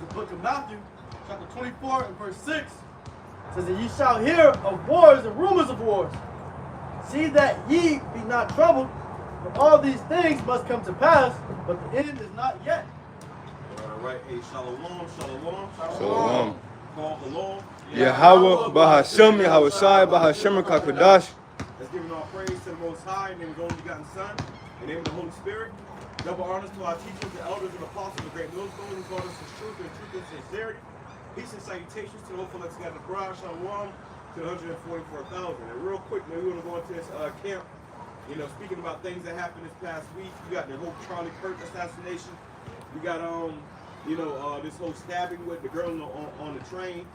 the book of Matthew, chapter 24 and verse 6. It says that ye shall hear of wars and rumors of wars. See that ye be not troubled, for all these things must come to pass, but the end is not yet. All right, hey, shalom, shalom, Shalom. Call the Lord. Yahweh, Bahashem, Yahweh Shai, Bahashem, Kakadash. Let's give all praise to the Most High, in the name of the only begotten Son, in the name of the Holy Spirit. Double honors to our teachers, the elders, and apostles, the great millstones, who taught us the truth and sincerity. Peace and salutations to the hopeful let's get the bride, shalom, to the 144,000. And real quick, man, we want to go into this camp. You know, speaking about things that happened this past week, you got the whole Charlie Kirk assassination. You got this whole stabbing with the girl on the train,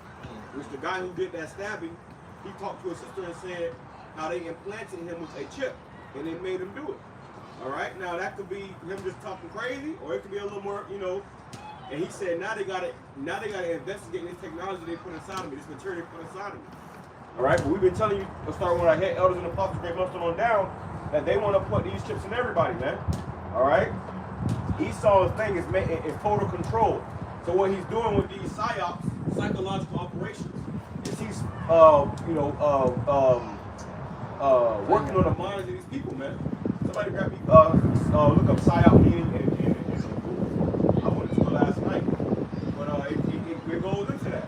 which the guy who did that stabbing, he talked to his sister and said how they implanted him with a chip and they made him do it. All right, now that could be him just talking crazy, or it could be a little more, And he said now they gotta investigate this technology they put inside of me, this material they put inside of me. All right, but we've been telling you, starting with our head elders and apostles, great muster on down, that they want to put these chips in everybody, man. All right. Esau's thing is total control. So what he's doing with these psyops, psychological operations, is he's working on the minds of these people, man. Somebody grab me, look up psyop meaning and I went to it last night, but it goes into that.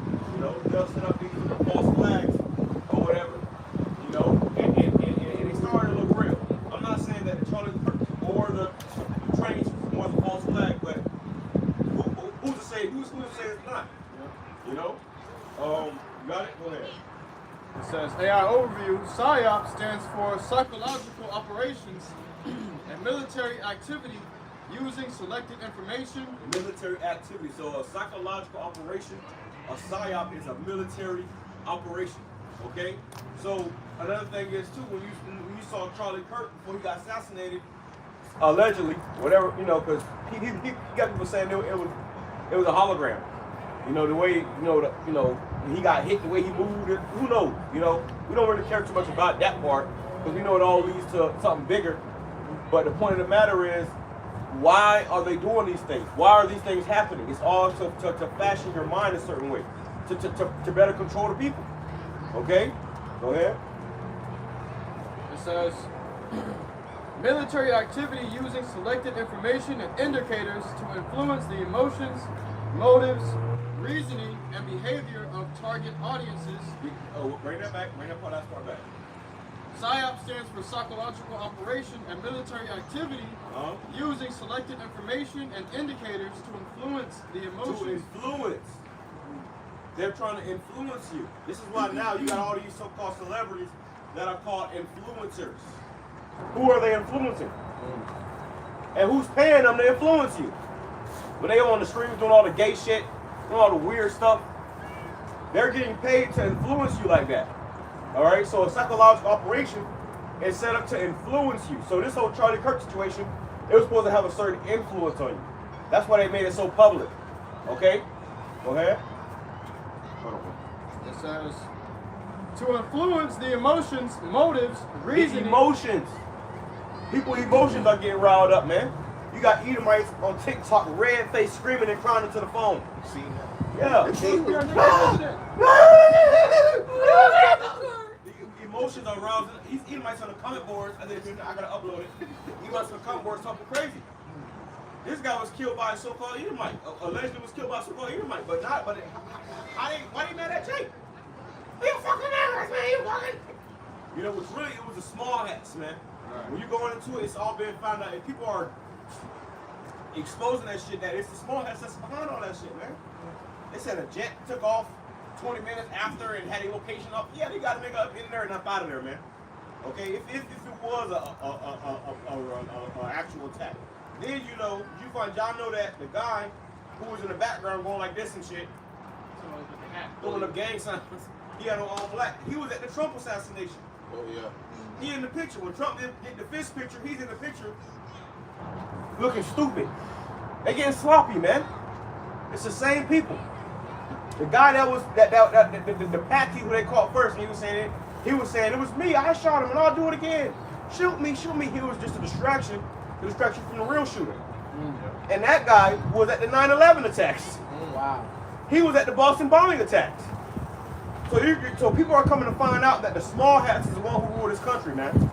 They'll set up these false flags or whatever, and it's starting to look real. I'm not saying that the Charlie or the trains was a false flag, but who's to say it's not? You got it? Go ahead. It says, AI overview, PSYOP stands for Psychological Operations and Military Activity using selected information. Military activity. So a psychological operation, a PSYOP is a military operation. Okay? So another thing is too, when you saw Charlie Kirk before he got assassinated, allegedly, whatever, because he got people saying it was a hologram. The way, he got hit, the way he moved, who knows? We don't really care too much about that part because we know it all leads to something bigger. But the point of the matter is, why are they doing these things? Why are these things happening? It's all to fashion your mind a certain way, to better control the people. Okay? Go ahead. It says, military activity using selected information and indicators to influence the emotions, motives, reasoning, and behavior of target audiences. Bring that back. Bring that last part back. PSYOP stands for Psychological Operation and Military Activity using selected information and indicators to influence the emotions. To influence. They're trying to influence you. This is why now you got all these so-called celebrities that are called influencers. Who are they influencing? And who's paying them to influence you? When they on the streets doing all the gay shit, doing all the weird stuff, they're getting paid to influence you like that. All right, so a psychological operation is set up to influence you. So this whole Charlie Kirk situation, it was supposed to have a certain influence on you. That's why they made it so public. Okay, go ahead. It says, to influence the emotions, motives, reasoning. Emotions. People's emotions are getting riled up, man. You got Edomites on TikTok, red face, screaming and crying into the phone. See that? Yeah. The emotions are arousing. These Edomites on the comment boards, and then I gotta upload it. Edomites on the comment boards talking crazy. This guy was killed by a so-called Edomite. Allegedly was killed by a so-called Edomite, but not. But why they mad at Jake? You fucking nervous, man. You fucking. It was the small hats, man. Right. When you're going into it, it's all been found out. If people are exposing that shit, that it's the small hats that's behind all that shit, man. They said a jet took off 20 minutes after and had a location up. Yeah, they got to make up in there and up out of there, man. Okay, if it was a actual attack, then y'all know that the guy who was in the background going like this and shit, throwing up gang signs, he had on all black. He was at the Trump assassination. Oh yeah. He in the picture. When Trump did the fist picture, he's in the picture looking stupid. They getting sloppy, man. It's the same people. The guy the Patsy who they caught first, and he was saying it was me. I shot him, and I'll do it again. Shoot me. He was just a distraction from the real shooter. And that guy was at the 9/11 attacks. Wow. He was at the Boston bombing attacks. So people are coming to find out that the small hats is the one who rule this country, man.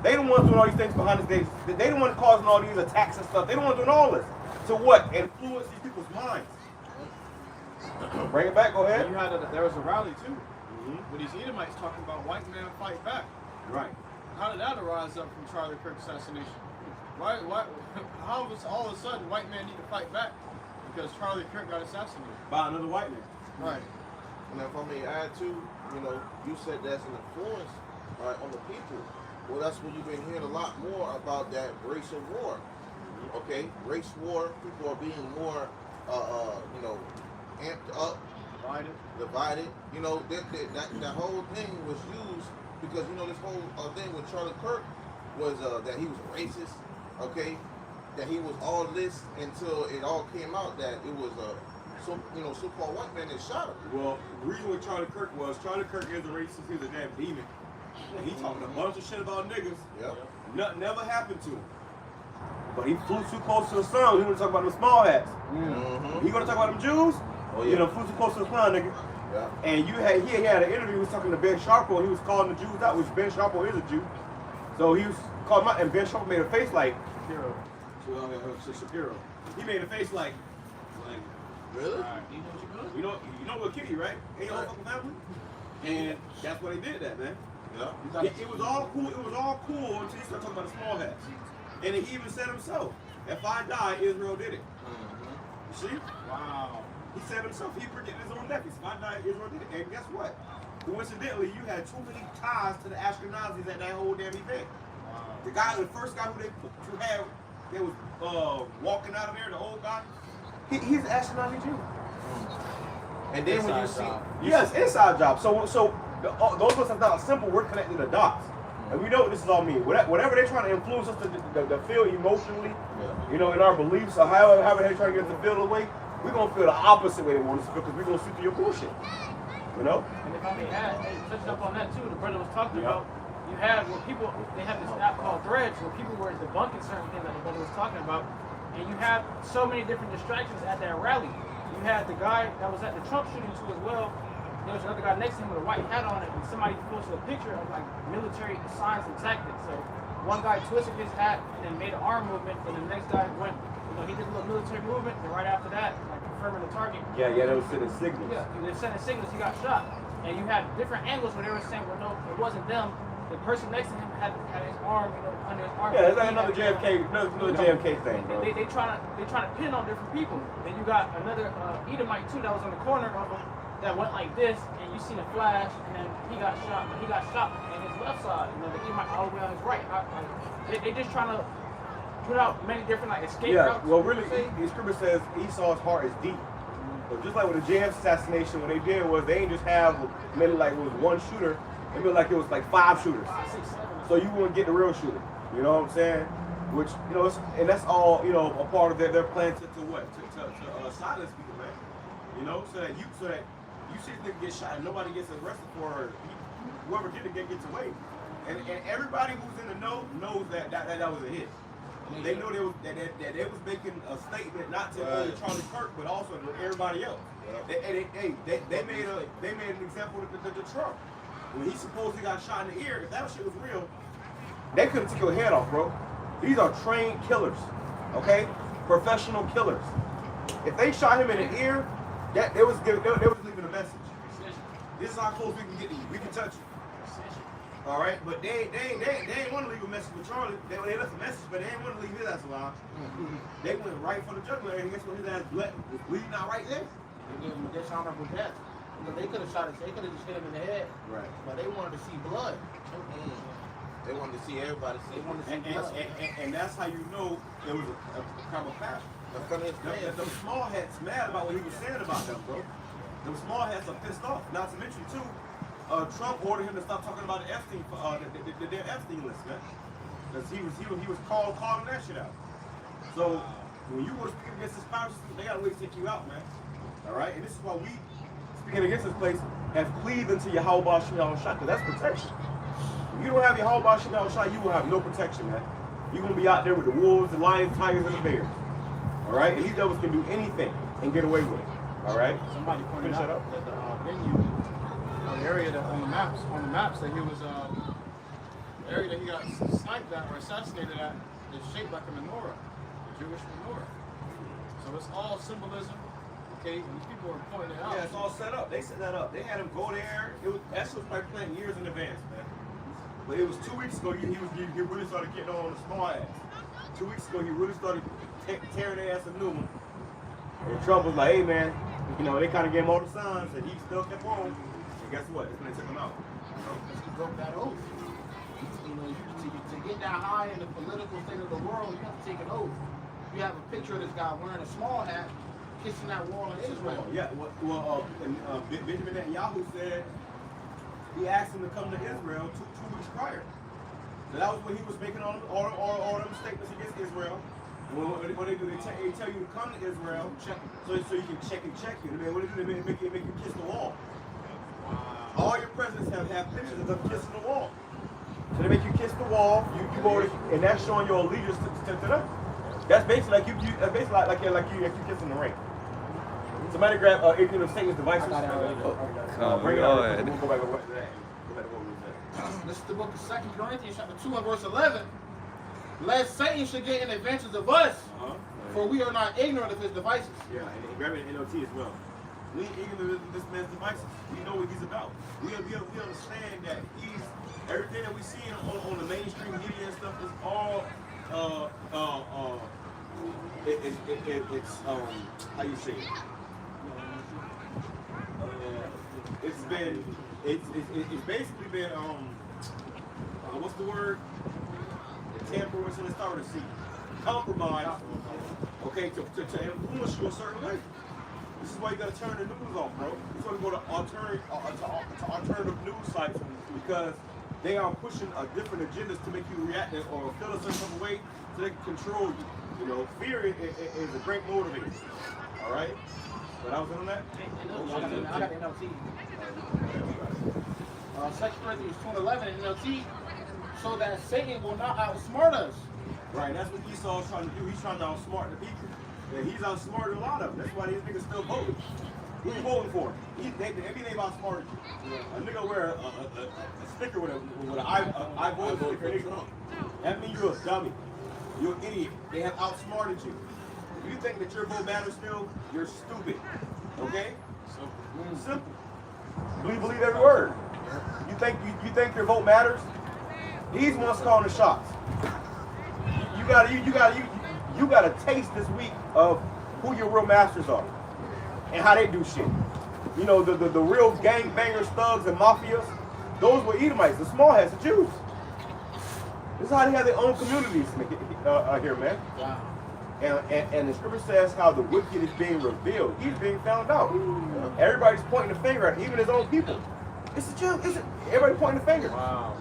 They the ones doing all these things behind the scenes. They the ones causing all these attacks and stuff. They the ones doing all this. To what? Influence these people's minds. Bring it back, go ahead. And you had there was a rally too, with these Edomites talking about white man fight back. Right. How did that arise up from Charlie Kirk's assassination? Why, how was all of a sudden white men need to fight back because Charlie Kirk got assassinated? By another white man. Right. And if I may add to, you said that's an influence, right, on the people. Well, that's what you've been hearing a lot more about, that racial war. Okay, race war. People are being more, amped up, divided. That whole thing was used because this whole thing with Charlie Kirk was that he was a racist. Okay, that he was all this until it all came out that it was so-called white man that shot him. Well, the reason with Charlie Kirk is a racist. He's a damn demon. And he talking a bunch of shit about niggas. Yep. Nothing never happened to him. But he flew too close to the sun. He want to talk about them small hats. Mm-hmm. He gonna talk about them Jews? Oh yeah. Flew too close to the sun, nigga. Yeah. And he had an interview. He was talking to Ben Sharpo, and he was calling the Jews out, which Ben Sharpo is a Jew. So he was calling them out, and Ben Sharpo made a face like Shapiro. He made a face like. Really? You know what Kitty, right? Ain't your whole fucking family? And that's why they did that, man. Yeah. It was all cool. It was all cool until you start talking about the small hats. And he even said himself, "If I die, Israel did it." You see? Wow. He said himself. He predicted his own death. If I die, Israel did it. And guess what? Coincidentally, you had too many ties to the Ashkenazis at that whole damn event. Wow. The first guy who they was walking out of there, the old guy. He's an Ashkenazi Jew. And then when you see, yes, inside job. So those of us that's not simple, we're connecting the dots, and we know what this is all mean. Whatever they're trying to influence us to feel emotionally, in our beliefs, or however they're trying to get us to feel the way, we're gonna feel the opposite way they want us to feel because we're gonna see through your bullshit. And if I may add, touching up on that too, the brother was talking about. You have where people they have this app called Threads where people were debunking certain things that the brother was talking about. And you have so many different distractions at that rally. You had the guy that was at the Trump shooting too as well. There was another guy next to him with a white hat on it, and somebody posted a picture of like military signs and tactics. So one guy twisted his hat and then made an arm movement, and the next guy went, he did a little military movement, and right after that, like confirming the target. Yeah, they were sending signals. Yeah, they were sending signals, he got shot. And you had different angles where they were saying, well, no, it wasn't them. The person next to him had his arm, under his arm. Yeah, it's like another JFK thing, bro. They trying to pin on different people. Then you got another Edomite too that was on the corner of him that went like this, and you seen a flash, and then he got shot. But he got shot in his left side, and then the Edomite all the way on his right. They just trying to put out many different escape routes. Yeah, well, really, the scripture says Esau's heart is deep. So just like with the James assassination, what they did was they didn't just have maybe like it was one shooter. It looked like it was like 5 shooters. 5, 6, 7. So you wouldn't get the real shooter. You know what I'm saying? Which, and that's all, a part of their plan to silence people, man. So that you see this nigga get shot and nobody gets arrested for whoever did it gets away. And everybody who's in the know knows that was a hit. They know that they was making a statement not to only Charlie Kirk but also to everybody else. They made an example of the Trump. When he supposedly got shot in the ear, if that shit was real, they could have took your head off, bro. These are trained killers, okay? Professional killers. If they shot him in the ear, they was leaving a message. This is how close we can get to you. We can touch you. All right, but they ain't want to leave a message with Charlie. They left a message, but they ain't want to leave his ass alive. They went right for the jugular, and guess what? His ass was bleeding out right there. They gave him a dishonorable death. They could have shot him. They could have just hit him in the head. Right. But they wanted to see blood. They wanted to see everybody see. They wanted to see blood. And that's how you know it was a crime of passion. The small hats mad about what he was saying about them, bro. The small hats are pissed off. Not to mention too, Trump ordered him to stop talking about the Epstein, the Epstein list, man. Because he was calling that shit out. So when you go to speak against this power system, they got a way to take you out, man. All right, and this is why we. Speaking against this place, have cleaved into your Yahweh Shemel shot, because that's protection. If you don't have your Yahweh Shemel shot, you will have no protection, man. You're going to be out there with the wolves, the lions, tigers, and the bears. All right, and these devils can do anything and get away with it. All right. Somebody pointed Finish that out up. that the venue, the area that on the maps that he was, the area that he got sniped at or assassinated at is shaped like a menorah, a Jewish menorah. So it's all symbolism. Okay, and these people are pointing it out. Yeah, it's all set up. They set that up. They had him go there. That shit was probably planned years in advance, man. But it was 2 weeks ago. He really started getting on the small ass. 2 weeks ago, he really started tearing their ass a new one. And Trump was like, hey, man, you know, they kind of gave him all the signs, and he still kept on. And guess what? It's when they took him out. Because he broke that oath. You know, to get that high in the political thing of the world, you have to take an oath. You have a picture of this guy wearing a small hat, kissing that wall in Israel. Yeah, Benjamin Netanyahu said he asked him to come to Israel two weeks prior. So that was when he was making all them statements against Israel. What they do, they tell you to come to Israel, so you can check it. And then what they do, they make you kiss the wall. Wow. All your presidents have pictures of them kissing the wall. So they make you kiss the wall. You go to, and that's showing your allegiance to them. That's basically like you kissing the ring. Somebody grab Ignorant of Satan's devices. Come Bring it on. on. We'll go back to what that. Go back to what we said. This is the book of 2 Corinthians chapter 2 and verse 11. Lest Satan should get an advantage of us, for we are not ignorant of his devices. Yeah, and grab it in NOT as well. We ain't ignorant of this man's devices. We know what he's about. We understand that he's everything that we see on the mainstream media and stuff is all it's how you say it. It's basically been what's the word? Tampering, so let's start with a C. Compromise, okay, to influence you a certain way. This is why you gotta turn the news off, bro. This is why we go to alternative news sites, because they are pushing different agendas to make you react or feel a certain way so they can control you. You know, fear is a great motivator. All right? But I was on that? I got NLT. 2 Corinthians 2:11 in NLT, so that Satan will not outsmart us. Right, that's what Esau's trying to do. He's trying to outsmart the people. And he's outsmarted a lot of them. That's why these niggas still voting. Who you voting for? Everything outsmarted you. A nigga wear a sticker with an I voted sticker. That means you're a dummy. You're an idiot. They have outsmarted you. If you think that your vote matters still, you're stupid. Okay? Simple. Believe every word. You think your vote matters? These ones calling the shots. You gotta taste this week of who your real masters are and how they do shit. You know, the real gangbangers, thugs, and mafias, those were Edomites, the small hats, the Jews. This is how they have their own communities here, man. Wow. And the scripture says how the wicked is being revealed. He's being found out. Everybody's pointing the finger at him, even his own people. It's the Jews. Everybody pointing the finger. Wow.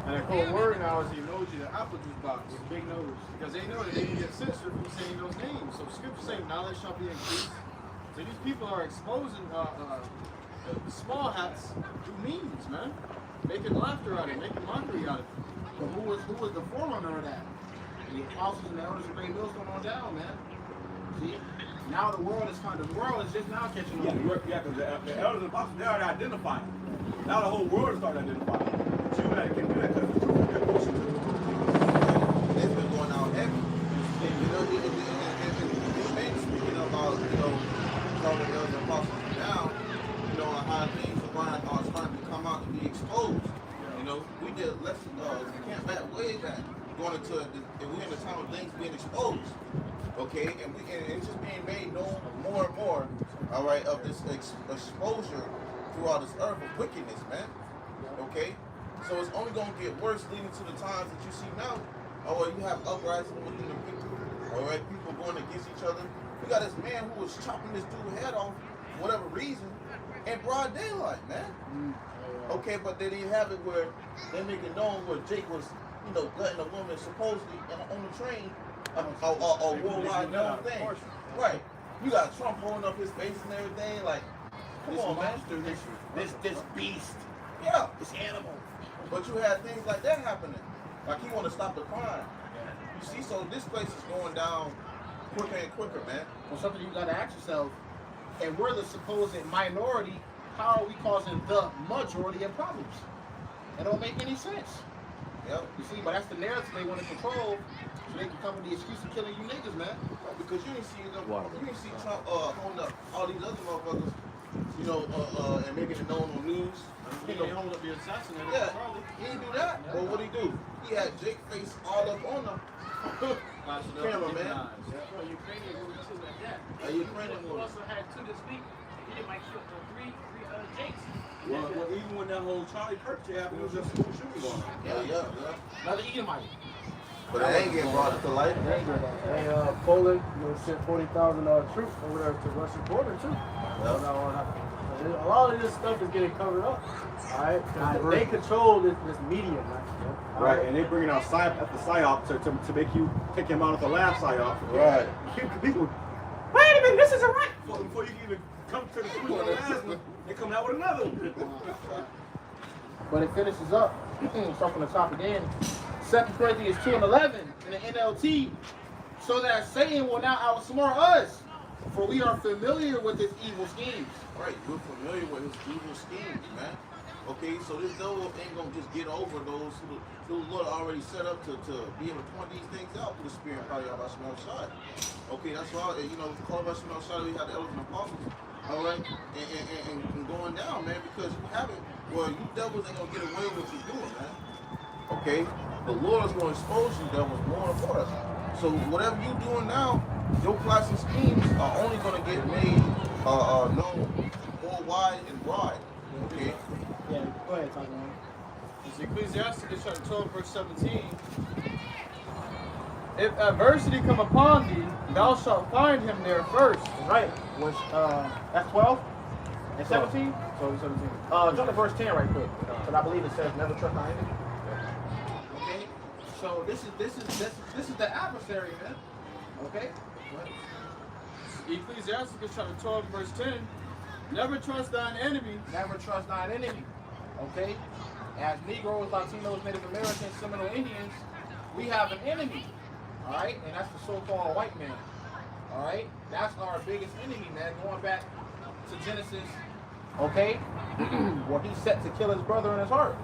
And the code word now is the emoji, the apple juice box with a big nose. Because they know that they can get censored from saying those names. So scripture saying knowledge shall be increased. So these people are exposing the small hats through memes, man. Making laughter out of it, making mockery out of it. But who was the forerunner of that? The apostles and the elders of Great Millstone on down, man. See? Now the world is just now catching on. Yeah, because the elders and apostles, they already identified. Now the whole world is starting to identify. But you can do that because the truth is their portion. It's been going out heavy. You know, we've been speaking about, some of the elders and apostles now, how things are starting to come out and be exposed. We did can't back way back. We're in the time of things being exposed. Okay, and it's just being made known more and more, all right, of this exposure throughout this earth of wickedness, man. Okay? So it's only going to get worse leading to the times that you see now. You have uprising within the people, all right, people going against each other. You got this man who was chopping this dude's head off for whatever reason in broad daylight, man. Okay, but they didn't have it where they make it known where Jake was, gutting a woman supposedly on the train, a worldwide known thing. Right. You got Trump holding up his face and everything, like, come on, monster, man. this beast, Yeah. this animal. But you had things like that happening. Like he want to stop the crime. You see, so this place is going down quicker and quicker, man. Well, something you gotta ask yourself, and we're the supposed minority, how are we causing the majority of problems? It don't make any sense. Yep. You see, but that's the narrative they want to control, so they can come with the excuse of killing you niggas, man. Right, because you didn't see Trump holding up all these other motherfuckers, you know, and making it known on news. He didn't hold up the assassinator. Yeah, he didn't do that. Yeah. Well, what he do? He had Jake face all up on them. Camera, man. Well, Ukrainian woman too like that. Ukrainian He woman. also had two this week. He did like three Jakes. Well, even when that whole Charlie Kirk shit happened, it was just school shooting going on. Yeah. Another Edomite. But it ain't getting brought to light. Hey, Poland, sent 40,000 troops over there to the Russian border too. A lot of this stuff is getting covered up. All right, they control this media, man. Right, and they bringing out psyop after psyop to make you take him out of the last psyop. Right. People, wait a minute, this isn't right. Before you can even come to the conclusion of the last one, they come out with another one. But it finishes up. Start from the top again. 2 Corinthians 2:11 in the NLT. So that Satan will now outsmart us, for we are familiar with his evil schemes. Right, we're familiar with his evil schemes, man. Okay, so this devil ain't gonna just get over those who the Lord already set up to be able to point these things out through the Spirit and probably about small shot. Okay, that's why, you know, call about small shot, we have the elders and apostles. All right, and going down, man, because you haven't, well, you devils ain't gonna get away with what you're doing, man. Okay, the Lord is gonna expose you devils more and more. So whatever you're doing now, your plots and schemes are only gonna get made known more wide and broad. Okay. Yeah, go ahead, talk about It's Ecclesiastes chapter 12, verse 17. If adversity come upon thee, thou shalt find him there first. Right, which, that's 12 and 17? So 17. Jump to verse 10 right quick, because I believe it says never trust thy enemy. Okay, so this is the adversary, man. Okay. Ecclesiastes chapter 12, verse 10. Never trust thine enemy. Never trust thine enemy. Okay? As Negroes, Latinos, Native Americans, Seminole Indians, we have an enemy. Alright? And that's the so-called white man. Alright? That's our biggest enemy, man. Going back to Genesis, okay? Where he's set to kill his brother in his heart.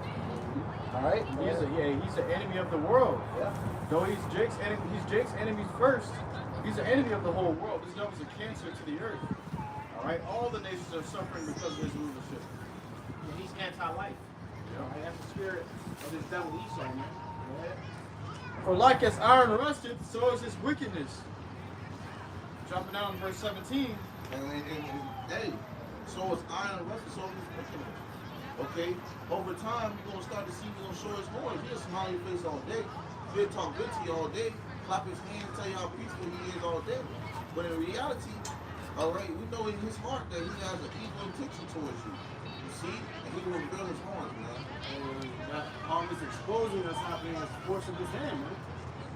Alright? He's an enemy of the world. Yeah. Though he's Jake's enemies first. He's an enemy of the whole world. This devil's a cancer to the earth. All right, all the nations are suffering because of his rulership. And he's anti-life. Alright? That's the spirit of this devil Esau, man. Yeah. For like as iron rusteth, so is his wickedness. Dropping down to verse 17. And hey, so is iron rusted, so is his wickedness. Okay? Over time, you're gonna start to see he's gonna show his horns. He'll smile in your face all day. He'll talk good to you all day, clap his hands, tell you how peaceful he is all day. But in reality, all right, we know in his heart that he has an evil intention towards you. You see? And he will reveal his horns, man. All this exposing that's happening is forcing his hand, man.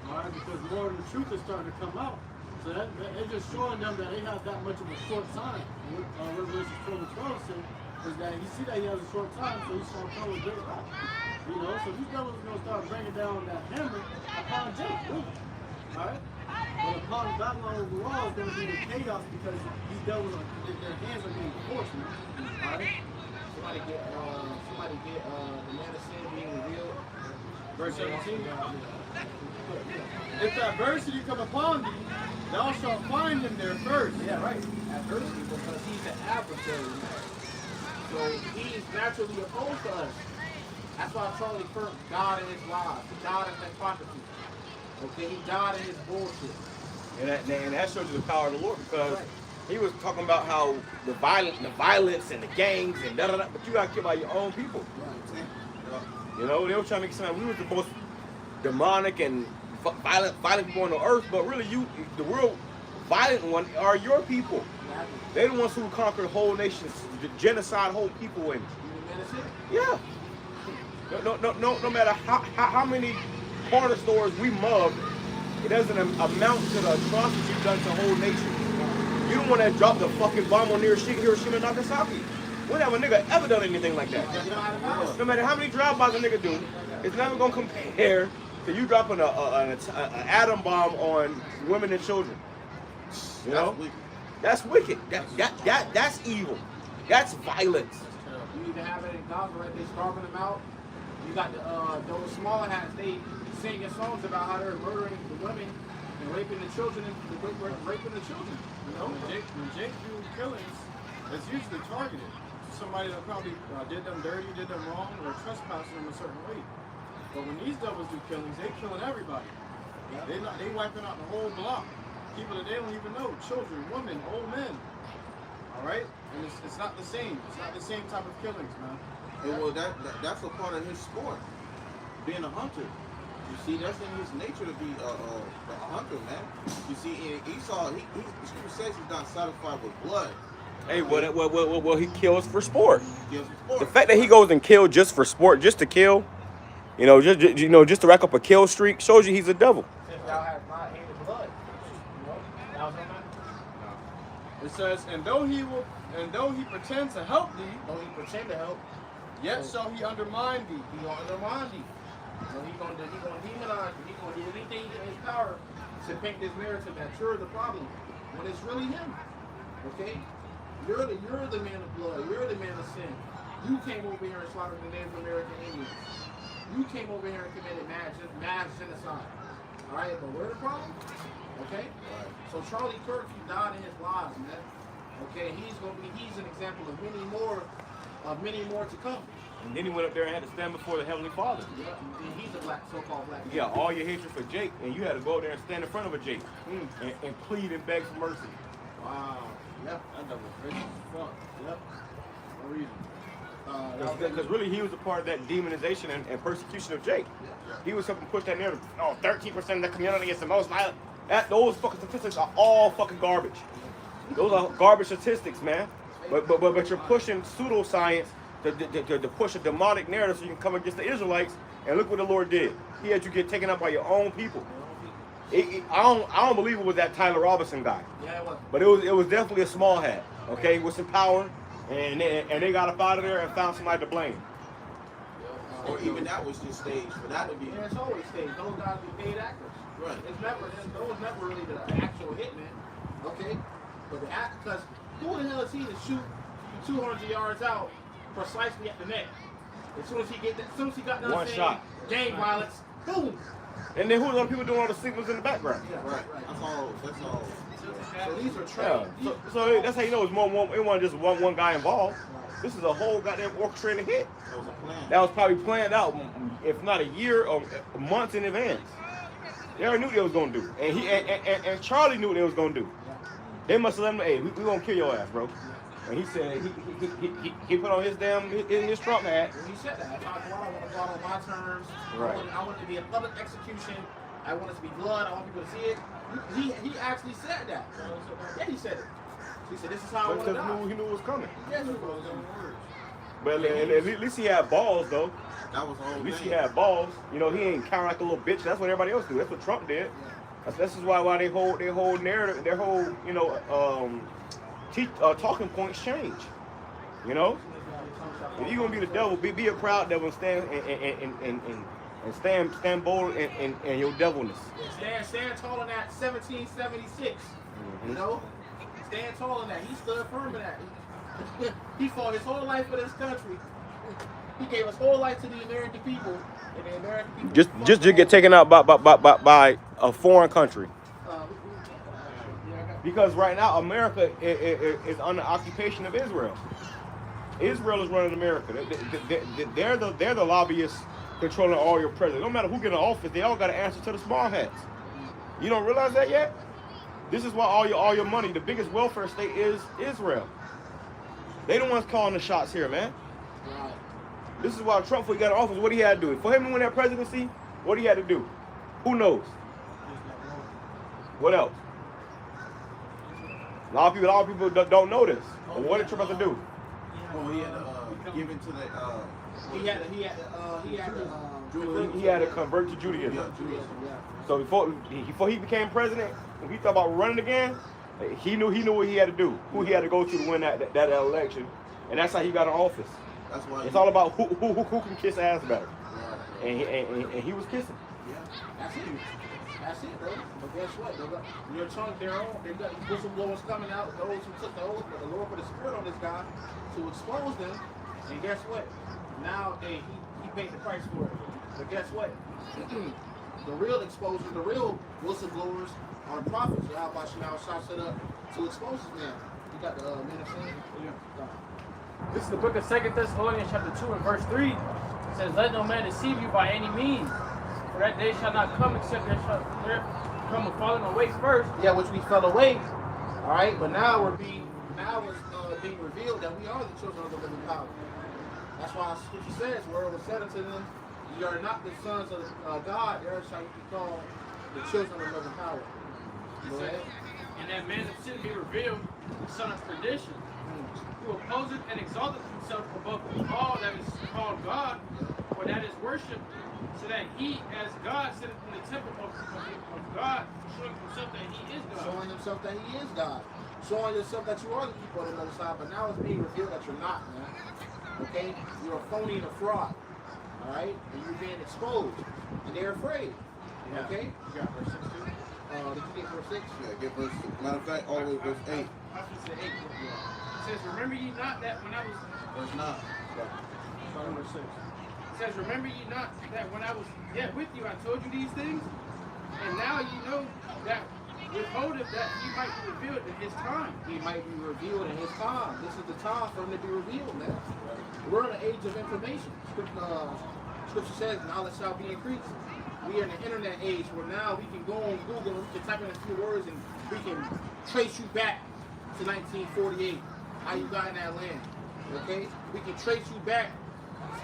All right, because more of the truth is starting to come out. So it's just showing them that they have that much of a short time. What Revelation 12 and 12 says is that he see that he has a short time, so he's going to come with great wrath. You know, so these devils are going to start bringing down that hammer upon Jake, really. All right? But upon Babylon overall, it's going to be the chaos because these devils, their hands are being forced, man. All right? Somebody get the man of sin being revealed. Verse 17. If adversity come upon thee, thou shalt find him there first. Yeah, right. Adversity, because he's an adversary. So he's naturally opposed to us. That's why Charlie Kirk died in his lies. He died in hypocrisy. Okay, he died in his bullshit. And that shows you the power of the Lord, because he was talking about how the violence and the gangs and da da da, but you gotta care about your own people. You know, they were trying to make it sound like we were the most demonic and violent people on the earth, but really the real violent one are your people. They're the ones who conquered whole nations, genocide whole people, and yeah. No matter how many corner stores we mugged, it doesn't amount to the atrocities you've done to whole nations. You don't want to drop the fucking bomb on Hiroshima and Nagasaki. When have a nigga ever done anything like that? No matter how many drive-bys a nigga do, it's never gonna compare to you dropping an atom bomb on women and children. You know? wicked. That's wicked. That's evil. That's violence. You either have it in Gaza, right? They starving them out. You got those smaller hats. They singing songs about how they're murdering the women and raping the children raping the children. You know? When Jake do killings, it's usually targeted. Somebody that probably did them dirty, did them wrong, or trespassing them a certain way. But when these devils do killings, they killing everybody. Yeah. They wiping out the whole block. People that they don't even know, children, women, old men. All right, and it's not the same. It's not the same type of killings, man. And well, that's a part of his sport, being a hunter. You see, that's in his nature to be a hunter, man. You see, in Esau, the scripture says he's not satisfied with blood. Hey, well, he kills for sport. He kills for sport. The fact that he goes and kills just for sport, just to kill, just to rack up a kill streak, shows you he's a devil. Since thou hast not hated blood. You know? That was on that. It says, and though he pretends to help thee, Though he pretend to help, yet shall he undermine thee. he gonna undermine thee. So he gonna demonize you. He gonna do anything in his power to paint this narrative that you're the problem when it's really him. Okay? You're the man of blood. You're the man of sin. You came over here and slaughtered the Native American Indians. You came over here and committed mass genocide. All right, but we're the problem. Okay? So Charlie Kirk, he died in his lives, man. Okay, he's an example of many more to come. And then he went up there and had to stand before the Heavenly Father. Yeah, and he's a so-called black man. Yeah, all your hatred for Jake, and you had to go there and stand in front of a Jake and plead and beg for mercy. Wow. Yep. That devil crazy as fuck. Yep. No reason. Because really, he was a part of that demonization and persecution of Jake. He was helping push that narrative. Oh, 13% of the community is the most violent. Those fucking statistics are all fucking garbage. Those are garbage statistics, man. But you're pushing pseudoscience to push a demonic narrative so you can come against the Israelites. And look what the Lord did. He had you get taken up by your own people. I don't believe it was that Tyler Robinson guy. Yeah, it was. But it was definitely a small hat, okay, with some power, and they got up out of there and found somebody to blame. Or even that was just staged for that to be. Yeah, it's always staged. Those guys be paid actors. Right. Those never really the actual hitman. Okay? But the act, because who the hell is he to shoot 200 yards out precisely at the neck? As soon as he got done One saying shot. gang violence, boom. And then who are the people doing all the signals in the background? Yeah, Right. That's all. So these are Yeah. trained. So that's how you know it wasn't just one guy involved. This is a whole goddamn orchestrated hit. That was a plan. That was probably planned out, if not a year or months in advance. They already knew what they was gonna do, and Charlie knew what they was gonna do. They must have let him, hey, we gonna kill your ass, bro. And he said he put on his Trump hat. When he said that, I thought, well, I want to go out on my terms. Right. I want it to be a public execution. I want it to be blood. I want people to see it. He actually said that. Yeah, he said it. He said, this is how I want to die. He knew it was coming. Yeah, he was. But at least he had balls, though. That was the whole At least thing. he had balls. You know, he ain't counter like a little bitch. That's what everybody else do. That's what Trump did. This is why their whole narrative, their whole, talking points change. You know, if you're gonna be the devil, be a proud devil and stand bold in your devilness. Stand tall in that 1776. You know, stand tall in that. He stood firm in that. He fought his whole life for this country. He gave his whole life to the American people, and the American people Just to get taken out by a foreign country. Because right now America is under occupation of Israel. Israel is running America. They're the lobbyists controlling all your presidents. No matter who get in office, they all got to answer to the small hats. You don't realize that yet? This is why all your money, the biggest welfare state is Israel. They the ones calling the shots here, man. This is why Trump, before he got in office, what he had to do? For him to win that presidency, what he had to do? Who knows? What else? A lot of people don't know this. But what did Trump have to do? Oh, he had to give into the. He had to convert to Judaism. Yeah, Judaism. So before he became president, when he thought about running again, he knew what he had to do, who he had to go to win that election, and that's how he got in office. That's why. It's all about who can kiss ass better, and he was kissing. That's it. That's it, bro. But guess what? Your tongue, they got whistleblowers coming out, those who took the oath, but the Lord put a spirit on this guy to expose them. And guess what? Now he paid the price for it. But guess what? The real exposers, the real whistleblowers are the prophets. Yahweh Shema set up to expose this man. You got the man of sin? Yeah. This is the book of 2 Thessalonians chapter 2 and verse 3. It says, let no man deceive you by any means. For that day shall not come except there come a falling away first. Yeah, which we fell away. All right, but now it's being revealed that we are the children of the living power. That's why Scripture says, where it was said unto them, ye are not the sons of God, there shall you be called the children of the living power. Go ahead. And that man of sin be revealed, the son of perdition, who opposeth and exalteth himself above all that is called God, or that is worshipped, so that he, as God, sitteth in the temple of God, showing himself that he is God. Showing himself that he is God. Showing yourself that you are the people of the other side, but now it's being revealed that you're not, man. Okay? You're a phony and a fraud. All right? And you're being exposed. And they're afraid. Yeah. Okay? You got verse 6 too? Did you get verse 6? Yeah, get verse 6. Matter of fact, all the way verse 8. I was going to say 8. It says, remember ye not that when I was... Verse 9. Starting verse 6. It says, remember ye not that when I was yet with you, I told you these things? And now ye know that with motive that he might be revealed in his time. He might be revealed in his time. This is the time for him to be revealed, man. We're in an age of information. Scripture says, knowledge shall be increased. We are in the internet age where now we can go on Google and we can type in a few words and we can trace you back to 1948, how you got in that land. Okay? We can trace you back.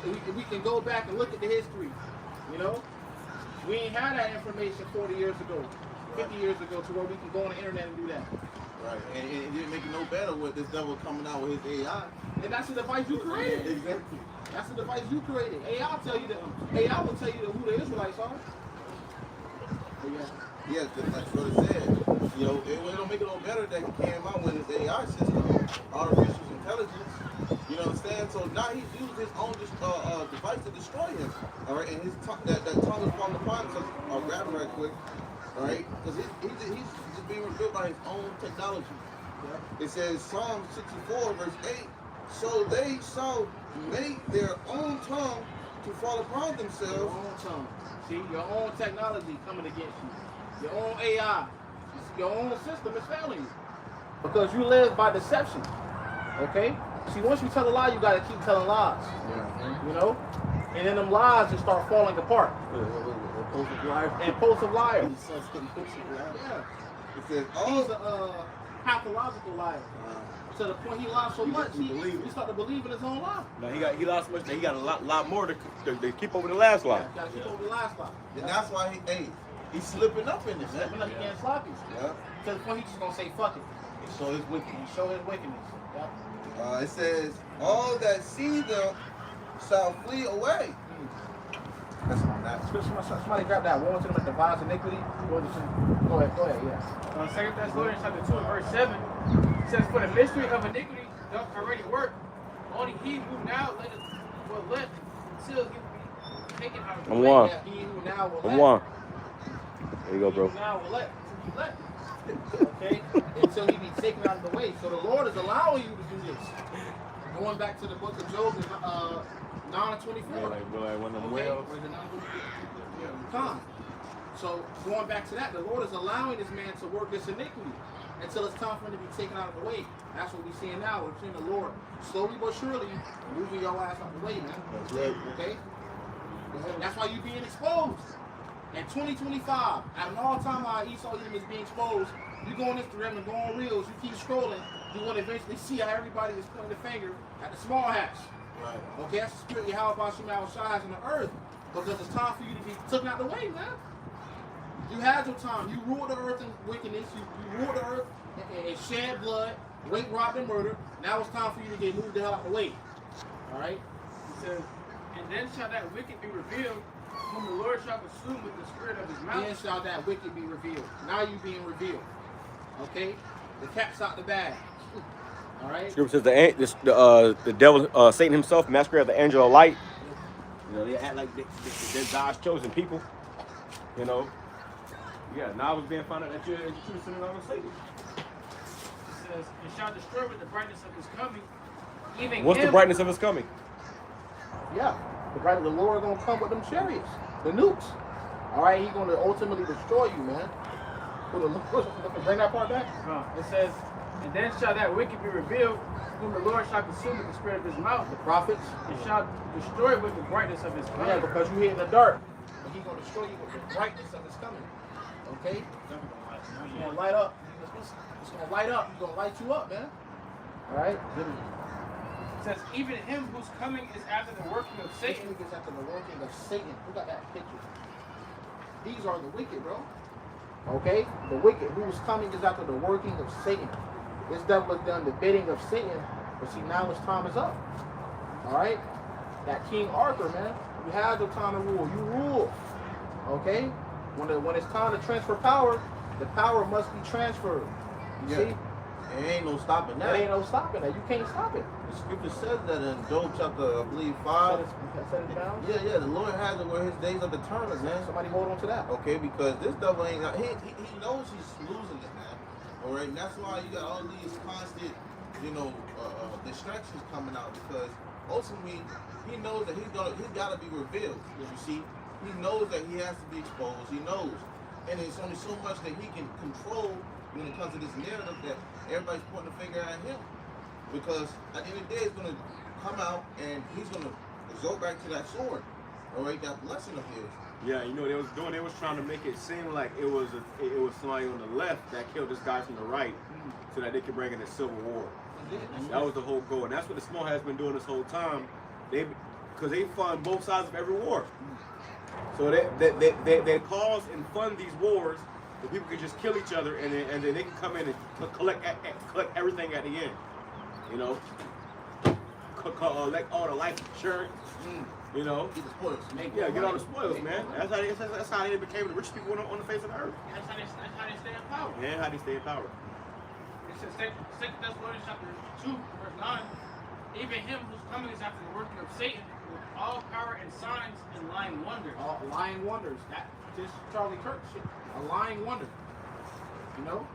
We can go back and look at the history. You know? We ain't had that information 40 years ago, 50 years ago, to where we can go on the internet and do that. Right. And it didn't make it no better with this devil coming out with his AI. And that's the device you created. Exactly. That's the device you created. AI will tell you who the Israelites are. Yeah, that's what it said. You know, it don't make it no better that he came out with his AI system, artificial intelligence. You know what I'm saying? So now he's used his own device to destroy him. All right, and his that tongue is falling apart. So I'll grab it right quick. All right, because he's just being revealed by his own technology. It says Psalm 64 verse 8. So they shall make their own tongue to fall upon themselves. Your own tongue. See, your own technology coming against you. Your own AI. Your own system is failing you. Because you live by deception. Okay? See, once you tell a lie, you got to keep telling lies. Yeah. You know? And then them lies just start falling apart. Impulsive liars. Yeah. It says He's a pathological liar. To the point he lied so much, he started to believe in his own lie. No, he lost so much that he got a lot more to keep over the last lie. Got to keep over the last lie. And that's why he's slipping up in this. He can't slap you. Yeah. To the point he's just going to say, fuck it. So his wickedness. And show his wickedness. Yeah. It says, all that see them shall flee away. That's on that. Somebody grab that. Woe unto them that devise iniquity. Go ahead, yeah. 2 Thessalonians chapter 2 and verse 7 says, for the mystery of iniquity doth already work. Only he who now will let until he will be taken out of the way. One. He who now will I'm let. one. There you go, He bro. who now will let. Until he let. Okay? Until he be taken out of the way. So the Lord is allowing you to do this. Going back to the book of Job, 9:24. Like one of them Okay? whales. Come. So going back to that, the Lord is allowing this man to work this iniquity until it's time for him to be taken out of the way. That's what we're seeing now. We're seeing the Lord slowly but surely moving your ass out of the way, man. That's right. Okay? That's why you're being exposed. In 2025, at an all-time high, Esau Edom is being exposed. You go on Instagram and go on Reels, you keep scrolling, you want to eventually see how everybody is pointing the finger at the small hats. Right. Okay, that's the spirit of Yahweh Shema shines in the earth. Because it's time for you to be taken out of the way, man. You had your time. You ruled the earth in wickedness. You ruled the earth and shed blood, rape, robbed, and murder. Now it's time for you to get moved the hell out of the way. All right? It says, and then shall that wicked be revealed, whom the Lord shall consume with the spirit of his mouth. Then shall that wicked be revealed. Now you being revealed. Okay? The cat's out the bag. All right? Scripture says the devil, Satan himself, masquerade of the angel of light. You know, they act like they're God's chosen people. You know, Yeah, now it's being found out that you're truly sending on Satan. It says, and shall destroy with the brightness of his coming. Even What's him, the brightness of his coming? Yeah, the Lord gonna come with them chariots, the nukes. All right, he's gonna ultimately destroy you, man. Bring that part back. It says, and then shall that wicked be revealed, whom the Lord shall consume with the spirit of his mouth, The prophets. and shall destroy with the brightness of his coming. Yeah, because you hit in the dark, and he's gonna destroy you with the brightness of his coming. Okay, it's gonna light up. It's gonna light up. It's gonna light you up, man. All right. It says, even him whose coming is after the working of Satan Satan. is after the working of Satan. Who got that picture? These are the wicked, bro. Okay? The wicked whose coming is after the working of Satan. This devil has done the bidding of Satan, but see, now his time is up. Alright? That King Arthur, man. You have the time to rule. You rule. Okay? When it's time to transfer power, the power must be transferred. You see? There ain't no stopping that. There ain't no stopping that. You can't stop it. The scripture says that in Job chapter, I believe, 5. Set it down. Yeah, the Lord has it where his days are determined, man. Somebody hold on to that. Okay, because this devil ain't got, he knows he's losing it, man. All right, and that's why you got all these constant, distractions coming out, because ultimately he knows that he's got to be revealed. You see, he knows that he has to be exposed. He knows, and it's only so much that he can control when it comes to this narrative that everybody's pointing the finger at him, because at the end of the day, it's gonna come out and he's gonna resort back to that sword, all right, that blessing of his. Yeah, you know what they was doing? They was trying to make it seem like it was somebody on the left that killed this guy from the right, so that they could bring in a civil war. That was the whole goal, and that's what the small has been doing this whole time. Because they fund both sides of every war. So they cause and fund these wars. The people can just kill each other, and then they can come in and collect everything at the end. You know, collect all the life insurance. You know, Get the spoils. get all the spoils, man. That's how they became the richest people on the face of the earth. That's how they stay in power. And how they stay in power. It says, 2 Thessalonians chapter 2, verse 9, even him whose coming is after the working of Satan, with all power and signs and lying wonders. Lying wonders. That just Charlie Kirk shit. A lying wonder. You know?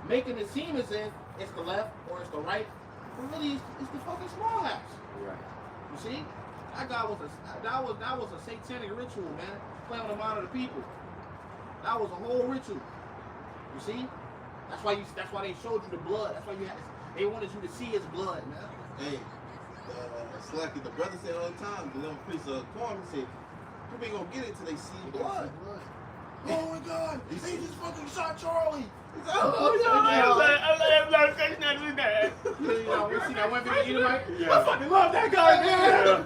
Making it seem as if it's the left or it's the right, but really it's the fucking small hats. Right. You see? That was a satanic ritual, man. Playing on the mind of the people. That was a whole ritual. You see? That's why they showed you the blood. That's why they wanted you to see his blood, man. Hey, Slacky, the brother said all the time, the little piece of corn, he said, people ain't gonna get it till they see blood. Oh my God! He just fucking shot Charlie. He's like, oh You see that one video you Edomite? Yeah. I fucking love that guy, man.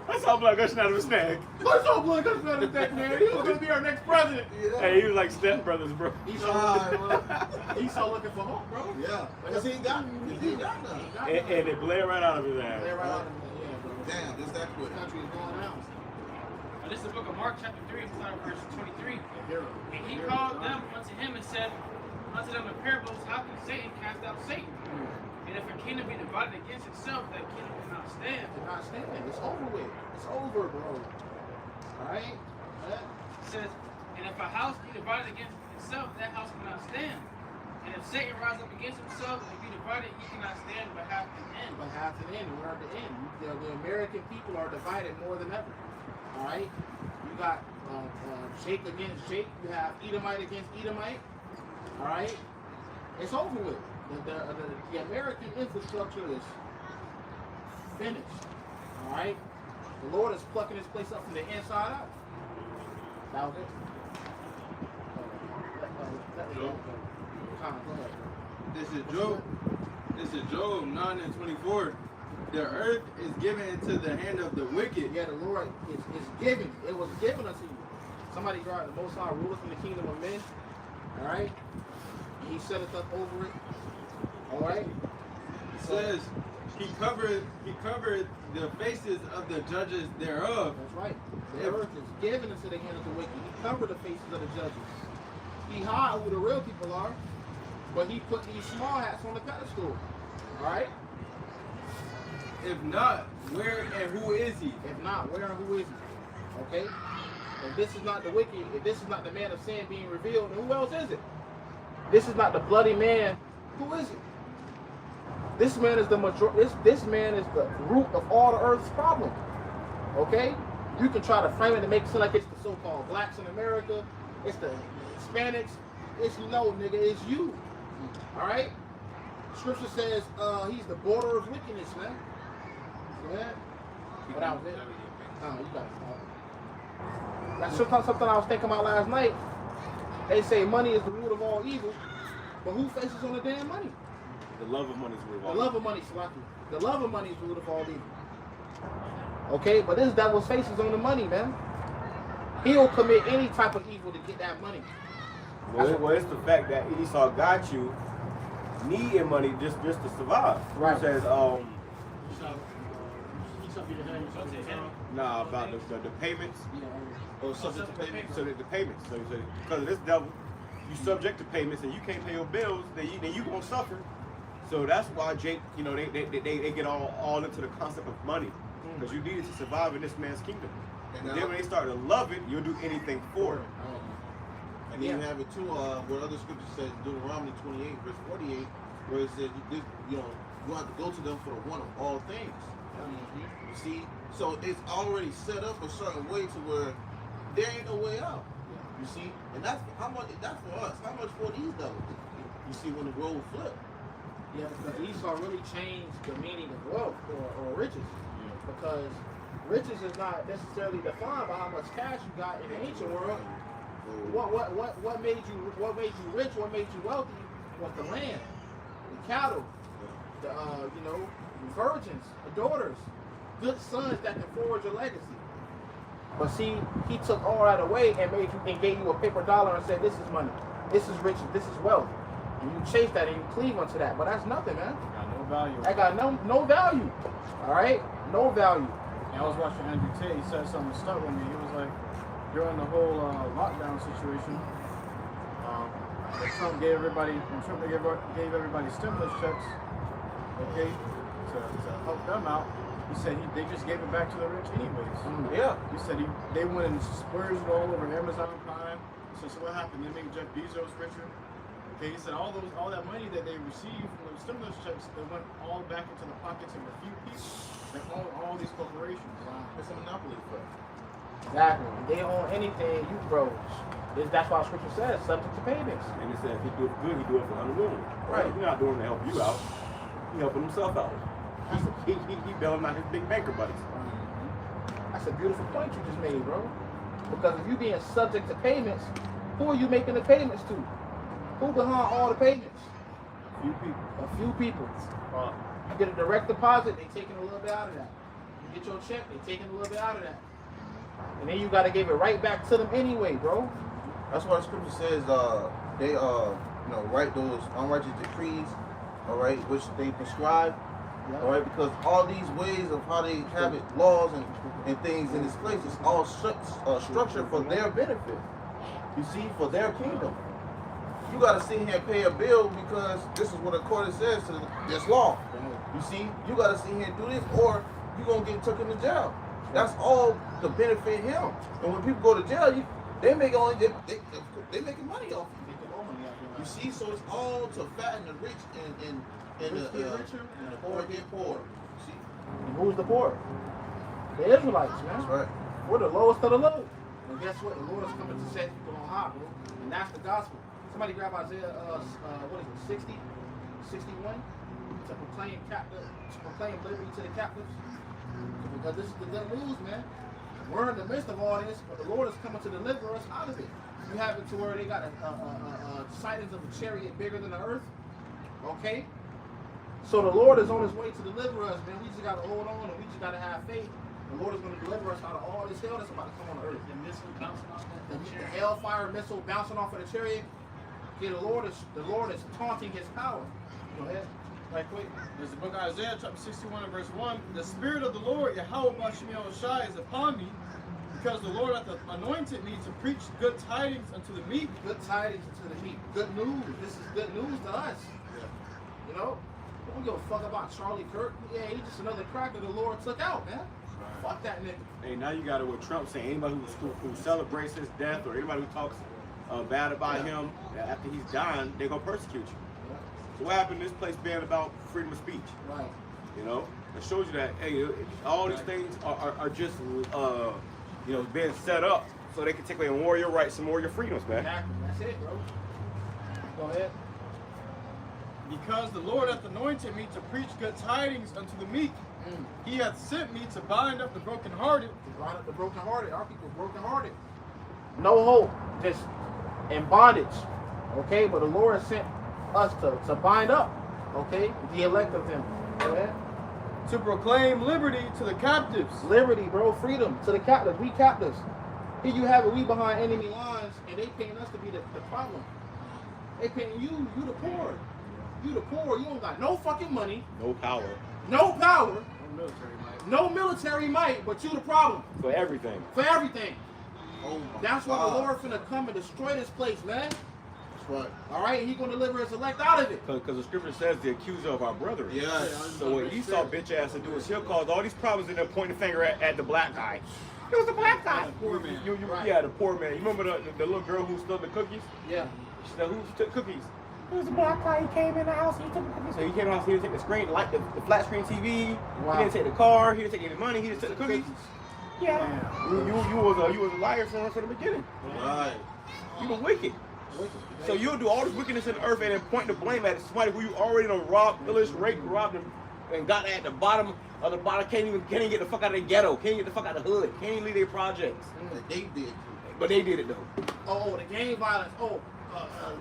That's how blood gushing out of his neck. What's up, blood? That's not his neck, man. He was gonna be our next president. yeah. Hey, he was like step brothers, bro. He's Nah, so looking for hope, bro. yeah, because he ain't got none. And it bled right out of his ass. They're right out of him. Yeah, bro. Damn, just that quick. The country is going out. This is the book of Mark chapter 3, verse 23. And he called them unto him and said unto them in parables, how can Satan cast out Satan? And if a kingdom be divided against itself, that kingdom cannot stand. Cannot stand. It's over with. It's over, bro. Alright? It says, and if a house be divided against itself, that house cannot stand. And if Satan rise up against himself and be divided, he cannot stand but half an end. But half an end. We're at the end. The American people are divided more than ever. Alright? You got Jake against Jake. You have Edomite against Edomite. Alright? It's over with. The American infrastructure is finished. Alright? The Lord is plucking this place up from the inside out. That was it. Go ahead. This is Job 9 and 24. The earth is given into the hand of the wicked. Yeah, the Lord is giving. It was given unto you. Somebody God, the Most High ruleth in the kingdom of men. Alright? And he setteth up over it. Alright? It says he covered the faces of the judges thereof. That's right. The earth is given into the hand of the wicked. He covered the faces of the judges. He hid who the real people are, but he put these small hats on the pedestal. Alright? If not, where and who is he? If not, where and who is he? Okay? if this is not the wicked, if this is not the man of sin being revealed, then who else is it? This is not the bloody man. Who is it? This man is the this man is the root of all the earth's problems. Okay? You can try to frame it and make it seem like it's the so-called blacks in America, it's the Hispanics. It's no, nigga, it's you. Alright? Scripture says he's the border of wickedness, man. Go ahead. But that was it. You got it. That's something I was thinking about last night. They say money is the root of all evil, but who faces on the damn money? The love of money is the root of all The love of money, Salaki. The love of money is the root of all evil. Okay, but this devil's faces on the money, man. He'll commit any type of evil to get that money. Well, it's the fact that Esau got you needing money just to survive. Right. It says, Nah, about the payments. Or subject to payment. So that the payments. So because of this devil, you subject to payments and you can't pay your bills, then you gonna suffer. So that's why Jake, you know, they get all into the concept of money. Because you need it to survive in this man's kingdom. And then when they start to love it, you'll do anything for it. And then you have it too, where other scripture says, Deuteronomy 28, verse 48, where it says, you have to go to them for the one of all things. You see? So it's already set up a certain way to where there ain't no way out. You see? And that's how much, that's for us. How much for these devils? You see when the road flip. Yeah, because Esau really changed the meaning of wealth or riches. Because riches is not necessarily defined by how much cash you got in the ancient world. What made you rich? What made you wealthy was the land, the cattle, the virgins, the daughters, good sons that can forge a legacy. But see, he took all that away and gave you a paper dollar and said, "This is money, this is riches, this is wealth." And you chase that and you cleave unto that. But that's nothing, man. Got no value. That got no value. All right, no value. And I was watching Andrew Tate. He said something that stuck with me. He was like, during the whole lockdown situation, when Trump gave everybody stimulus checks, okay, to help them out. He said they just gave it back to the rich anyways. Yeah. He said they went and splurged it all over Amazon Prime. So what happened? They made Jeff Bezos richer. Okay, he said all that money that they received from those stimulus checks, they went all back into the pockets of a few people that own all these corporations. It's a monopoly effect. Exactly. They own anything, you bros. That's why Scripture says subject to payments. And it says if he do it for good, he do it for unwilling. Right. He's not doing it to help you out. He's helping himself out. He bailing out his big banker buddies. That's a beautiful point you just made, bro. Because if you being subject to payments, who are you making the payments to? Who behind all the payments? A few people. A few people. You get a direct deposit, they taking a little bit out of that. You get your check, they taking a little bit out of that. And then you gotta give it right back to them anyway, bro. That's why the scripture says they write those unrighteous decrees, all right, which they prescribe, all right, because all these ways of how they have it, laws and things in this place is all structured for their benefit. You see, for their kingdom. You gotta sit here and pay a bill because this is what according says to this law. You see, you gotta sit here and do this, or you're gonna get taken to jail. That's all to benefit him. And when people go to jail, they making money off you. You see, so it's all to fatten the rich and the poor get poor. You see? And who's the poor? The Israelites, man. That's right. We're the lowest of the low. And guess what? The Lord is coming to set people on high, bro. And that's the gospel. Somebody grab Isaiah, 60, 61, to proclaim liberty to the captives. Because this is the good news, man. We're in the midst of all this, but the Lord is coming to deliver us out of it. You have it to where they got sightings of a chariot bigger than the earth. Okay? So the Lord is on his way to deliver us, man. We just got to hold on and we just got to have faith. The Lord is going to deliver us out of all this hell that's about to come on the earth. The missile bouncing off that The hellfire missile bouncing off of the chariot. Yeah, the Lord is taunting his power. Go ahead. Right quick. There's the book of Isaiah, chapter 61 and verse 1. The Spirit of the Lord, Yahweh Bashim Shai, is upon me, because the Lord hath anointed me to preach good tidings unto the meek. Good tidings unto the meek. Good news. This is good news to us. You know? We don't give a fuck about Charlie Kirk. Yeah, he's just another cracker the Lord took out, man. Fuck that nigga. Hey, now you got it with Trump saying anybody who celebrates his death or anybody who talks bad about him after he's dying, they're gonna persecute you. So what happened? This place being about freedom of speech. Right. You know, it shows you that hey, all these things are just being set up so they can take away more of your rights and more of your freedoms, man. Exactly. That's it, bro. Go ahead. Because the Lord hath anointed me to preach good tidings unto the meek. He hath sent me to bind up the brokenhearted. To bind up the brokenhearted. Our people brokenhearted. No hope. Just in bondage. Okay? But the Lord sent us to bind up. Okay? The elect of him. Go ahead. To proclaim liberty to the captives. Liberty, bro. Freedom to the captives. We captives. Here you have it. We behind enemy lines. And they paying us to be the problem. They paying you. You the poor. You the poor. You don't got no fucking money. No power. No power. No military might. No military might. But you the problem. For everything. For everything. Oh my That's why God. the Lord finna come and destroy this place, man. That's right. All right, he gonna deliver his elect out of it. Because the scripture says the accuser of our brethren. Yes. So what Esau bitch ass to do is he'll cause all these problems and then point the finger at the black guy. It was the black guy. Poor man. Right. Yeah, the poor man. You remember the little girl who stole the cookies? Yeah. She said, who took cookies? It was a black guy. He came in the house. He took the cookies. So he came in the house. He didn't take the screen, like the flat screen TV. Wow. He didn't take the car. He didn't take any money. He just took the cookies. Yeah. You was a liar from the beginning. Right. You were wicked. So you'll do all this wickedness in the earth and then point the blame at somebody who you already done robbed, pillaged, raped, robbed, and got at the bottom of the bottom. Can't even get the fuck out of the ghetto. Can't get the fuck out of the hood. Can't even leave their projects. That they did. But they did it though. Oh, the gang violence. Oh,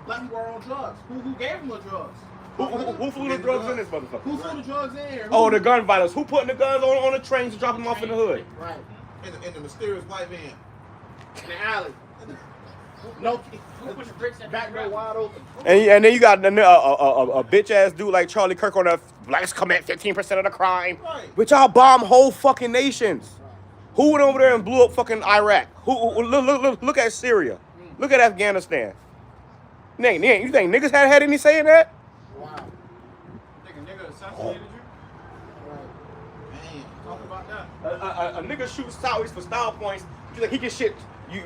black people are on drugs. Who gave them the drugs? Who flew the drugs in this motherfucker? Who threw the drugs in here? Oh, the gun violence. Who putting the guns on the trains and dropping them off in the hood? Right. In the mysterious white van. In the alley. No. Who put the bricks at Back the door wide open. And then you got a bitch ass dude like Charlie Kirk on the blacks commit 15% of the crime. Right. But y'all bomb whole fucking nations. Who went over there and blew up fucking Iraq? Who look at Syria. Look at Afghanistan. You think niggas had any say in that? Wow. Think a nigga assassinated you? Man. Talk about that. A nigga shoots salaries for style points. You think he can shit?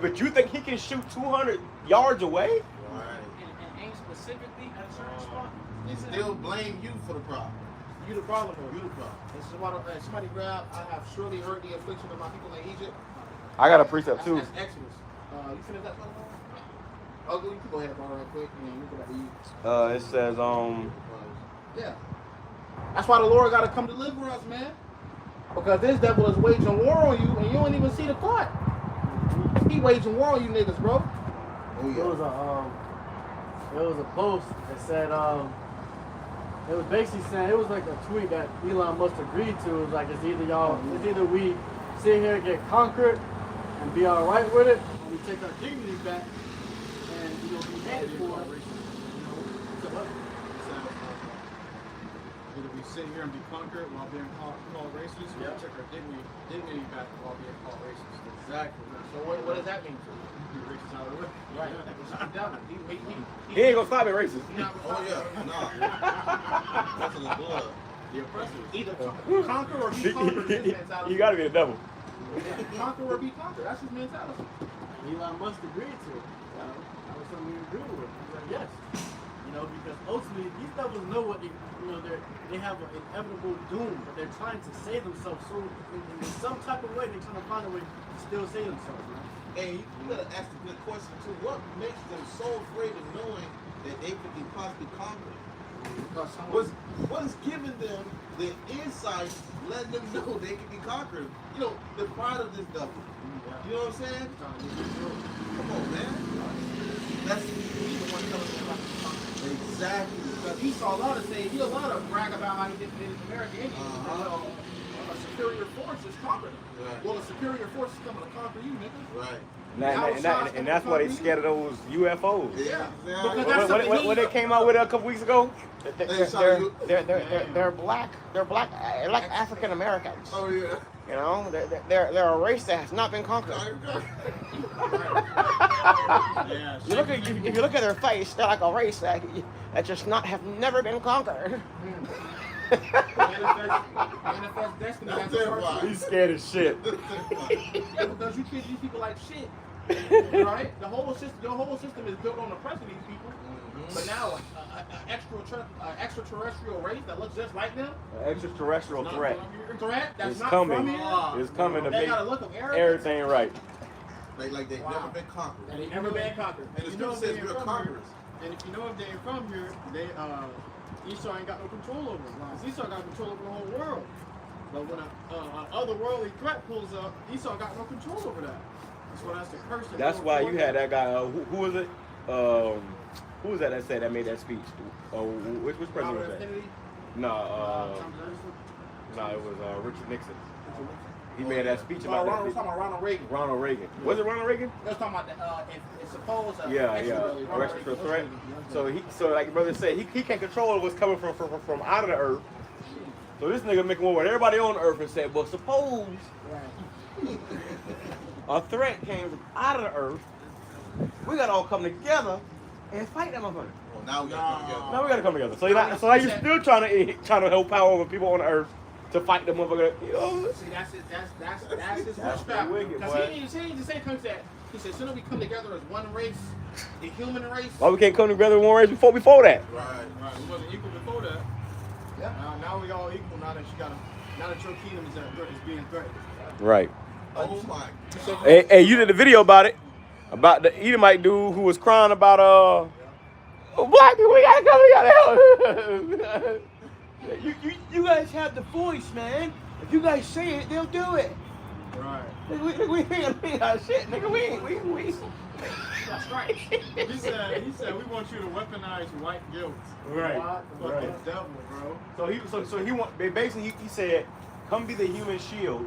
But you think he can shoot 200 yards away? Right. and aim specifically at a certain spot. And still blame you for the problem. You the problem, bro. You the problem. And somebody grab. I have surely heard the affliction of my people in Egypt. I got a precept too. That's Exodus. You finished that one? Oh, you can go ahead, bro, right quick, and then we go back to you. It says Yeah. That's why the Lord got to come deliver us, man. Because this devil is waging war on you, and you don't even see the thought. He waging war on you niggas, bro. Oh It yeah. was a post that said it was basically saying it was like a tweet that Elon Musk agreed to. It was like it's either we sit here and get conquered and be all right with it, or we take our dignity back and be hated for it. Either we sit here and be conquered while being called racist, or we take our dignity back while being called racist. Exactly. So what does that mean? Be racist out of the way. Right. Yeah. That's the devil. he ain't gonna stop it racist. He not Oh gonna yeah. Nah. That's in the blood. The oppressors. either conquer or be conquered. His mentality. You gotta be the devil. Conquer or be conquered. That's his mentality. Elon Musk agreed to it. That was something we agreed with. He's like, yes. Because ultimately these devils know what they have an inevitable doom, but they're trying to save themselves. So in some type of way, they're trying to find a way to still save themselves. And you gotta ask the good question too. What makes them so afraid of knowing that they could be possibly conquered? Because someone What's giving them the insight, letting them know they can be conquered? The pride of this devil. You know what I'm saying? Come on, man. That's he's the one telling them about the conquer. exactly. Because he saw a lot of say, he a lot of brag about how he defeated American Indians. A superior force is conquering them. Right. Well, a superior force is coming to conquer you, nigga. Right. And that's why they scared of those UFOs. Yeah. Exactly. Because that's something What they came out with a couple weeks ago? They're black. They're black, like African Americans. Oh yeah. They're a race that has not been conquered. Yeah. If you look at their face, they're like a race that just have never been conquered. Manifest destiny has That's a why. person. He's scared as shit. Yeah, because you treat these people like shit. Right? The whole system, your whole system is built on oppressing these people. But now, an extraterrestrial race that looks just like them, An extraterrestrial threat that's is not coming. from here, Is coming to they make gotta look them arrogant. everything right. Like they've never been conquered. And they never been conquered. And the You know scripture says they we're from conquerors. And if you know if they ain't from here, they Esau ain't got no control over it. Like, Esau got control over the whole world. But when a otherworldly threat pulls up, Esau got no control over that. That's why that's the curse. That's why you had that guy. Who was it? Who was that said that made that speech? Which president was that? No, it was Richard Nixon. He made that speech about that. We're talking about Ronald Reagan. Ronald Reagan. Was it Ronald Reagan? They're talking about it's supposed Extra threat. So like your brother said, he can't control what's coming from out of the earth. So this nigga making war with everybody on the earth and said, well, suppose a threat came from out of the earth, we gotta all come together and fight that motherfucker. Well, now we gotta come together. Now we gotta come together. So you're still trying to hold power over people on the earth to fight the motherfucker. You know? See, that's his witchcraft. wicked, Because boy. he didn't say things that he said, shouldn't we come together as one race, the human race? Why we can't come together in one race before that? Right. Right, we wasn't equal before that. Yeah. Now we all equal. Now that your kingdom is being threatened. Right. Oh my. Hey, you did a video about it, about the Edomite dude who was crying about black people. We gotta come together. you guys have the voice, man. If you guys say it, they'll do it. Right. We ain't got shit, nigga. We. That's right. He said we want you to weaponize white guilt. Right. Fucking devil, bro. So he said, come be the human shield,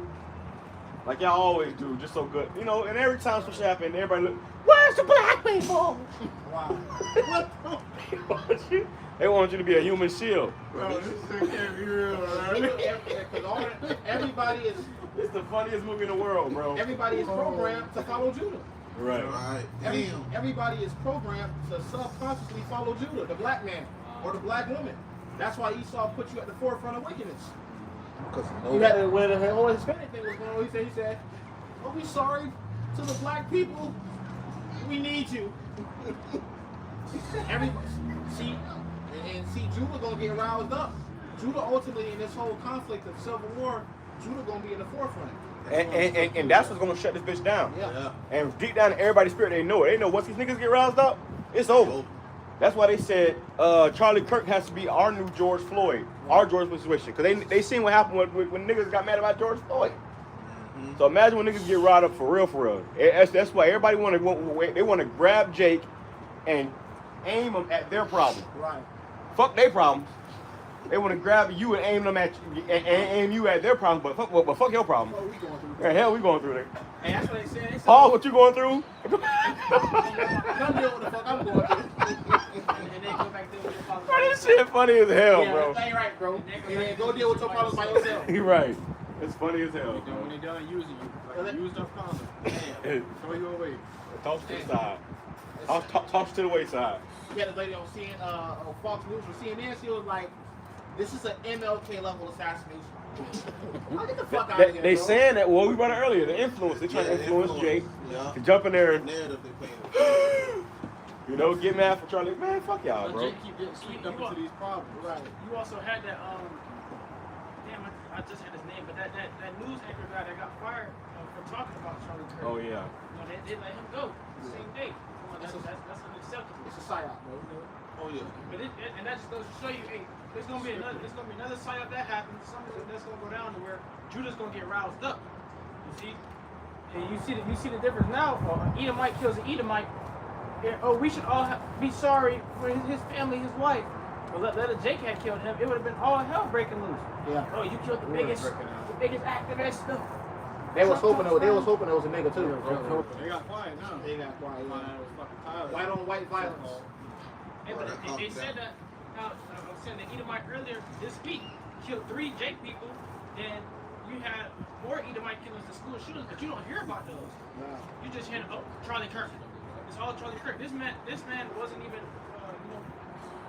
like y'all always do, just so good, you know. And every time some shit happen, everybody look, where's the black people? Wow. They want you to be a human shield. Bro, this shit can't be real, right? Everybody is It's the funniest movie in the world, bro. everybody is programmed to follow Judah. Right. Right. Everybody is programmed to subconsciously follow Judah, the black man or the black woman. That's why Esau put you at the forefront of wickedness. You had to, when the whole Hispanic thing was going on, he said, "Oh, we sorry to the black people. We need you." Everybody, see Judah gonna get roused up. Judah ultimately in this whole conflict of civil war, Judah gonna be in the forefront. And that's what's gonna shut this bitch down. Yeah. And deep down in everybody's spirit, they know it. They know once these niggas get roused up, it's over. That's why they said Charlie Kirk has to be our new George Floyd, our George situation. Because they seen what happened when niggas got mad about George Floyd. So imagine when niggas get riled up for real. That's why everybody want to grab Jake and aim them at their problem. Right. Fuck their problems. They want to grab you and aim them at you, and aim you at their problems, but fuck your problem. What we going through? What the hell we going through there? Hey, that's what they said. They said, Paul, what you going through? come deal with the fuck I'm going through. And then go back to your father. Bro, this shit funny as hell, Yeah, bro. that ain't right, bro. And then go deal with your problems by yourself. You're right. It's funny as hell. When they done using you, like a used up condom. Throw you away. Toss to the side. Toss to the wayside. We had a lady on Fox News from CNN. She was like, "This is an MLK level assassination." Get the fuck out of here, They bro. saying that, well, we brought it earlier, the influence. They trying to influence Jake to jump in there and, Narrative they painted. you know, get mad for Charlie. Man, fuck y'all, bro. Jake keep getting swept up into these problems. Right. You also had that damn, I just had his name, but that news anchor guy that got fired for talking about Charlie Kirk. Oh, yeah. You know, they let him go the same day. Come on, that's unacceptable. It's a psyop, bro. Oh yeah. But and that just goes to show you, hey, there's gonna be another psyop that happens. Something that's gonna go down to where Judah's gonna get roused up. You see, and you see the difference now. Edomite kills an Edomite. We should all be sorry for his family, his wife. But let Jake had killed him, it would have been all hell breaking loose. Yeah. Oh, you killed the biggest activist. They was hoping it was a nigga too. They got quiet now. They got quiet. It was fucking tired. White on white violence. They said that. Now, I was saying that Edomite earlier this week killed 3 Jake people, and you had more Edomite killings than school shootings, but you don't hear about those. You just hear, Charlie Kirk. It's all Charlie Kirk. This man wasn't even,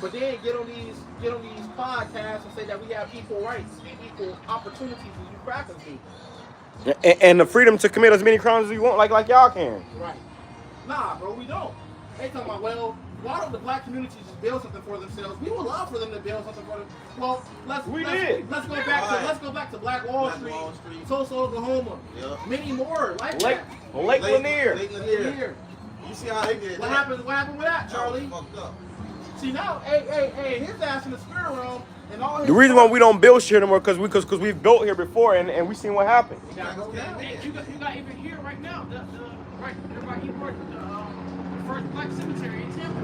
But then get on these podcasts and say that we have equal rights and equal opportunities as you crackers do. And the freedom to commit as many crimes as you want, like y'all can. Right. Nah, bro, we don't. They talking about, well, why don't the black community just build something for themselves? We would love for them to build something for them. Well, let's go back to Black Wall Street, Tulsa, Oklahoma. Yeah. Many more like Lake Lanier. Lake Lanier. You see how they did What that? happened with that, Charlie? That was fucked up. See now, hey, his ass in the spirit realm and all his The reason why we don't build shit anymore because we've built here before and we seen what happened. You gotta go down. Hey, you got even here right now, right he worked the first black cemetery in Tampa.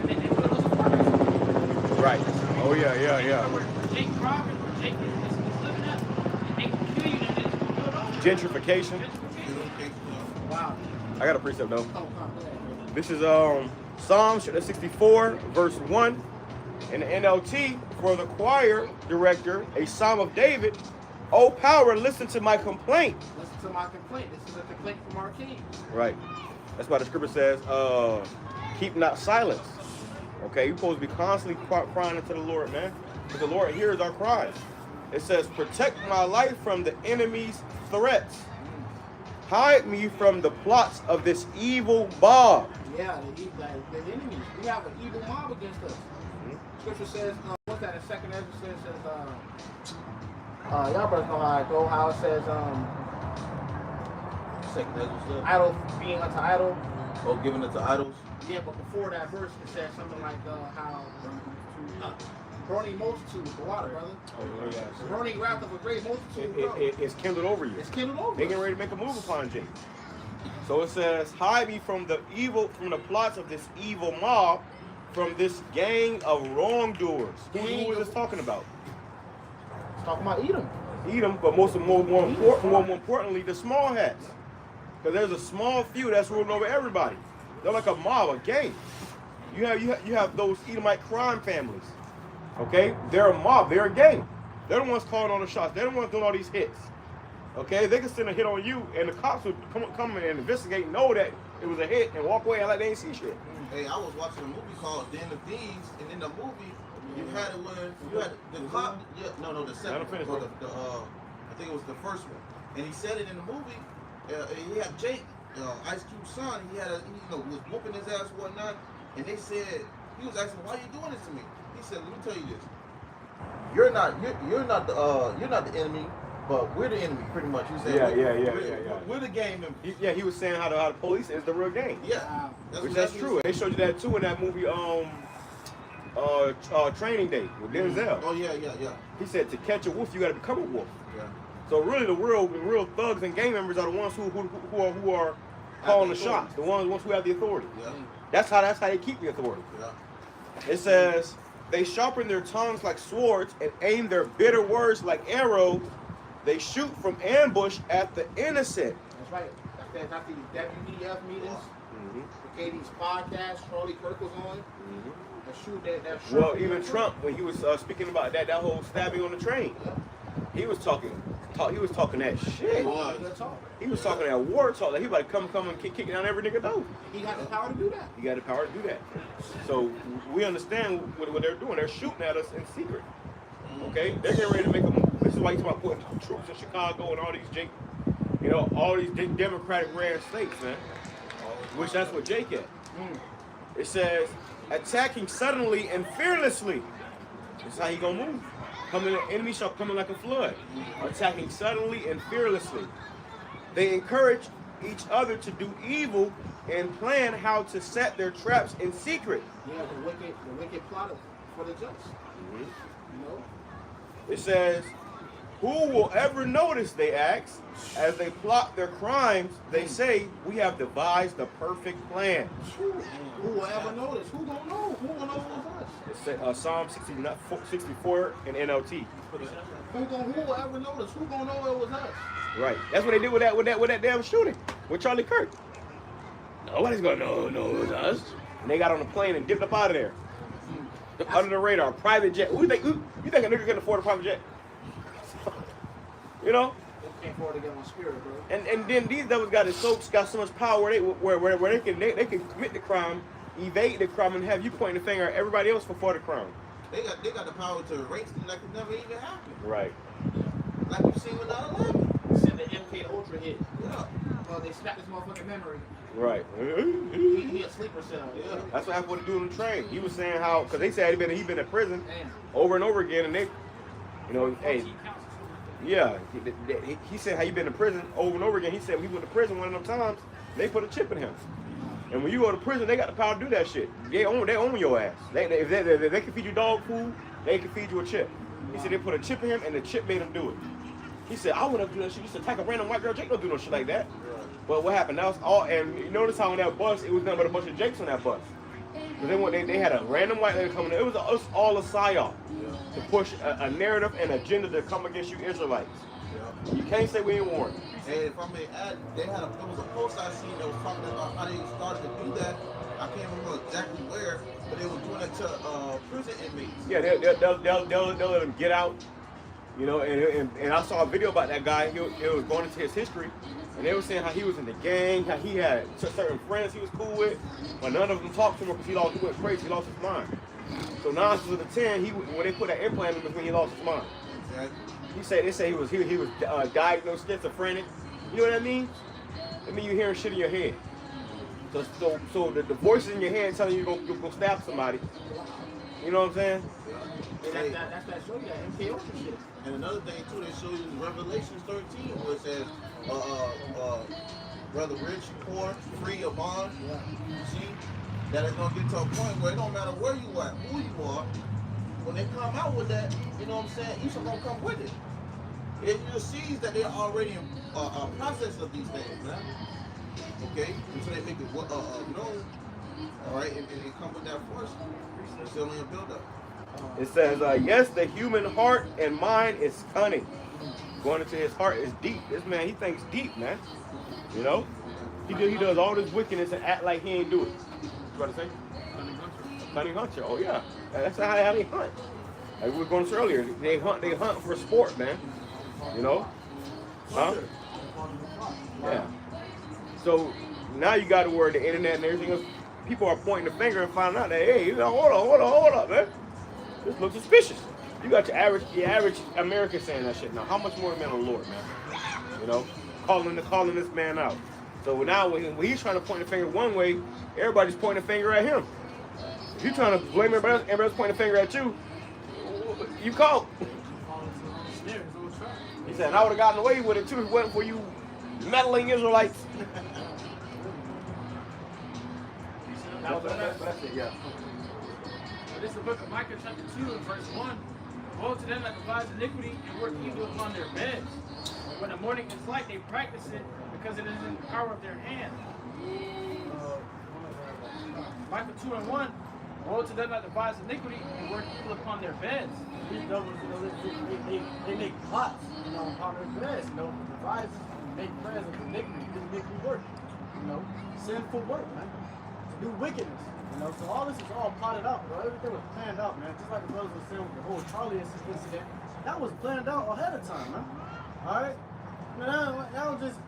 And they put those apartments. Right. Oh yeah. Where Jake Crockett, where Jake is living at, and they can kill you and they just gonna build over. Gentrification. Wow. I got a precept though. Oh, God. This is Psalms 64 verse 1 in the NLT for the choir director, a Psalm of David. O power, listen to my complaint. Listen to my complaint. This is a complaint from our king. Right. That's why the scripture says, keep not silence. Okay, you're supposed to be constantly crying unto the Lord, man. Because the Lord hears our cries. It says, protect my life from the enemy's threats. Hide me from the plots of this evil mob. Yeah, the enemies. We have an evil mob against us. Scripture says, what's that in 2nd Ezra says, y'all brothers know how it go, how it says, Second Ezra stuff. idol being unto idol. Oh, giving it to idols. Yeah, but before that verse, it said something like how burning multitude with the water, brother. Oh, yeah. The burning wrath of a great multitude. It's kindled over you. It's kindled over. They getting ready to make a move upon Jake. So it says, hide me from the plots of this evil mob, from this gang of wrongdoers. Who is this talking about? It's talking about Edom. Edom, but more importantly, the small hats. Because there's a small few that's ruling over everybody. They're like a mob, a gang. You have those Edomite crime families. Okay? They're a mob, they're a gang. They're the ones calling all the shots. They're the ones doing all these hits. Okay? They can send a hit on you and the cops would come and investigate, know that it was a hit and walk away like they ain't see shit. Hey, I was watching a movie called Den of Thieves, and in the movie, you had it when you had the cop. Yeah, no, the second one. Or I think it was the first one. And he said it in the movie. He had Jake, Ice Cube's son. He had was whooping his ass and whatnot. And they said he was asking, "Why are you doing this to me?" He said, "Let me tell you this. You're not the enemy." But we're the enemy, pretty much. You said, we're the gang members. He was saying how the police is the real gang. Yeah, that's true. They showed you that too in that movie, Training Day with Denzel. Oh yeah. He said to catch a wolf, you got to become a wolf. Yeah. So really, the real thugs and gang members are the ones who are calling the shots. The ones who have the authority. Yeah. That's how they keep the authority. Yeah. It says they sharpen their tongues like swords and aim their bitter words like arrows. They shoot from ambush at the innocent. That's right. That's these WDF meetings. Okay, these podcasts Charlie Kirk was on. That well, even Trump, when he was speaking about that whole stabbing on the train, he was talking that shit. He was talking that war talk. Like he about to come and kick down every nigga door. He got the power to do that. He got the power to do that. So we understand what they're doing. They're shooting at us in secret. Okay, they're getting ready to make a move. This is why he's about putting troops in Chicago and all these all these Democratic red states, man. Which that's what Jake at. It says attacking suddenly and fearlessly. That's how he gonna move. The enemy shall come in like a flood. Attacking suddenly and fearlessly. They encourage each other to do evil and plan how to set their traps in secret. Yeah, the wicked plot for the just. It says, who will ever notice, they ask, as they plot their crimes, they say, we have devised the perfect plan. Who will ever notice? Who gonna know? Who gonna know it was us? It's Psalm 64 in NLT. Who will ever notice? Who gonna know it was us? Right. That's what they did with that damn shooting with Charlie Kirk. Nobody's gonna know it was us. And they got on the plane and dipped up out of there. Under the radar, private jet. You think a nigga can afford a private jet? You know? They can't afford to get on spirit, bro. And then these devils got so much power where they can commit the crime evade the crime and have you pointing the finger at everybody else for the crime. They got the power to erase it like it never even happened. Right. Like you see with 9/11. Send the MK Ultra hit. Yeah. Well, they snapped his motherfucking memory. Right. He a sleeper cell. Yeah. That's what happened with the dude on the train. He was saying how, because they said he been in prison Damn. over and over again, and they, you know, hey, 14 counts. yeah, he said how you been in prison over and over again. He said when he went to prison one of them times, they put a chip in him. And when you go to prison, they got the power to do that shit. They own your ass. If they can feed you dog food, they can feed you a chip. He said they put a chip in him, and the chip made him do it. He said, I wouldn't do that shit. He said, attack a random white girl. Jake don't do no shit like that. But what happened? That was all. And you notice how on that bus, it was nothing but a bunch of Jakes on that bus. Because they had a random white lady coming in. It was all a psyop to push a narrative and agenda to come against you Israelites. You can't say we ain't warned. And if I may add, there was a post I seen that was talking about how they started to do that. I can't remember exactly where, but they were doing that to prison inmates. Yeah, they'll let him get out. You know, and I saw a video about that guy. It was going into his history, and they were saying how he was in the gang, how he had certain friends he was cool with, but none of them talked to him because he went crazy, he lost his mind. So 9 to the 10, when they put that implant in him, when he lost his mind. Exactly. They say he was diagnosed schizophrenic. You know what I mean? I mean you hearing shit in your head. So the voices in your head telling you to go stab somebody. You know what I'm saying? And that's that show you that MK Ultra shit. And another thing too, they show you in Revelation 13 where it says, whether rich, poor, free, or bond. See, that it's gonna get to a point where it don't matter where you at, who you are. When they come out with that, you know what I'm saying? Each of them come with it. If you see that they're already in a process of these things, man. Okay, until they make it known. All right, and they come with that force. It's still in a build-up. It says, yes, the human heart and mind is cunning. Going into his heart is deep. This man, he thinks deep, man. You know? He does all this wickedness and act like he ain't do it. You about to say? Cunning hunter. Oh, yeah. That's how they hunt. Like we were going to say earlier, they hunt for sport, man. You know? Huh? Yeah. So now you got to worry the internet and everything else. People are pointing the finger and finding out that, hey, you know, hold up, man. This looks suspicious. You got your average American saying that shit. Now, how much more the man of the Lord, man? You know, calling this man out. So now when he's trying to point the finger one way, everybody's pointing the finger at him. If you're trying to blame everybody's pointing the finger at you, you caught. He said, I would have gotten away with it too if it wasn't for you meddling Israelites. That's it, yeah. This is the book of Micah chapter 2 and verse 1. Woe to them that devise iniquity and work evil upon their beds. When the morning is light, they practice it because it is in the power of their hand. Micah 2 and 1. Woe to them that devise iniquity and work evil upon their beds. These devils, you know, they make plots, you know, upon their beds, you know, devise, make plans of iniquity, iniquity work, you know, sinful work, man, to do wickedness, you know. So all this is all plotted out, bro. Everything was planned out, man. Just like the brothers were saying with the whole Charlie incident, that was planned out ahead of time, man. All right. That was just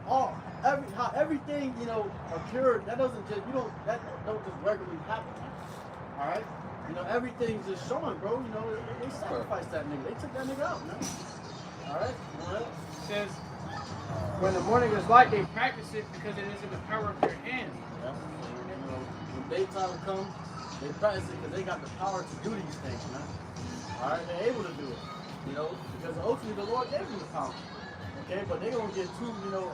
how everything, you know, occurred. That doesn't just that don't just regularly happen. All right. You know, everything's just showing, bro. You know, they sacrificed that nigga. They took that nigga out, man. All right. It says, when the morning is light, they practice it because it is in the power of their hands. Yeah. You know, when daytime comes, they practice it because they got the power to do these things, man. All right. They're able to do it. You know, because ultimately the Lord gave them the power. Okay, but they're gonna get too, you know,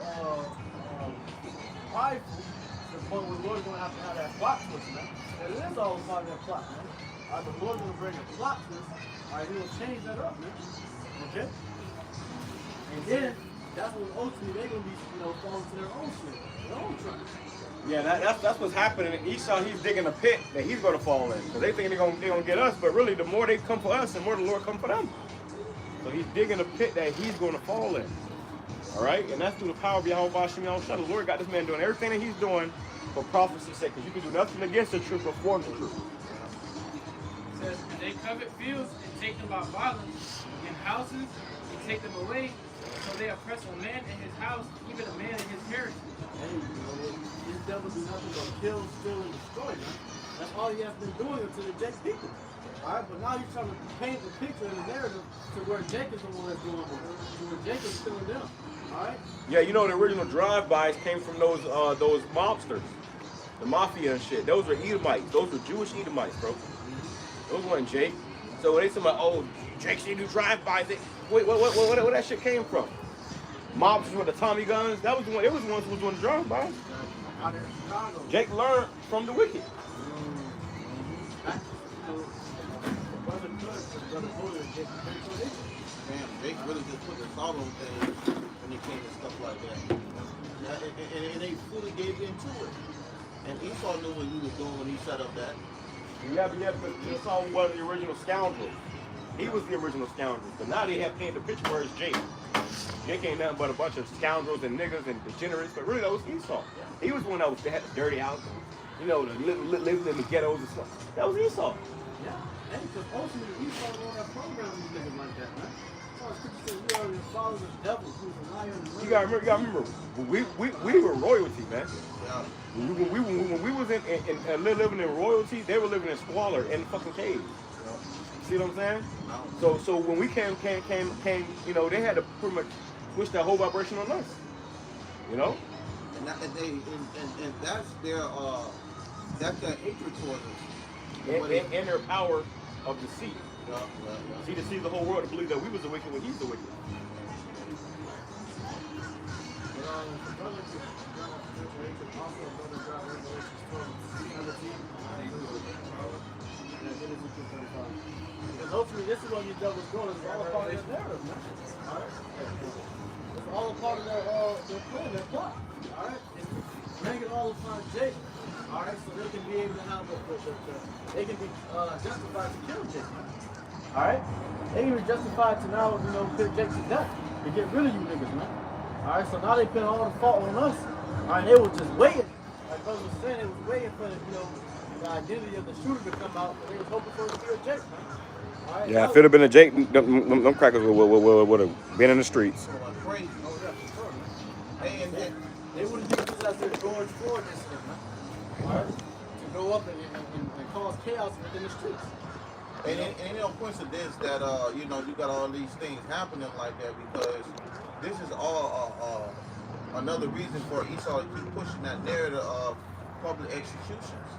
prideful to the point where the Lord's gonna have that plot twist, man. And it is all part of that plot, man. All right, the Lord's gonna bring a plot twist. All right, he'll change that up, man. Okay? And then that's when ultimately they're gonna be, you know, falling to their own shit, their own trap. Yeah, that's what's happening. Esau, he's digging a pit that he's gonna fall in because they think they're gonna get us, but really the more they come for us, the more the Lord come for them. So he's digging a pit that he's gonna fall in. All right, and that's through the power of Yahweh Shem Yahushua. The Lord got this man doing everything that he's doing for prophecy's sake, because you can do nothing against the truth but for the truth. It says, and they covet fields and take them by violence, and houses and take them away, so they oppress a man in his house, even a man in his heritage. Hey, you know, these devils do nothing but kill, steal, and destroy, man. That's all he has been doing until the Jake people. All right, but now he's trying to paint the picture and the narrative to where Jake is the one that's doing it, to where Jake is killing them. All right. Yeah, you know the original drive-bys came from those mobsters, the mafia and shit. Those were Edomites. Those were Jewish Edomites, bro. Those weren't Jake. So when they say about, oh, Jake should do drive-bys, wait, where that shit came from? Mobsters with the Tommy guns. That was the one. It was the ones who was doing the drive-bys. Out there in Chicago. Jake learned from the wicked. Man, Jake really just put the salt on things when it came to stuff like that. And they fully gave into it. And Esau knew what he was doing when he set up that. Yeah, but Esau was the original scoundrel. He was the original scoundrel. But now they have painted the picture where it's Jake. Jake ain't nothing but a bunch of scoundrels and niggas and degenerates. But really, that was Esau. He was the one that had the dirty house, you know, living in the ghettos and stuff. That was Esau. Yeah, and because ultimately Esau the one that programmed these niggas like that, man. So scripture says we are the followers of devils, who's a liar and a You gotta remember, we were royalty, man. Yeah. When we was in living in royalty, they were living in squalor in fucking caves. See what I'm saying? So when we came, you know, they had to pretty much push that whole vibration on us. You know? And that's their hatred towards us. And their power of deceit. Yeah. See, to see the whole world to believe that we was the wicked when he's the wicked. Because ultimately, this is what these devils doing. It's all a part of their narrative, man. All right? It's all a part of their plan, their plot. All right? It's bring it all upon Jake. All right? So they can be able to have they can be justified to kill Jake. All right? They can be justified to now, you know, put Jake to death to get rid of you niggas, man. All right? So now they put all the fault on us. All right? They were just waiting. Like Brother was saying, they was waiting for the, you know, the identity of the shooter to come out. But they was hoping for it to be a Jake, man. All right? Yeah, if it had been a Jake, them crackers would have been in the streets. Crazy. Oh, yeah, for sure, man. And They would have used this as their George Floyd incident, man. All right? To go up and cause chaos within the streets. And it no coincidence that you know, you got all these things happening like that, because this is all another reason for Esau to keep pushing that narrative of public executions.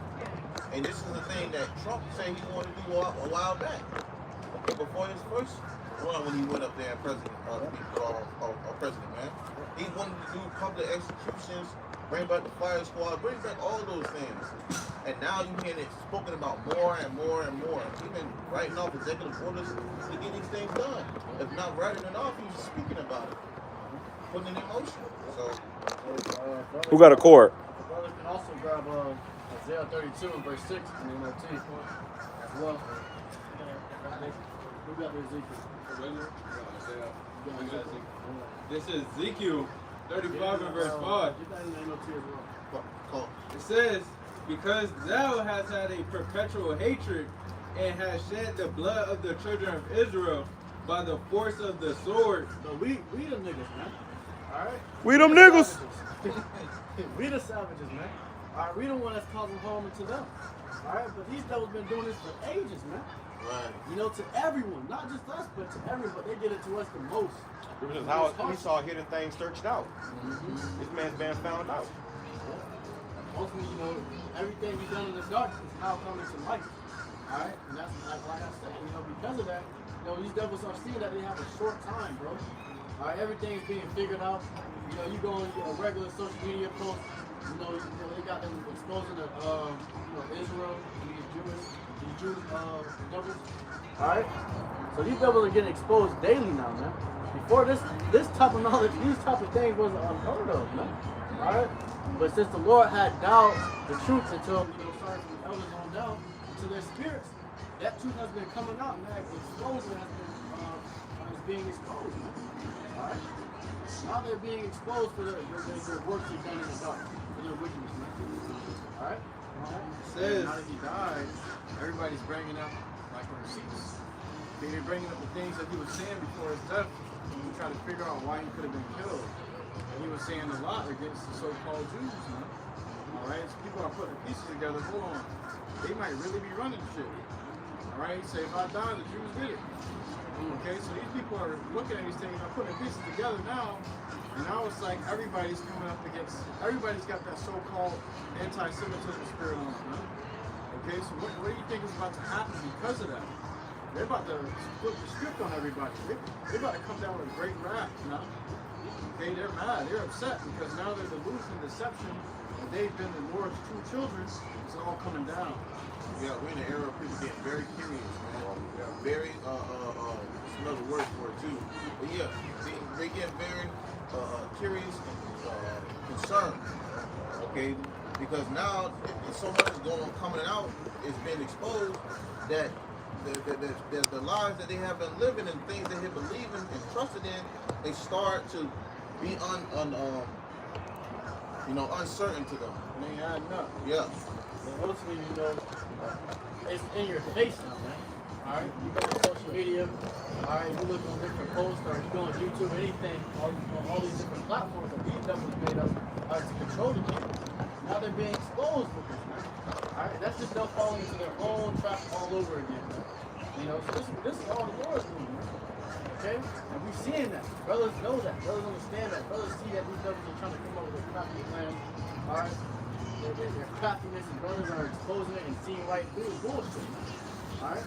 And this is the thing that Trump said he wanted to do a while back. Okay, before his first run, when he went up there and president, man, he wanted to do public executions, bring back the fire squad, bring back all those things. And now you hear it spoken about more and more and more. Even writing off executive orders to get these things done. If not writing it off, he's speaking about it, putting it in motion. So, Who got a cord? The brother can also grab Isaiah 32 and verse 6 in the NLT as well. Who got the Ezekiel? This is Ezekiel 35 and verse 5. Get that in the NLT as well. It says, because thou hast had a perpetual hatred and hast shed the blood of the children of Israel by the force of the sword. No, we the niggas, man. All right? We them niggas. We the savages, man. All right, we the one that's causing harm to them. All right, but these devils been doing this for ages, man. right. You know, to everyone, not just us, but to everyone. But they did it to us the most. This is how Esau hidden things searched out. This man's been found out. Ultimately, you know, everything we done in the dark is now coming to light. All right, and that's like I said, you know, because of that, you know, these devils are seeing that they have a short time, bro. All right, everything's being figured out. You know, you go and get a regular social media post. You know, they got them exposing the, you know, Israel and these Jewish devils. All right, so these devils are getting exposed daily now, man. Before this type of knowledge, these type of things wasn't unheard of, man. All right, but since the Lord had dialed the truth until, you know, starting from the elders on down to their spirits, that truth has been coming out, and that exposure has been is being exposed, man. All right, now they're being exposed for their works they've done in the dark, for their wickedness, man. All right. Says, Now that he died, everybody's bringing up like the receipts. They're bringing up the things that he was saying before his death, and we try to figure out why he could have been killed. And he was saying a lot against the so-called Jews, man. All right, so people are putting pieces together. Hold on, they might really be running shit. All right, say if I die, the Jews did it. Okay, so these people are looking at these things, are putting pieces together now, and now it's like everybody's coming up against. Everybody's got that so-called anti-Semitism spirit on them. Right? Okay, so what do you think is about to happen because of that? They're about to flip the script on everybody. They're about to come down with a great wrath, you know? Okay, they're mad, they're upset because now there's illusion, deception, and they've been the Lord's true children. It's all coming down. Yeah, we're in an era of people getting very curious, man. Very, it's another word for it too. But yeah, they get very curious and concerned. Okay, because now so much is going on, coming out, it's been exposed that the lies that they have been living and things they have believed and trusted in, they start to be uncertain to them. And they adding up. Yeah. And ultimately, you know, it's in your face now, man. All right, you go on social media. All right, you look on different posts, or you go on YouTube, anything, on all these different platforms that these devils made up to control the people. Now they're being exposed with this, man. All right, that's just them falling into their own trap all over again, man. You know, so this is all the Lord's doing, man. Okay, and we're seeing that. Brothers know that. Brothers understand that. Brothers see that these devils are trying to come up with a crafty plan. All right. Their craftiness, and brothers are exposing it and seeing right through the bullshit. Alright?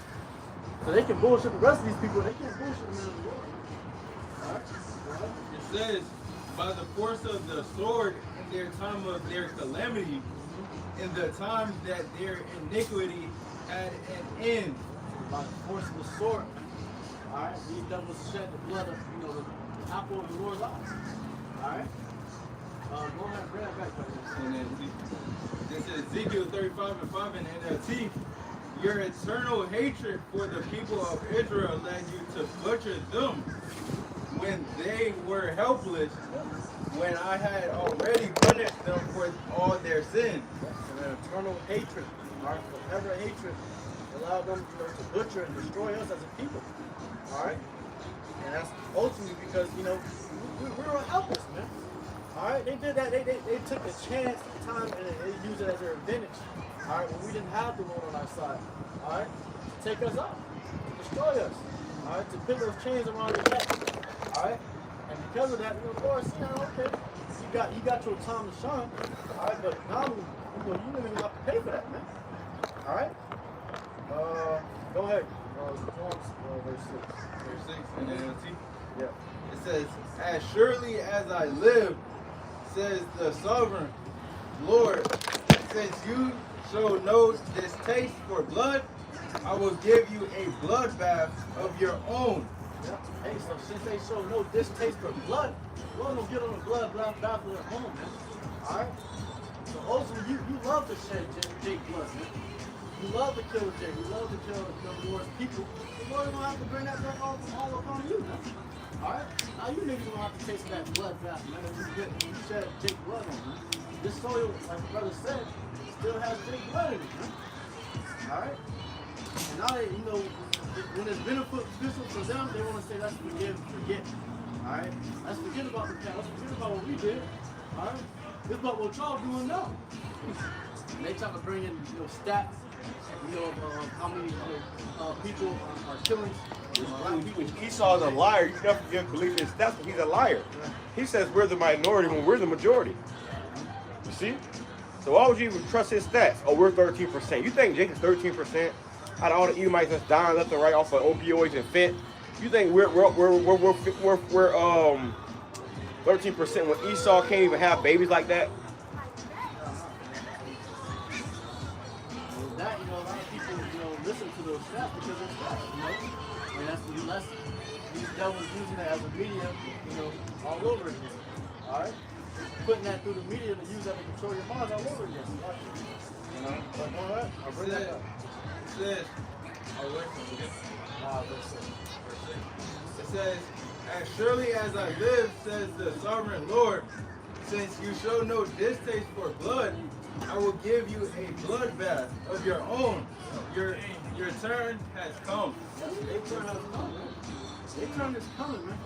So they can bullshit the rest of these people, they can't bullshit them in the Lord. Alright? It says, by the force of the sword in their time of their calamity, in the time that their iniquity had an end. By the force of the sword. Alright? These devils shed the blood of, you know, the apple of the Lord's eyes. Alright? Go ahead, bring that back. And then this is Ezekiel 35:5 in NLT. Your eternal hatred for the people of Israel led you to butcher them when they were helpless, when I had already punished them for all their sin. And an eternal hatred, alright, forever hatred, allowed them, you know, to butcher and destroy us as a people. Alright? And that's ultimately because, you know, we were helpless, man. Alright, they did that, they took the chance, the time, and they used it as their advantage. Alright, when we didn't have the Lord on our side. Alright, to take us out, to destroy us. Alright, to put those chains around your neck. Alright? And because of that, you know, Lord, see, okay, you got your time to shine. Alright, but now you don't even have to pay for that, man. Alright? Go ahead. Verse 6. Verse 6 in NLT. Yeah. It says, as surely as I live, says the sovereign Lord, since you show no distaste for blood, I will give you a bloodbath of your own. Yeah. Hey, so since they show no distaste for blood, Lord will get on the blood bath of their own, man. Alright? So ultimately, you love to shed Jake blood, man. You love to kill Jake. You love to kill the Lord's people. The Lord don't have to bring that blood all upon you, man. Alright? Now you niggas don't have to taste that blood bath, man. You shed Jake blood on, man. This soil, like the brother said, still has Jake blood in it, man. Alright? And now, you know, when it's beneficial for them, they want to say, let's forgive and forget. Alright? Let's forget about the past. Let's forget about what we did. Alright? This is about what y'all doing now. And they try to bring in, you know, stats, you know, how many people are killing. Esau's a liar. You never believe his stats, but he's a liar. He says we're the minority when we're the majority. You see? So why would you even trust his stats? Oh, we're 13%. You think Jake is 13%? Out of all the Edomites that's dying left and right off of opioids and fent, you think we're 13% when Esau can't even have babies like that? That, you know, a lot of people, you know, listen to those stats because it's stats, you know? And that's the lesson. These devils using it as a media, you know, all over again. Alright? Putting that through the media to use that to control your mind all over again. You know? But go ahead. I'll bring that up. It says, it says, as surely as I live, says the sovereign Lord, since you show no distaste for blood, I will give you a bloodbath of your own. Your turn has come. Their turn has come, man. Their turn is coming, man.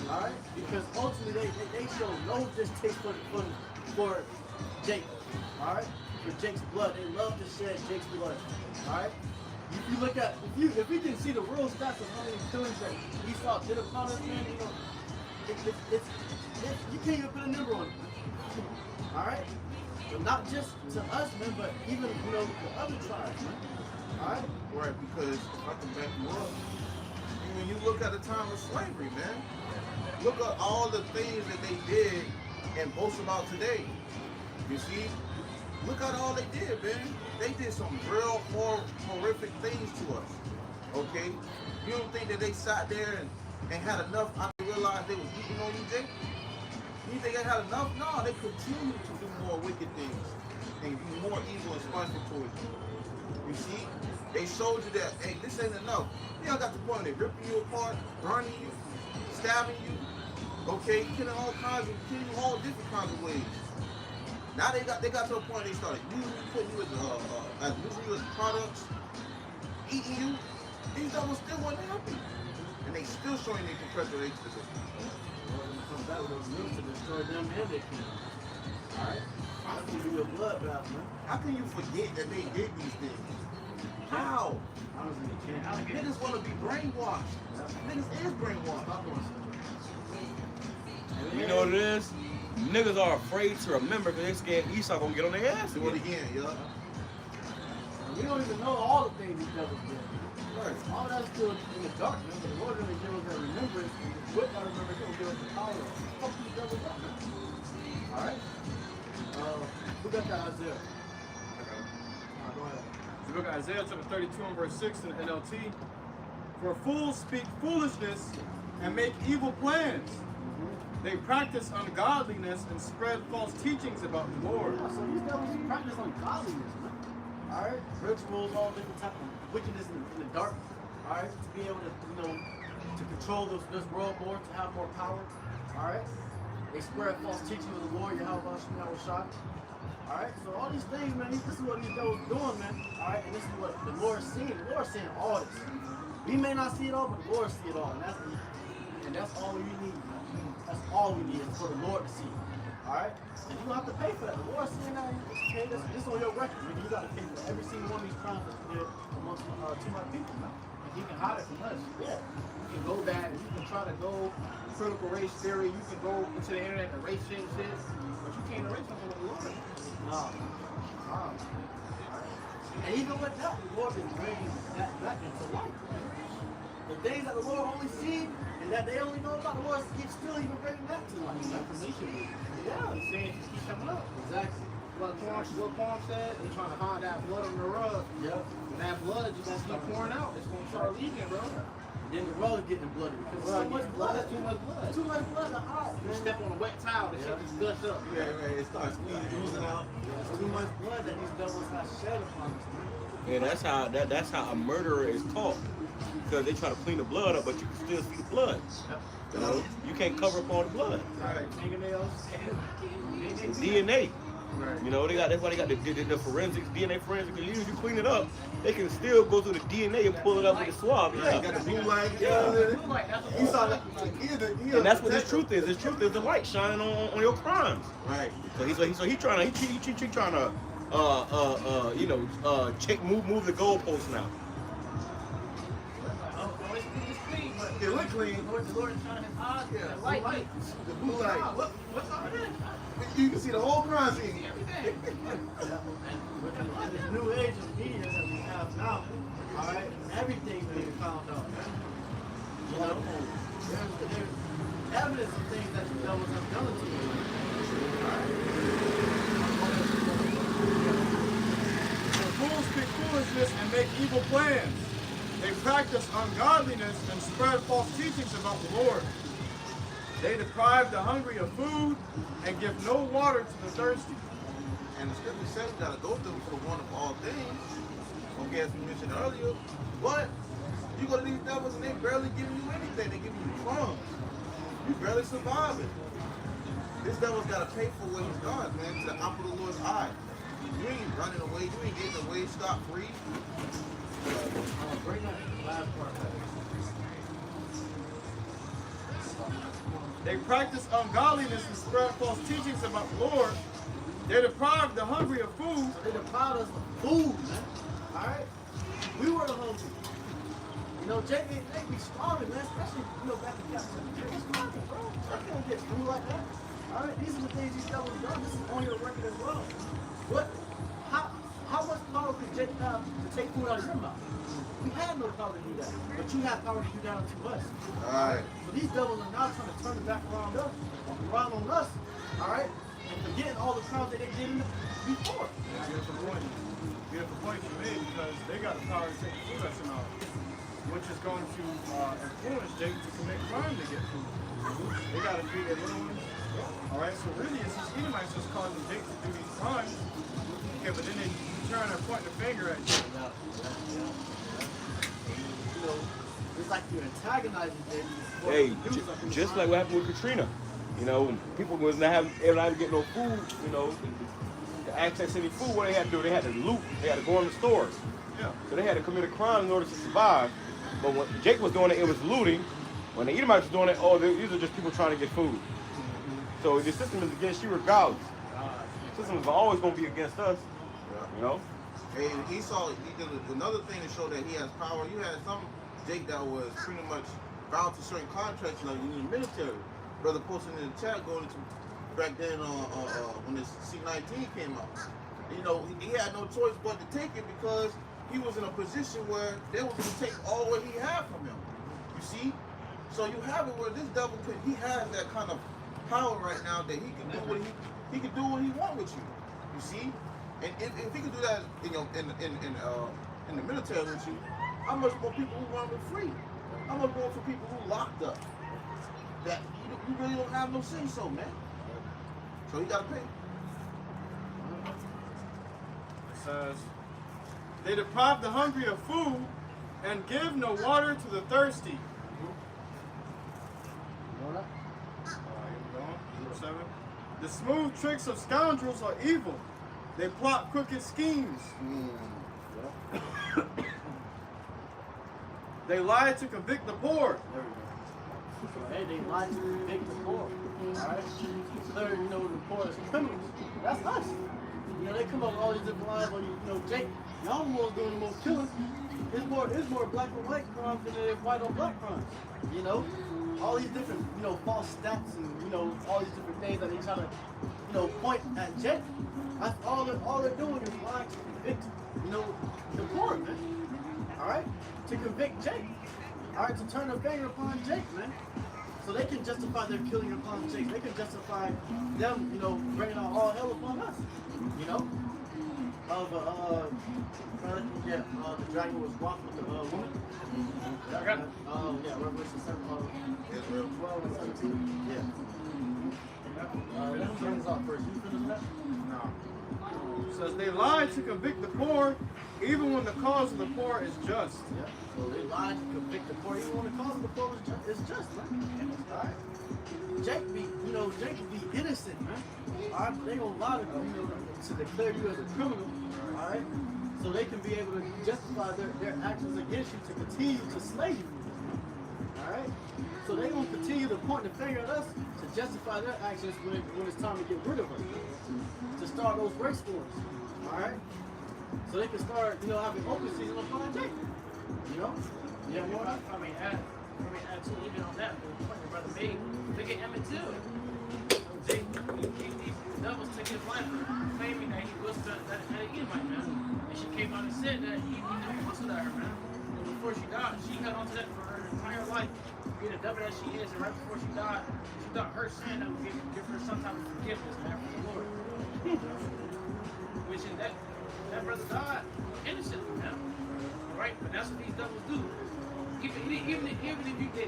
Alright? Because ultimately they show no distaste for Jacob. All right, for Jake's blood. They love to shed Jake's blood. All right. If you look at, if we can see the real stats of how many killings that Esau did upon us, man, you know, you can't even put a number on it. All right. But not just to us, man, but even, you know, the other tribes, man. All right. Right, because if I can back you up, when you look at the time of slavery, man, look at all the things that they did and boast about today. You see? Look at all they did, man. They did some real horrific things to us. Okay? You don't think that they sat there and had enough to realize they was eating on you, Jake? You think they had enough? No, they continue to do more wicked things and be more evil and spiteful towards you. You see? They showed you that, hey, this ain't enough. They all got to the point where they ripping you apart, burning you, stabbing you, okay, killing you all different kinds of ways. Now they got to a point they started putting you as using you as products, eating you. These devils still weren't happy. And they still showing they can perpetuate to the system. Come back with those nukes to destroy them and their kingdom. Alright? How can you be a bloodbath, man? How can you forget that they did these things? How? Honestly, you can't. Niggas want to be brainwashed. Niggas is brainwashed. Stop doing so. You know what it is? Niggas are afraid to remember because they scared Esau gonna get on their ass. Do it again, yeah. We don't even know all the things these devils did. Right. All that's still in the dark, man. But the Lord gonna give us that remembrance. We're gonna remember, He'll give us the power to fuck these devils up, man. Alright? Who got that Isaiah? Alright, go ahead. The book of Isaiah chapter 32 and verse 6 in the NLT. For fools speak foolishness and make evil plans. They practice ungodliness and spread false teachings about the Lord. Yeah, so these devils practice ungodliness, man. Alright? Rituals, all different type of wickedness in the dark. Alright? To be able to, you know, to control this world more, to have more power. Alright? They spread false teaching of the Lord, Yahweh Shah. Alright? So all these things, man, this is what these devils doing, man. Alright? And this is what the Lord is seeing. The Lord is seeing all this. We may not see it all, but the Lord sees it all. And that's all we need. That's all we need is for the Lord to see. Alright? And you don't have to pay for that. The Lord's seeing that. Okay, this on your record. You got to pay for every single one of these crimes that you did amongst too much people now. And he can hide it from us. Yeah. You can go that, you can try to go critical race theory, you can go into the internet and erase shit, but you can't erase something with the Lord. No. And even with that, the Lord is bringing that back into life. The things that the Lord only sees and that they only know about, the Lord keeps still even bringing that to life. Yeah, he's saying just keep coming up. Exactly. What Palm said, they're trying to hide that blood on the rug. Yep. And that blood just gonna keep pouring out. It's gonna start leaking, bro. Then the rug getting bloody because there's so much blood. Too much blood. Too much blood to hide. You step on a wet towel, the shit just gush up. Yeah, it starts oozing out. There's too much blood that these devils have shed upon us, man. Yeah, that's how a murderer is caught. Because they try to clean the blood up, but you can still see the blood. You know, you can't cover up all the blood. Right. Fingernails. DNA. Right. You know, that's why they got the forensics, DNA forensics. Because you clean it up, they can still go through the DNA and pull it up with the swab. You Yeah. got the blue light. Yeah. You saw that. And that's what his truth is. His truth is the light shining on your crimes. Right. So he trying to move the goalposts now. It look clean. The Lord is shining his eyes with Yeah. the light. The blue light. What's all that? You can see the whole crime scene. Everything. With this new age of media that we have now, alright, everything's being found out. You know? There's evidence of things that the devils have done to you. For fools speak foolishness and make evil plans. They practice ungodliness and spread false teachings about the Lord. They deprive the hungry of food and give no water to the thirsty. And the scripture says you gotta go through for one of all things. Okay, as we mentioned earlier. But you go to these devils and they barely giving you anything. They give you crumbs. You barely surviving. This devil's gotta pay for what he's done, man, to the apple of the Lord's eye. You ain't running away, you ain't getting away scot-free. Bring that last part back. They practice ungodliness and spread false teachings about the Lord. They deprived the hungry of food. So they deprived us of food, man. Alright? We were the hungry. You know, Jake, they be starving, man. Especially, back in captivity. They be starving, bro. Jake don't get food like that. Alright? These are the things these devils done. This is on your record as well. How much power could Jake have to take food out of your mouth? We had no power to do that. But you have power to do that unto us. Alright. So these devils are now trying to turn it back around us, around on us, alright? And forgetting all the crimes that they did before. Beautiful point you made, because they got the power to take the food out your mouth, which is going to influence Jake to commit crime to get food. They got to feed their little ones. Alright, so really it's these Edomites just causing Jake to do these crimes. Okay, but then they turn and point the finger at Jake. It's like you're antagonizing them. Hey, just like what happened with Katrina. When people was not able to get no food, to access any food, what they had to do, they had to loot. They had to go in the stores. Yeah. So they had to commit a crime in order to survive. But when Jake was doing it was looting. When the Edomites were doing it, these are just people trying to get food. So the system is against you regardless. The system is always going to be against us. And he did another thing to show that he has power. You had some Jake that was pretty much bound to certain contracts, like in the military. Brother posted in the chat going into back then when this C-19 came out. He had no choice but to take it because he was in a position where they were going to take all what he had from him. You see? So you have it where this devil he has that kind of power right now that he can do what he can do what he wants with you. You see? And if he could do that in the military with you, how much more people who run free? How much more for people who locked up? That you really don't have no say so, man. So he gotta pay. It says, they deprive the hungry of food and give no water to the thirsty. Verse 7. The smooth tricks of scoundrels are evil. They plot crooked schemes. They lie to convict the poor. Hey, they lie to convict the poor. Alright? So the poor is criminals. That's us. They come up with all these different lies on Jake, y'all the ones doing the most killing. It's more black and white crimes than it is white on black crimes. All these different, false stats and, all these different things that they try to, point at Jake. That's all they're doing is lying to convict, the poor, man. Alright? To convict Jake. Alright, to turn their finger upon Jake, man. So they can justify their killing upon Jake. They can justify them, bringing out all hell upon us. The dragon was wroth with the woman. Revelation 12 and 17. Yeah. Let's turn this off first. You finish that? No. It says they lie to convict the poor, even when the cause of the poor is just. Yeah. So they lie to convict the poor, even when the cause of the poor is just, man. Alright. Jake be innocent, man. Alright, they gonna lie to declare you as a criminal. Alright. So they can be able to justify their actions against you to continue to slay you. Alright? So they gonna continue to point the finger at us to justify their actions when it's time to get rid of us. To start those race wars. Alright? So they can start, having open season upon Jake. Yeah, well, I mean, add to even on that, the point your brother made, look at Emmett too. Jake, these devils took his life, claiming that he was that Edomite, man. And she came out and said that he whistled at her, man. And before she died, she held on to that for her entire life. Being the devil that she is, and right before she died, she thought her sin that would give her some type of forgiveness, man, from the Lord. Which is that brother died innocently, man. Right? But that's what these devils do. Even if you know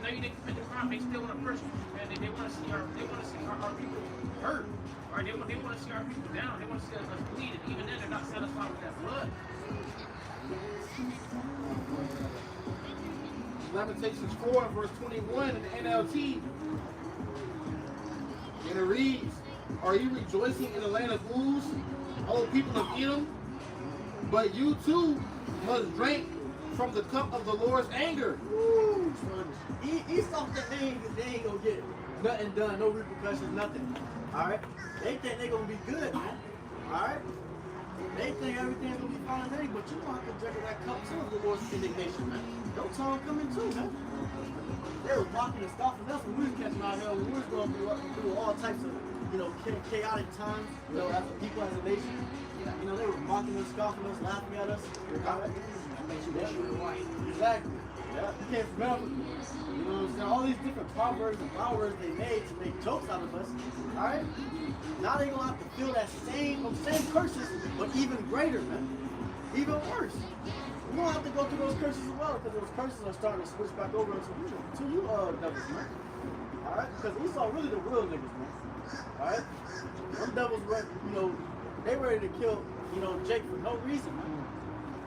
you didn't commit the crime, they still want to pursue you, man. They want to see our people hurt. Right? They want to see our people down. They want to see us bleed. And even then, they're not satisfied with that blood. Lamentations 4 verse 21 in the NLT. And it reads, are you rejoicing in the land of Uz, O people of Edom? But you too must drink from the cup of the Lord's anger. Woo, he thought that they ain't gonna get nothing done, no repercussions, nothing. Alright? They think they gonna be good, man. Alright? They think everything's gonna be fine and dandy, but you don't have to drink of that cup too of the Lord's indignation, man. Your time coming too, man. They was mocking and scoffing us when we was catching our hell, when we was going through all types of, chaotic times, as a people, as a nation. They were mocking us, scoffing us, laughing at us. Alright? Exactly. Yeah, you came from Africa. You know what I'm saying? All these different proverbs and proverbs they made to make jokes out of us. Alright? Now they gonna have to feel that same curses, but even greater, man. Even worse. We're gonna have to go through those curses as well, because those curses are starting to switch back over to you devils, man. Alright? Because Esau really the real niggas, man. Alright? Them devils they ready to kill, Jake for no reason, man.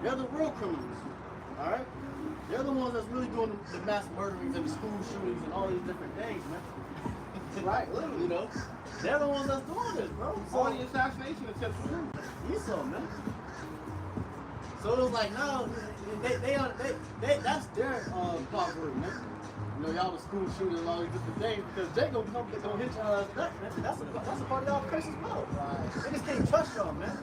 They're the real criminals. Alright? They're the ones that's really doing the mass murderings and the school shootings and all these different things, man. Right, literally, They're the ones that's doing this, bro. All the assassination attempts for them. Esau, man. So it was like, no, they that's their proverb, man. Y'all the school shooters and all these different things, because they gonna hit y'all ass back, man. That's a part of y'all curse as well. Right. They just can't trust y'all, man.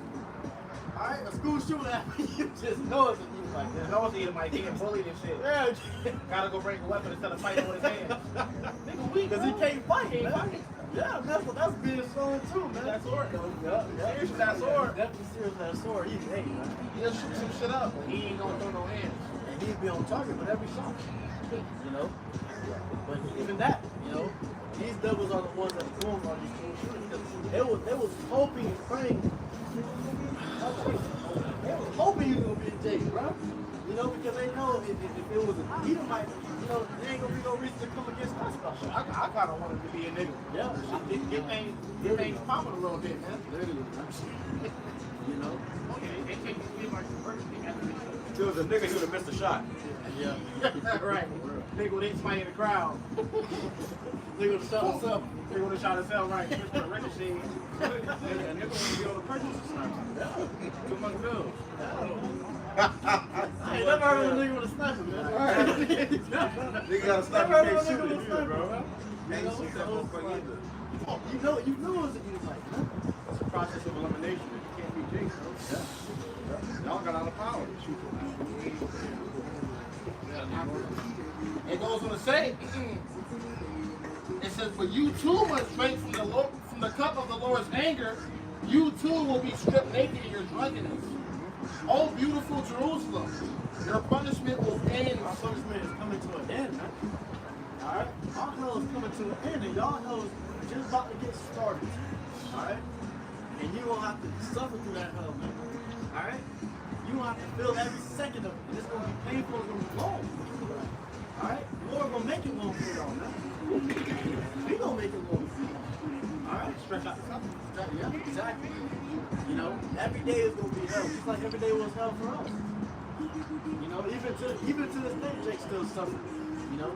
Alright, a school shooter, you just know it's a dude like that. No one's like getting bullied and shit. Yeah. Gotta go bring a weapon instead of fighting with his hands. Nigga weak, because he can't fight, He can't man. fight. Yeah, that's being shown too, man. That sword, though. Yeah. Serious with that sword. Definitely serious with that sword. He's man. He'll shoot some shit up, but he ain't gonna throw no hands. And he'd be on target with every shot. But even that, these devils are the ones that are doing all these things. They was hoping and praying. They was hoping he was gonna be in jail, bro. Because they know if it was a Edomite, there ain't gonna be no reason to come against us about shit. I kind of wanted to be a nigga. Yeah. Get things popping a little bit, man. Literally. Okay, they take me like the first thing after they shoot. If it was a nigga, he would have missed a shot. Yeah. Right. Nigga would hit somebody in the crowd. Nigga would have shot himself. Nigga would have shot himself right. Just for a ricochet. Nigga would be able to purchase or something. Yeah. Too much bills. I ain't never heard of a nigga with a sniper, man. Nigga got a sniper, you can't shoot it, bro. Can't shoot that motherfucker either. You know it was a Edomite, man. It's a process of elimination. You can't be Jake, bro. Yeah. Y'all got all the power. It goes on to say, it says, but you too must drink from the cup of the Lord's anger. You too will be stripped naked in your drunkenness. Oh, beautiful Jerusalem, your punishment will end. Our punishment is coming to an end, man. Alright? Our hell is coming to an end, and y'all hell is just about to get started. Alright? And you gonna have to suffer through that hell, man. Alright? You gonna have to feel every second of it. And it's gonna be painful, it's gonna be long. Alright? The Lord gonna make it long for y'all, man. We gonna make it long for y'all. Alright? Stretch out the cup. Yeah, exactly. Every day is gonna be hell, just like every day was hell for us. Even to this day, Jake's still suffering.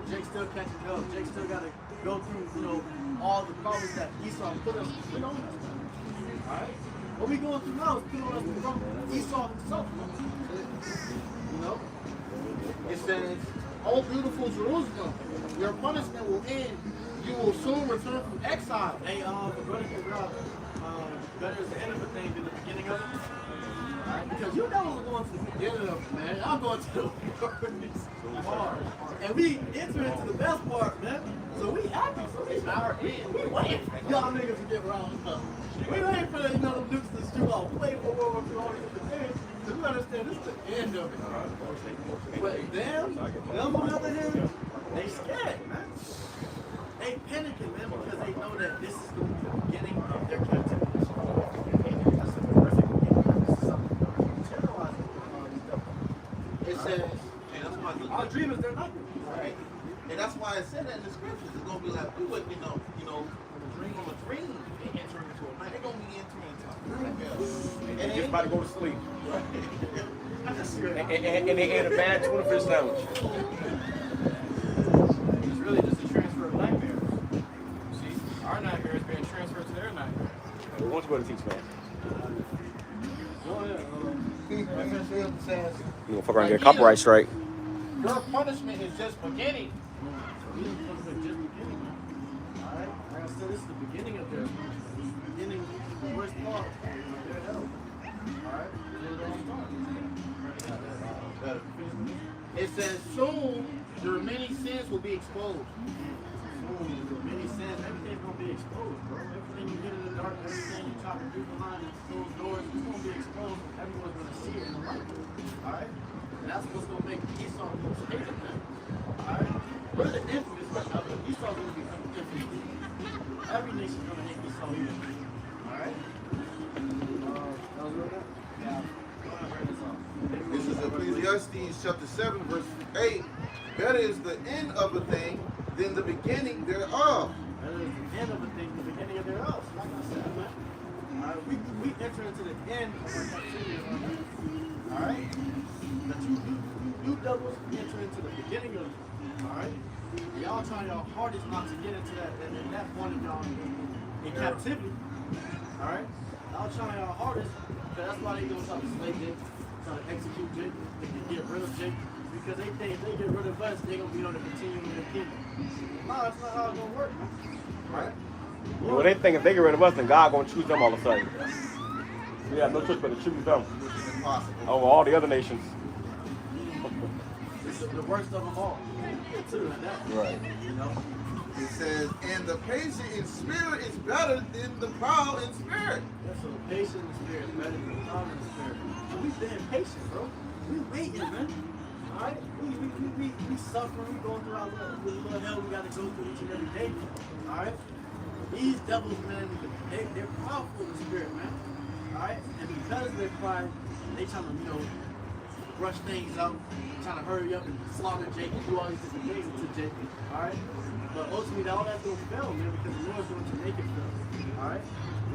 Jake's still catching hell. Jake still gotta go through, all the problems that Esau put on us. Alright? What we going through now is put on us from Esau himself. It says, oh, beautiful Jerusalem, your punishment will end. You will soon return from exile. Hey, the brother can grab better is the end of the thing than the beginning of it. Alright? Because you know we're going to the beginning of it, man. I'm going to the worst. And we enter into the best part, man. So we happy. So we waiting for y'all niggas to get round up. We waiting for the nukes to shoot off. We waiting for all these different things. So we understand this is the end of it. But them on the other hand, they scared, man. They panicking, man, because they know that this is the beginning of their captivity. That's a horrific beginning. This is something terrorizing these devils. It says, And that's why Our dream is their nightmare. right? And that's why I said that in the scriptures. It's gonna be like we would, from a dream and entering into a night. They're gonna be entering into a nightmare. And just about to go to sleep. I just see it. And they ate a bad tuna fish sandwich. It's really just a transfer of nightmares. See, our nightmare is being transferred to their nightmare. Why don't you go to teach, man? it says, You gonna fuck around and get a copyright strike. your punishment is just beginning. We just beginning, man. Alright? Like I said, this is the beginning of their beginning, the worst part of their hell. exposed. Many sins, everything's gonna be exposed, bro. Everything you get in the dark, everything you try to do behind these closed doors, it's gonna be exposed. Everyone's gonna see it in the light. Alright? And that's what's gonna make Esau hate it, man. Alright? We're the infamous right now, but Esau's gonna be infamous. Every nation's gonna hate Esau here. Alright? That was real good? Yeah. This is Ecclesiastes chapter 7, verse 8. Better is the end of a thing than the beginning thereof. That is the end of the thing, the beginning of thereof. Like I said, man. Alright, we enter into the end of our captivity. Alright? That you devils enter into the beginning of it. Alright? Y'all trying your hardest not to get into that, and that point of y'all in captivity. Alright? Y'all trying your hardest, because that's why they gonna try to slay Jake, try to execute Jake, they can get rid of Jake. Because they think if they get rid of us, they're going to be on the continuum of the kingdom. No, that's not how it's going to work, man. Right? Well, they think if they get rid of us, then God going to choose them all of a sudden. We have no choice but to choose them over all the other nations. This is the worst of them all. Right. You know? It says, and the patient in spirit is better than the proud in spirit. Yeah, so the patient in spirit is better than the proud in spirit. And we've been patient, bro. We waiting, man. Alright? We suffering, we going through our little hell we gotta go through each and every day. Alright? These devils, man, they're powerful in the spirit, man. Alright? And because they're pride, they trying to, rush things out, trying to hurry up and slaughter Jake and do all these different things to Jake. Alright? But ultimately all that's gonna fail, man, because the Lord's going to make it fail. Alright?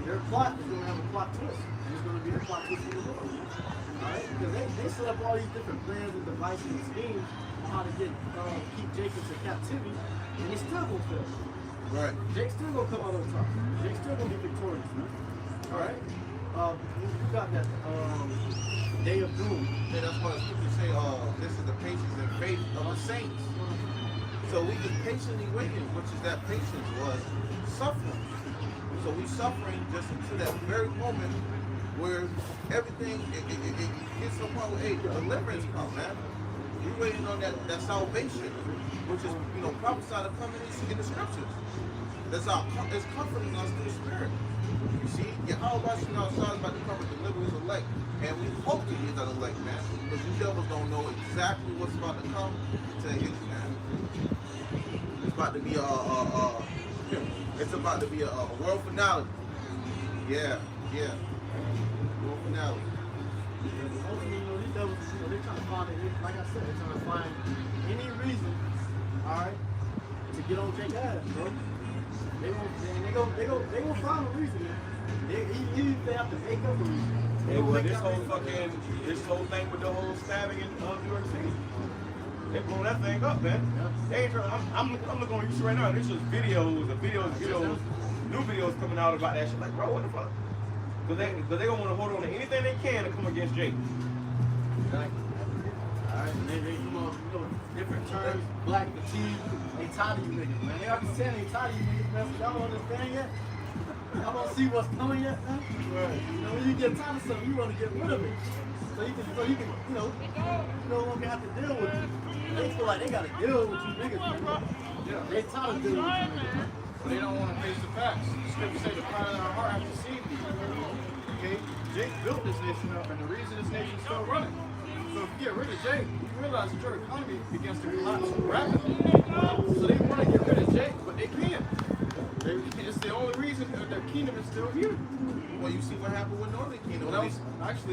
Their plot is gonna have a plot twist. And it's gonna be a plot twist for the Lord. Alright? Because they set up all these different plans and devices and schemes on how to keep Jacob to captivity, and it's still gonna fail. Right. Jake's still gonna come out on top. Jake's still gonna be victorious, man. Alright? You got that day of doom. Yeah, that's why the scriptures say, this is the patience and faith of the saints. So we just patiently waiting, which is that patience was suffering. So we suffering just until that very moment where everything it gets to a point where, hey, deliverance come, man. We waiting on that salvation, which is prophesied to come in the scriptures. It's comforting us through the spirit. You see, Yahweh outside is about to come and deliver his elect, and we hope to get that elect, man, because you devils don't know exactly what's about to come to his man. It's about to be a world finale. Yeah. World finale. Ultimately, these devils, they're trying to find it. Like I said, they're trying to find any reason, alright, to get on Jake's ass, bro. They gonna find a reason, man. Even if they have to make up a reason. Hey, well, this whole thing with the whole stabbing in New York City, they blew that thing up, man. Yeah. They ain't trying, I'm looking on YouTube right now. There's just videos, new videos coming out about that shit. Like, bro, what the fuck? Because they gonna want to hold on to anything they can to come against Jake. Exactly. Alright, and they different terms, black, fatigue, they tired of you niggas, man. They already saying they tired of you niggas, man. So y'all don't understand yet? Y'all don't see what's coming yet, man? Right. When you get tired of something, you want to get rid of it. So you can, you no longer have to deal with it. They feel like they got to deal with you niggas, man. Yeah. They tired of dealing with you niggas, man. But they don't want to face the facts. The scripture say the pride of our heart has deceived thee. Okay? Jake built this nation up, and the reason this nation's still running. So if you get rid of Jake, you realize that your economy begins to collapse rapidly. So they want to get rid of Jake, but they can't. It's the only reason that their kingdom is still here. Well, you see what happened with Northern Kingdom. Well, that was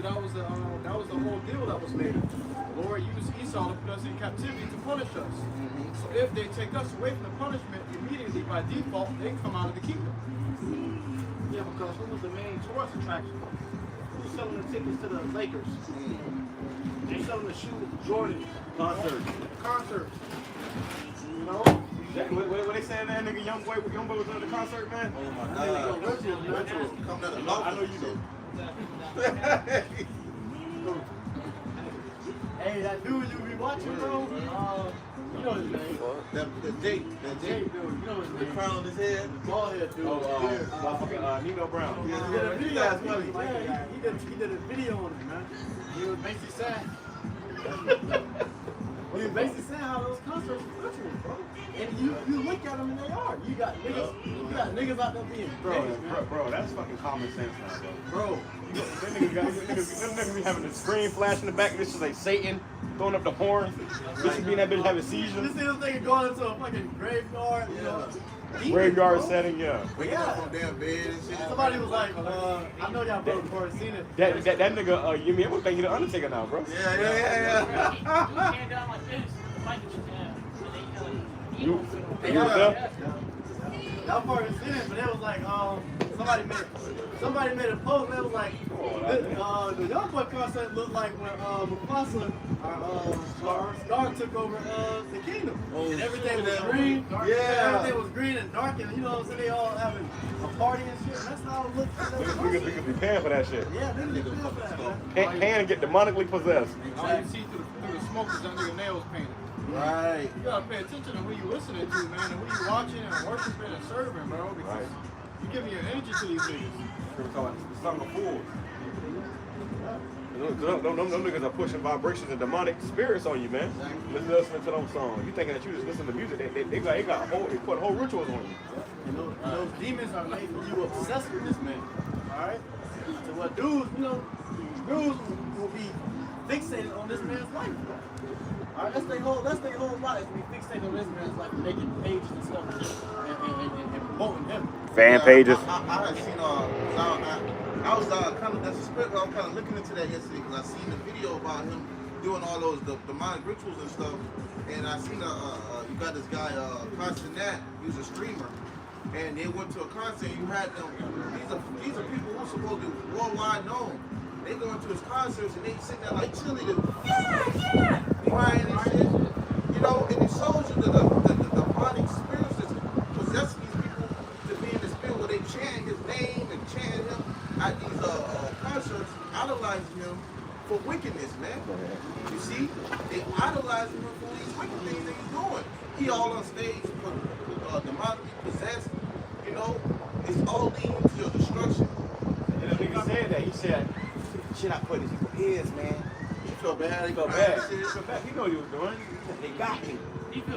the whole deal that was made. The Lord used Esau to put us in captivity to punish us. So if they take us away from the punishment, immediately by default, they come out of the kingdom. Yeah, because who was the main tourist attraction? Who's selling the tickets to the Lakers? They selling the shoes, Jordan. Concerts. You know? What they saying that nigga young boy was at the concert, man? Oh my God. I know you know. Hey, that dude you be watching, bro? You know his name. The Jake, dude. You know his name. the crown on his head. The bald head dude. Motherfucking Nino Brown. He did a video on it. He did a video on it, man. He was basically saying. He was basically saying how those concerts were rituals, bro. And you look at them and they are. You got niggas out there being Bro, that's fucking common sense now, bro. bro. Them niggas be having the screen flash in the back. This is like Satan throwing up the horn. This should be in that bitch having You seizures. see this nigga going into a fucking graveyard, you know. Demons, Graveyard bro. setting, yeah. Waking up from damn bed and shit. Somebody was like, I know y'all both already seen it. That nigga, you mean everyone think he the Undertaker now, bro? Yeah. You came down like this. The mic is You just you was there? Y'all probably seen it, but it was like, somebody made a post that was like, the Young Boy concert looked like when Mufasa, Scar took over the kingdom. And everything was green. Everything was green and dark, and you know what I'm saying? They all having a party and shit. And that's how it looked. We could be paying for that shit. Yeah, niggas be paying for that, man. Paying and get demonically possessed. All you see through the smoke is that nigga nails painted. Right. You gotta pay attention to who you listening to, man, and who you watching and worshiping and serving, bro. Because you giving your energy to these niggas. The song of fools. Them niggas are pushing vibrations and demonic spirits on you, man. Listening to them songs. You thinking that you just listen to music? They put whole rituals on you. And those demons are making you obsessed with this man. Alright? So what dudes will be fixated on this man's life. Alright, that's their whole life, to be fixated on this man's life, making pages and stuff and promoting him. Fan pages. I had seen, I was kind of, that's a spirit, I was kind of looking into that yesterday because I seen the video about him doing all those demonic rituals and stuff. And I seen, you got this guy, Constant Nat, he was a streamer. And they went to a concert, you had them, these are people who are supposed to be worldwide known. They go into his concerts and they sitting there like cheerleaders, yeah, crying and shit. You know, and it shows you the demonic spirits that's possessing these people to be in the spirit where they chant his name and chant him at these concerts, idolizing him for wickedness, man. You see, they idolizing him for these wicked things that he's doing. He all on stage, demonically possessed. You know, it's all leading to your destruction. And the nigga said that. He said, shit I put in people's ears, man. He felt bad. He felt bad. He know what he was doing. They got me.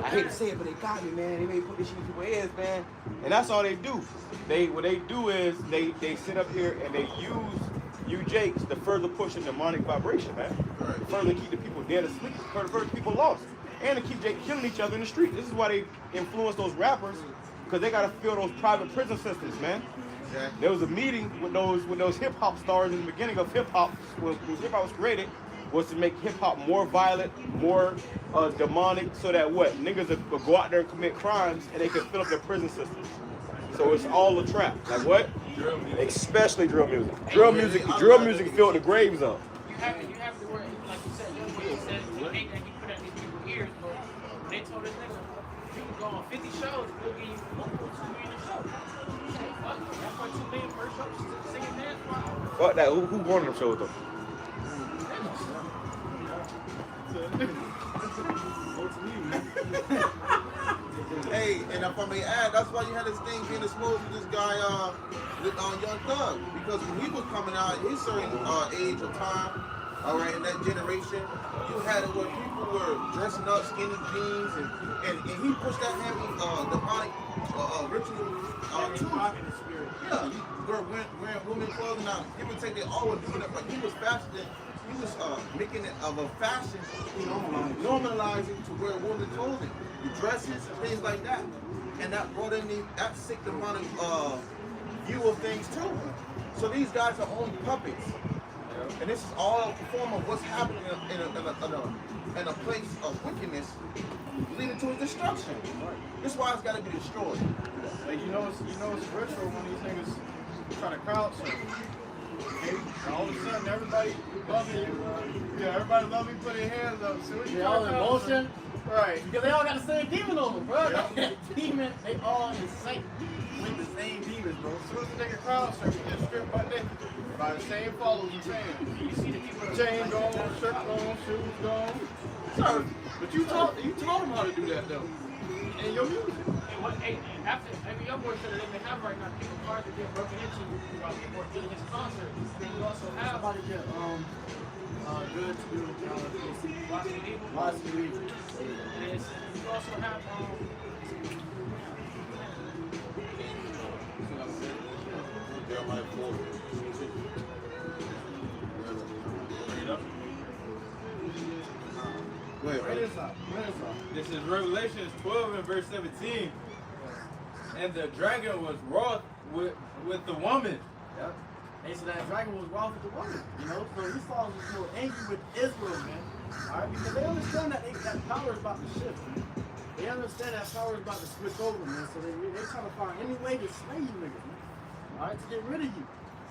I hate to say it, but they got me, man. They made put this shit in people's ears, man. And that's all they do. What they do is they sit up here and they use you Jakes to further push a demonic vibration, man. Right. Further keep the people dead asleep, further keep people lost. And to keep killing each other in the street. This is why they influence those rappers, because they gotta fill those private prison systems, man. Exactly. There was a meeting with those hip hop stars in the beginning of hip hop. When hip hop was created, was to make hip hop more violent, more demonic, so that niggas would go out there and commit crimes and they could fill up their prison systems. So it's all a trap. Like what? Drill music. Especially drill music. Drill music filled the graves up. You have to worry, like you said, young boy said he hate that he put out these people's ears, but when they told this nigga, you can go on 50 shows, we'll give you $2 million a show. Fuck, that's why $2 million per show, singing dance. Fuck that. Who won them shows though? Hey, and if I may add, that's why you had this thing being exposed to this guy, Young Thug, because when he was coming out, his certain age or time, all right, in that generation, you had it where people were dressing up, skinny jeans, and he pushed that heavy demonic ritual too. Yeah, wearing women clothing out, give and take, they all were doing it, but he was fashioning. He was making it of a fashion, normalizing to wear women clothing, dresses, and things like that. And that brought in that sick demonic view of things too. So these guys are only puppets. And this is all a form of what's happening in a place of wickedness leading to its destruction. This is why it's got to be destroyed. Like you know it's ritual when these niggas try to crowd surf. Okay? And all of a sudden everybody loving you. Yeah, everybody loving you, put their hands up. So what you They all in motion. Right. Because they all got the same demon on them, bro. Yeah. Demon, they all in sync with the same demons, bro. As soon as the nigga crowd surf, he gets stripped butt naked by the same followers and fans. You see the people that Chain gone, shirt gone, shoes gone. Sir, but you taught them how to do that though. In your music. after every young boy said that they have right now, people cars are getting broken into while people are doing his concert. Then you also have Somebody get good to do Watching evil. watching evil. And it's, you also have Jeremiah 4. Go ahead, Where brother. is that? Where is that? This is Revelation 12 and verse 17. And the dragon was wroth with the woman. Yep. They said that dragon was wrong with the woman, you know? So Esau was so angry with Israel, man. Alright, because they understand that that power is about to shift, man. They understand that power is about to switch over, man. So they're trying to find any way to slay you niggas, man. Alright, to get rid of you.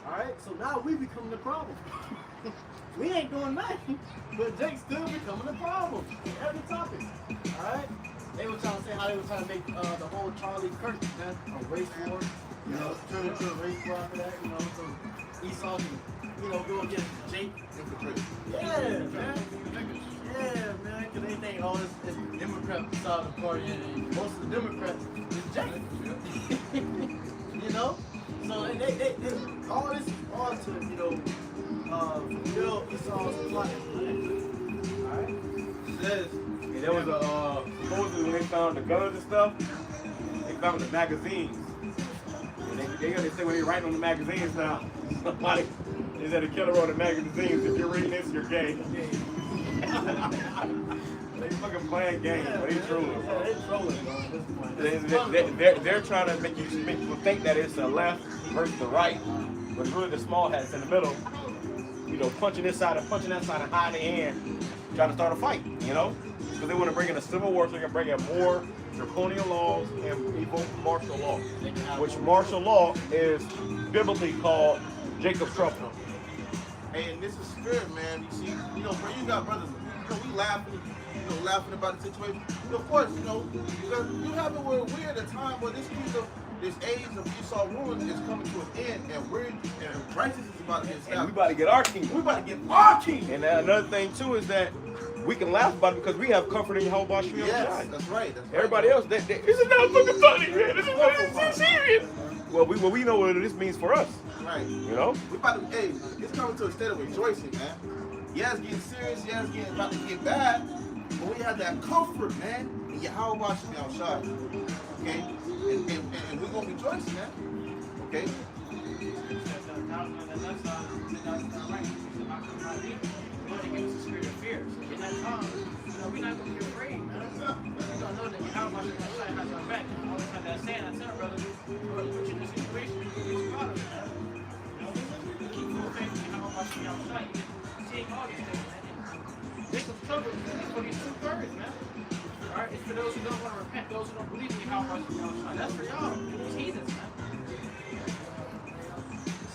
Alright, so now we become the problem. We ain't doing nothing, but Jake's still becoming the problem in every topic. Alright? They were trying to say how they were trying to make the whole Charlie Kirk, man, a race war. You know, turn into a race war after that, you know, so Esau can, you know, go against Jake. Yeah, man. Yeah, man, because they think, oh, it's the Democrat side of the party, and most of the Democrats is Jake. You know? So they all this is all to, you know, fulfill Esau's plot and plan. Alright? Says, and there was a, supposedly when they found the guns and stuff, they found the magazines. And they say when they write on the magazines now, somebody is that a killer on the magazines. If you're reading this, you're gay. They fucking playing games, but they trolling. Yeah, they trolling, bro, at this point. They're trying to make people think that it's the left versus the right, but it's really the small hats in the middle, you know, punching this side and punching that side and hiding their hand, trying to start a fight, you know? Because they want to bring in a civil war so they can bring in more draconian laws and evoke martial law, which martial law is biblically called Jacob's trouble. Hey, and this is spirit, man. You see, you know, when you got brothers, you know, we laughing about the situation. Of course, you know, because you have it where we're at a time where this age of Esau ruin is coming to an end, and righteousness is about to get And we established. about to get our kingdom. We about to get our king. And another thing too is that we can laugh about it because we have comfort in Yahweh Shua. Yes, that's right. That's Everybody right. else, this is not fucking funny, man. This is serious. Well, we know what this means for us. Right. You know? We about to, hey, it's coming to a state of rejoicing, man. Yeah, it's getting serious. Yeah, it's about to get bad. But we have that comfort, man. And Yahweh watching me outside. Okay? And we're going to rejoice, man. Okay? In that time, you know, we're not going to be afraid, man. We're going to know that how much has our back. All the time that I'm saying, I tell brother, put you in a situation, it's God of it, man. You know, keep full faith in how much we outside. You're seeing all these things, man. Jacob's trouble is for these 2/3, man. Alright, it's for those who don't want to repent, those who don't believe in how much we outside. That's for y'all, these heathens, man.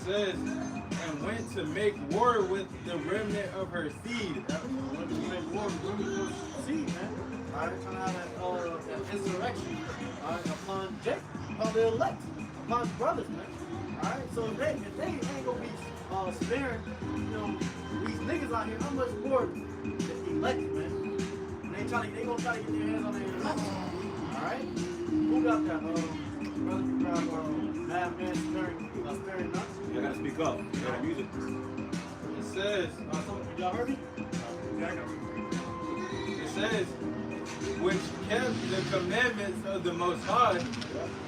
Says, and went to make war with the remnant of her seed. When we make war, when we push seed, man. Alright, trying to have that insurrection upon Jake, upon the elect, upon his brothers, man. Alright, so if they ain't gonna be sparing, you know, these niggas out here, how much more the elect, man? And they gonna try to get their hands on their elect. Alright? Who got that? Brother, you grab Madman sparing nuts. You gotta speak up. You gotta music. It says, Y'all heard me? it says, which kept the commandments of the Most High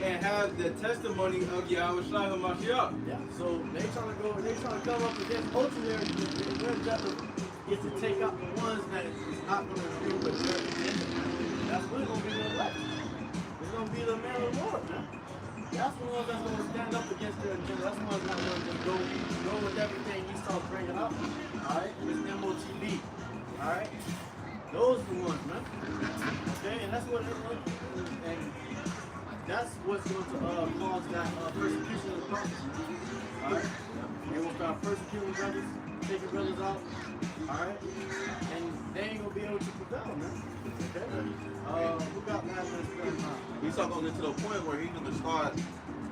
and have the testimony of Yahweh Shai HaMashiach. Yeah, so they trying to come up against ultimately their objective is to take out the ones that is not going to agree with their agenda. That's really going to be the elect. It's going to be the man of the Lord, man. That's the ones that's going to stand up against their agenda. That's the ones that's going to just go with everything Esau's bringing up. Alright, and it's MOTB. Alright? Those are the ones, man. Okay, and that's what and that's what's going to cause that persecution of the prophets. Alright? They will start persecuting brothers, taking brothers out. Alright? And they ain't gonna be able to prevail, man. Okay? Who got that now? He's not going to get to the point where he's going to start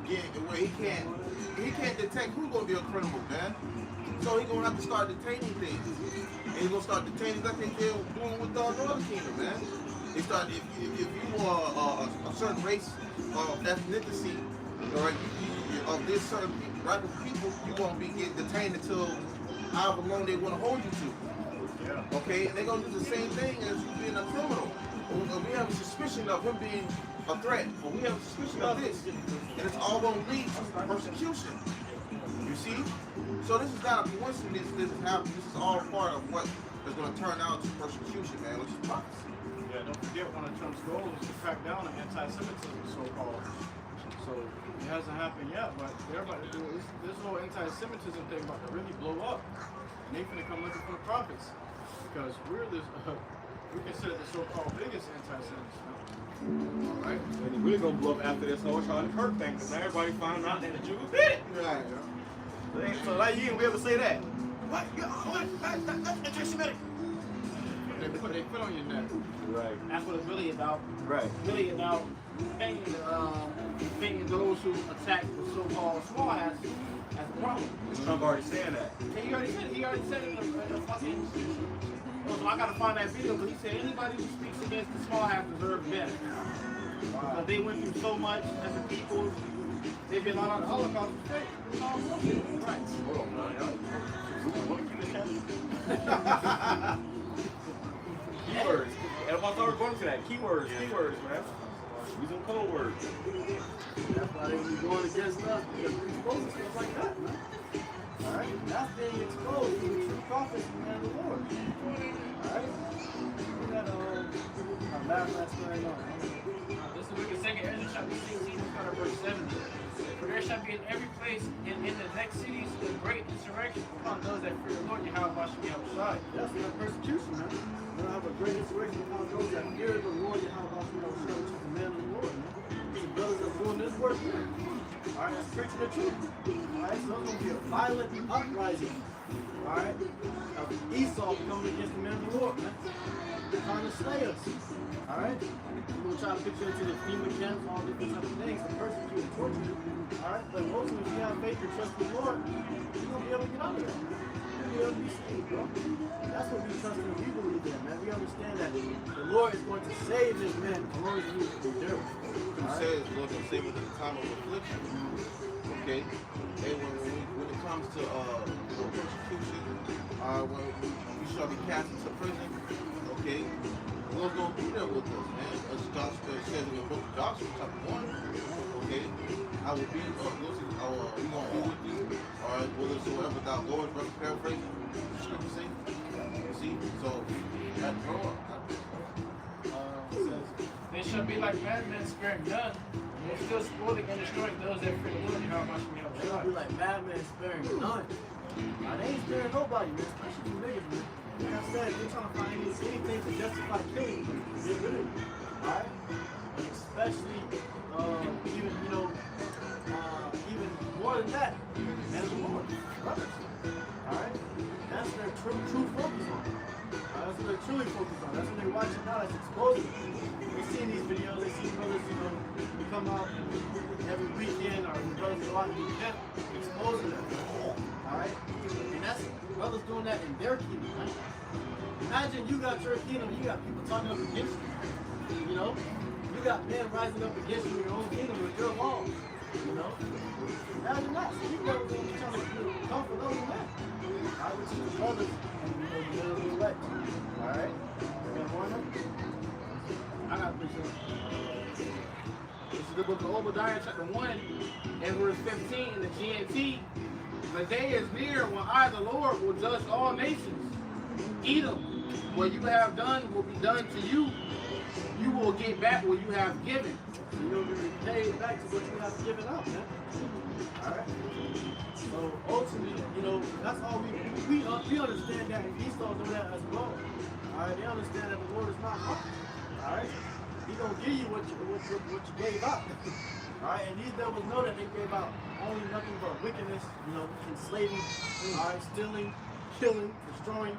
getting, where he can't detect who's going to be a criminal, man. So he's going to have to start detaining things. And he's going to start detaining like they're doing with the Northern Kingdom, man. They start, if you are a certain race of ethnicity, or of this certain type of people, you won't be getting detained until however long they want to hold you to. Okay, and they're gonna do the same thing as you being a criminal. Or we have a suspicion of him being a threat, or we have a suspicion of this, and it's all gonna lead to persecution. You see? So this is not a coincidence. This is happening. This is all part of what is gonna turn out to persecution, man, which is prophecy. Yeah, don't forget one of Trump's goals is to crack down on anti-Semitism, so-called. So it hasn't happened yet, but they're about to do this whole anti-Semitism thing about to really blow up. And they're gonna come looking for the prophets. Because we're this, we consider the so-called biggest anti-Semites now. Alright? And it's really gonna blow up after this whole Charlie Kirk thing, because now everybody found out that the Jews did it. Right. So like you ain't be able to say that. What? That's anti-Semitic. They put on your neck. Right. That's what it's really about. Right. Really about painting those who attack the so-called small hats as a problem. Trump already saying that. And he already said it in the fucking. So I gotta find that video, but he said anybody who speaks against the small hats deserves death. Because they went through so much as a people. They've been on the Holocaust straight. It's all bullshit. Right. Hold on, man. Keywords. And if I thought we were going to that, keywords, man. Use some code words. That's why they be going against us, because we're exposing stuff like that, man. Alright? That's being exposed to the true prophets and the Lord. Alright? We got a last night on. This is wicked second Ezra chapter 16, start at verse 7. For there shall be in every place in the next cities a great insurrection upon those that fear the Lord Yahweh Shai. That's not persecution, man. We're going to have a great insurrection upon those that fear the Lord Yahweh Shai, which is the man of the Lord, man. These brothers are doing this work, man. Alright, that's preaching the truth. Alright, so there's going to be a violent uprising. Alright? Of Esau coming against the man of the Lord, man. They're trying to slay us. Alright? We're going to try to put you into the FEMA camps, all different types of things, to persecute and torture you. Alright? But ultimately, if you have faith and trust in the Lord, you're going to be able to get out of there. You're going to be able to be saved, bro. That's what we trust in. We believe in, man. We understand that the Lord is going to save his men as long as he endures. It says, Lord, will save us in the time of affliction. Okay? And when it comes to persecution, when we shall be cast into prison, okay? The Lord's going to be there with us, man. As Joshua says in the book of Joshua, chapter 1, okay? I will be, we going to be with you, all right, whithersoever thou goest, paraphrasing, the scripture say. See? So, that grow up. They shall be like madmen sparing none, and still spoiling and destroying those that fear the Lord Yahweh They're going to be like madmen sparing none. They ain't sparing nobody, man. Especially you niggas, man. Like I said, they're trying to find anything to justify killing you. Get rid of it. Alright? Especially, even, even more than that, man of the Lord. Brothers. Alright? That's their true focus on. That's what they're truly focused on. That's what they're watching now. It's exposing. They see these videos, they see brothers, come out every weekend, or brothers go out and repent, exposing them. Alright? And that's brothers doing that in their kingdom, right? Imagine you got your kingdom, you got people talking up against you. You got men rising up against you in your own kingdom with your laws. Imagine that. So you brothers going to be trying to come for those men. Alright, which is the brothers and the middle of the elect. Alright? You got one of them? I got a picture. This is the book of Obadiah, chapter 1, and verse 15 in the GNT. The day is near when I, the Lord, will judge all nations. Edom, what you have done will be done to you. You will get back what you have given. So you'll be repaid back to what you have given up, man. Alright? So ultimately, that's all we understand that, and Esau know that as well. Alright, they understand that the Lord is not hard. Alright? He gonna give you what you gave up. Alright, and these devils know that they gave out only nothing but wickedness, enslaving, alright, stealing, killing, destroying.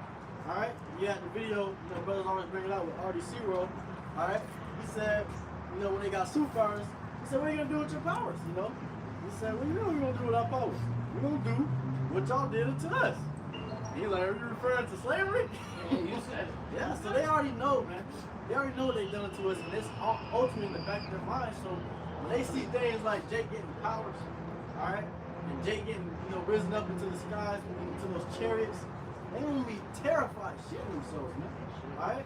Alright? You had the video, brothers always bring it out with RDC World. Alright? He said, when they got superpowers, he said, what are you gonna do with your powers? He said, well, what we're gonna do with our powers? We're gonna do what y'all did to us. He's like, are you referring to slavery? You said it. Yeah, so they already know, man. They already know what they've done to us, and it's ultimately in the back of their mind. So when they see things like Jake getting powers, alright, and Jake getting, risen up into the skies, into those chariots, they gonna be terrified, shitting themselves, man. Alright?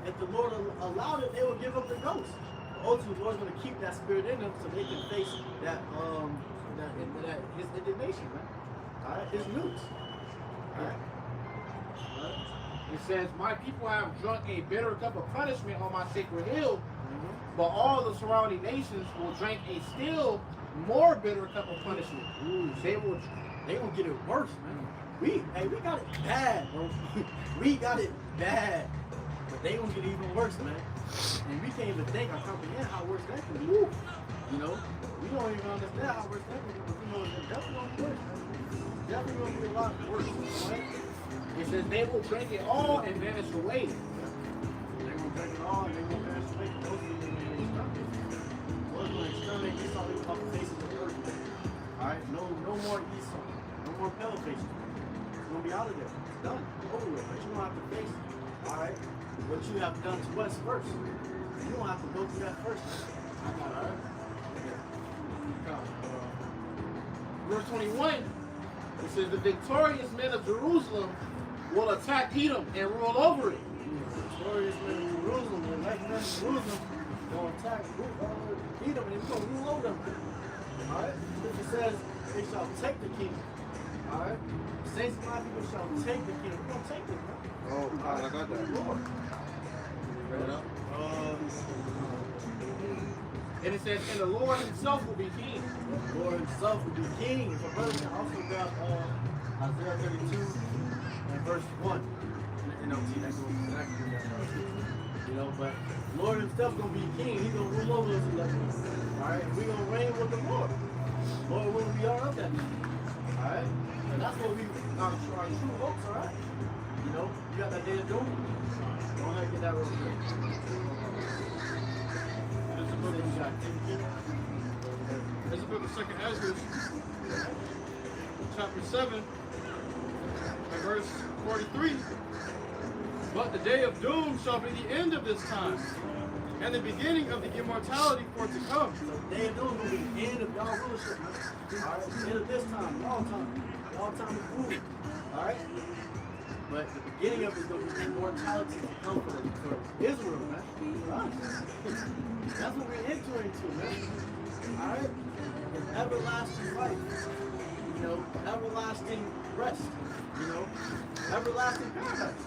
If the Lord allowed it, they would give up the ghost. Ultimately, the Lord's gonna keep that spirit in them so they can face that his indignation, man. Alright? His nukes. Alright? It says, my people have drunk a bitter cup of punishment on my sacred hill, but all the surrounding nations will drink a still more bitter cup of punishment. They gonna get it worse, man. We got it bad, bro. We got it bad. But they gonna get even worse, man. And we can't even think or comprehend how worse that can be. You know? We don't even understand how worse that can be, but we know it's definitely gonna be worse, man. Definitely gonna be a lot worse, right? It says they will drink it all and vanish away. They're gonna drink it all and they're gonna vanish away. Those are the things they're gonna exterminate. What's gonna exterminate Esau off the face of the earth? Alright? No more Esau. No more Palefaces. It's gonna be out of there. It's done. Over with. But you don't have to face it. Alright? What you have done to us first. You don't have to go through that first. Alright? Verse 21, it says the victorious men of Jerusalem will attack Edom and rule over it. Victorious men of Jerusalem, the elect men of Jerusalem, gonna attack Edom and they're gonna rule over them. Alright? It says they shall take the kingdom. Alright? Saints of my people shall take the kingdom. We're gonna take it, man. Oh, God, I got that. Lord. And it says, and the Lord himself will be king. The Lord himself will be king. If a brother can also grab Isaiah 32 and verse 1. NLT, that goes exactly with that verse. You know, but the Lord himself gonna be king. He's gonna rule over those elections. Alright? We're gonna reign with the Lord. Lord will be our up that night. Alright? And that's what we our true hopes, alright? You know, you got that day to do it. Go ahead and get that real quick. There's a book of 2nd Ezra, chapter 7, and verse 43. But the day of doom shall be the end of this time, and the beginning of the immortality for to come. So the day of doom will be the end of y'all rulership, man. Alright, the end of this time, y'all time. Y'all time is moving. Alright? But the beginning of it is going to be immortality to come for Israel, man. For us. That's what we're entering into, man. Alright? An everlasting life. You know, everlasting rest. You know, everlasting paradise.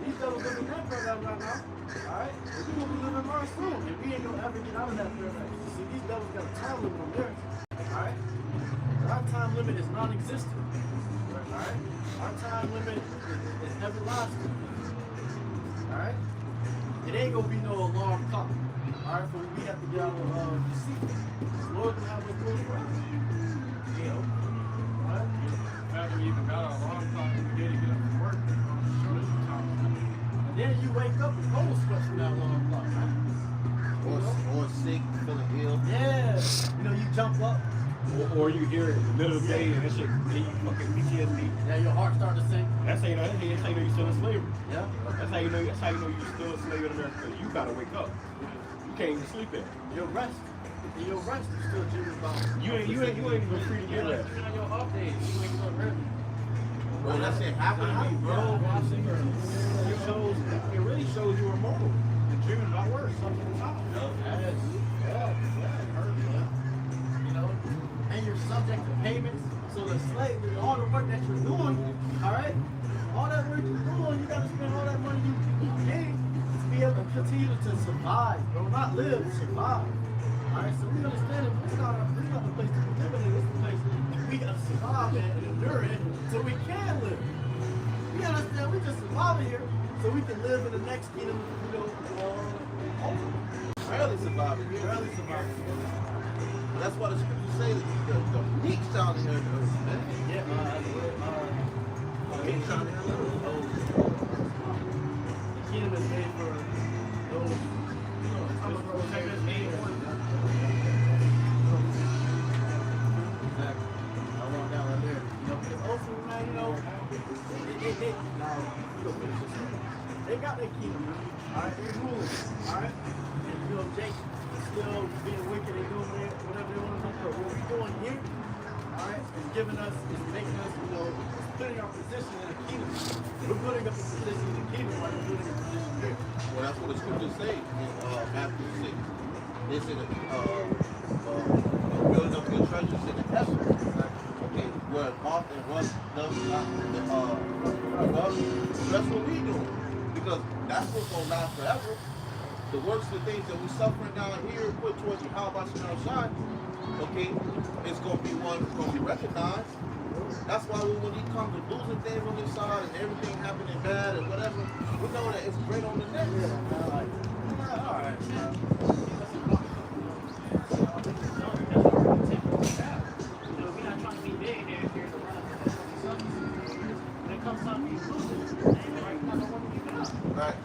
These devils live in that paradise right now. Alright? But we're going to be living ours soon. And we ain't going to ever get out of that paradise. You see, these devils got a time limit on theirs. Alright? Our time limit is non-existent. Alright? Our time limit is everlasting. Alright? It ain't gonna be no alarm clock. Alright, so we have to get out of the seat. The Lord can have us do it forever. You know? Alright? After we even got our alarm clock, we did get up from work. And then you wake up with cold sweats from that alarm clock, right? Or sick, feeling ill. Yeah. You know, you jump up. Or you hear it in the middle of the day and that shit give you fucking PTSD. Yeah, your heart starts to sink. That's how you know. That's how you know you're still in slavery. Yeah. That's how you know. That's how you know you're still a slave in America. You gotta wake up. You can't even sleep in. Your rest. In your rest, you still dreaming about. You ain't even free to get rest. Even on your off days, you wake up early. Well, that's it. Happening, Bro, watching her. It shows. It really shows you were mortal and dreaming about worse. Something on top. Yes. Yeah. You know, and you're subject to payments. So the slave, all the work that you're doing, all right, all that work you're doing, you got to spend all that money you gain to be able to continue to survive, bro. Not live, survive. All right, so we understand that it's not the place to be living in. It's the place we got to survive and endure it so we can live. We understand we just surviving here so we can live in the next kingdom, you know, barely surviving. barely surviving. That's why the scriptures say that the meek shall inherit the earth, man. Yeah, Meek shall inherit the earth. the kingdom is made for those, you know, I'm a protector made for them. Exactly. I want that right there. You know, because ultimately, man, you know, they got their kingdom, man. Alright, they're ruling. Alright? And you know, Jake is still being wicked and doing whatever they want to do. But what we're doing here, alright, is giving us, is making us, you know, putting our position in the kingdom. We're building up a position in the kingdom while they're building a position here. Well, that's what the scriptures say in Matthew 6. They said that building up your treasures in the heaven. Okay, where moth and rust does not that's what we do. Because that's what's gonna last forever. The works of the things that we're suffering down here put towards you, how about you now shine? Okay, it's gonna be one that's gonna be recognized. That's why when he comes to losing things on his side and everything happening bad and whatever, we know that it's great on the next. Alright. We're not trying to be billionaires here to run up the when it comes time to be losing, right? Right.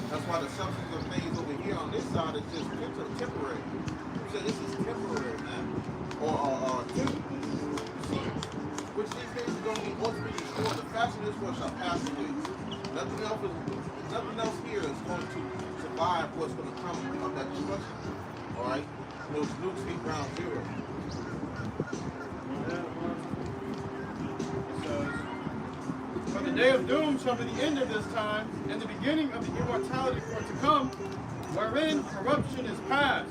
That's why the substance of things over here on this side is just temporary. So this is temporary, man. Or temporary. Which these things are going to be ultimately destroyed. The fashion of this world shall pass away. Nothing else here is going to survive what's going to come of that destruction. All right? Those nukes hit ground zero. For the day of doom shall be the end of this time, and the beginning of the immortality for to come, wherein corruption is past.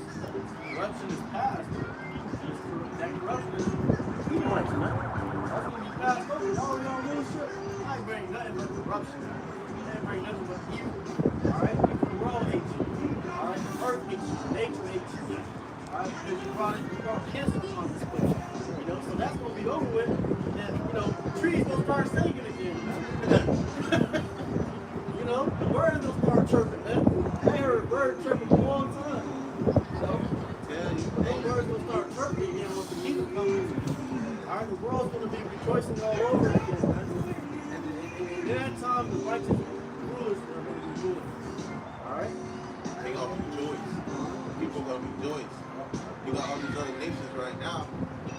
Corruption is past. That corruption is that's when you pass over. Y'all know shit. I ain't bring nothing but corruption. I ain't bring nothing but evil. Alright? The world hates you. Alright? The earth hates you. Nature hates you. Alright? Because you brought cancer on this place. You know, so that's gonna be over with. And you know, trees gonna start singing again. You know, the birds gonna start chirping, man. I ain't heard a bird chirping for a long time. So those birds gonna start chirping again once the kingdom comes. Alright, the world's gonna be rejoicing all over again, man. And in that time, the righteous rulers are gonna be ruling. Alright? They gonna rejoice. People are gonna rejoice. You got all these other nations right now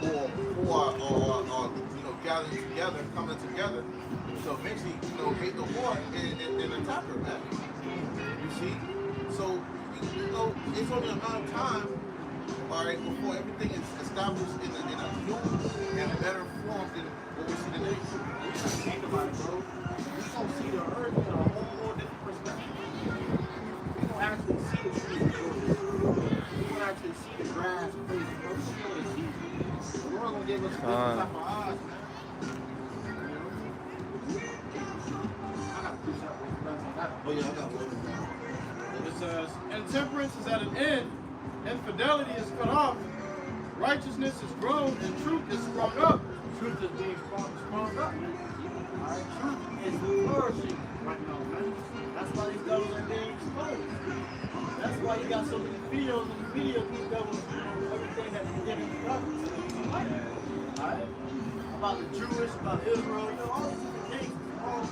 who are gathering together, coming together. So eventually, hate the war and attack her, man. You see? So, it's only a matter of time, all right, before everything is established in a new and better form than what we see today. Think about it, bro. We gonna see the earth in a whole different perspective. We gonna actually see the trees grow. We gonna actually see the grass grow. The world gonna give us a different type of eyes, man. I gotta push up with that. Oh yeah, I got one. It says, and temperance is at an end, infidelity is cut off, righteousness is grown, and truth is sprung up. Truth is being sprung up, man. Alright, truth is flourishing right now, man. That's why these devils are being exposed. That's why you got so many videos and videos of these devils, everything that they're getting discovered. Alright? About the Jewish, about Israel, all these different things all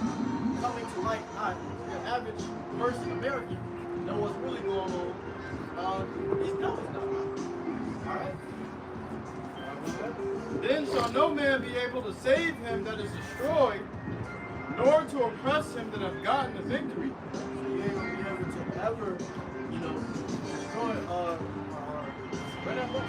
coming to light. Not your average person, American, know what's really going on. These devils know. Alright? Then shall no man be able to save him that is destroyed, nor to oppress him that hath gotten the victory. So you ain't gonna be able to ever, destroy spread that book.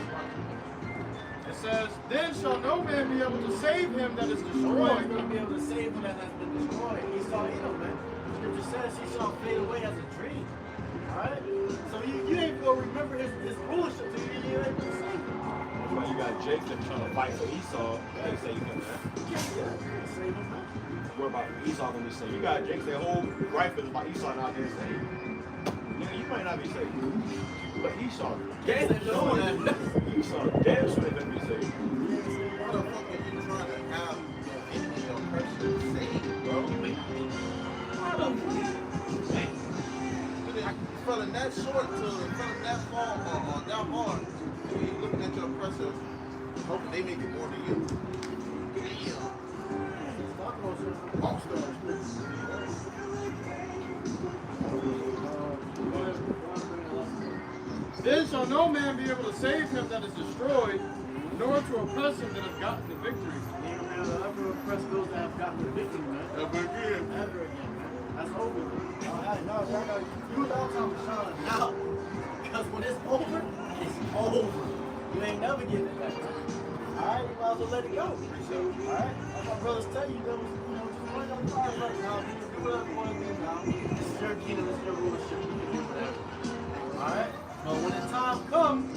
It says, then shall no man be able to save him that is No one's destroyed. gonna be able to save him that has been destroyed. Esau, man. The scripture says he shall fade away as a dream. Alright? So you ain't gonna remember his bullshit till you ain't able to save him. That's why you got Jacob trying to fight for Esau. That ain't saving him, man. You can't save him, man. What about Esau gonna be saved? You got Jacob, their whole gripe is about Esau not being saved. Nigga, you might not be saved. But Esau, damn sure that. Esau, damn sure they're gonna be saved. Why the fuck are you trying to have your enemy or person saved, bro? Why the fuck? From that short to from that far or that hard, you looking at your oppressors, hoping they make it more than you. Then shall no man be able to save him that is destroyed, nor to oppress him that hath gotten the victory. You ain't gonna be able to ever oppress those that have gotten the victory, man. Ever again. Ever again, man. That's over. Use all time to shine now. Because when it's over, it's over. You ain't never getting it back. Alright, you might as well let it go. Alright? Like my brothers tell you, just ain't got powers right now. You can do whatever you want to do now. This is your kingdom, this is your rulership. You can do whatever. Alright? But when the time comes,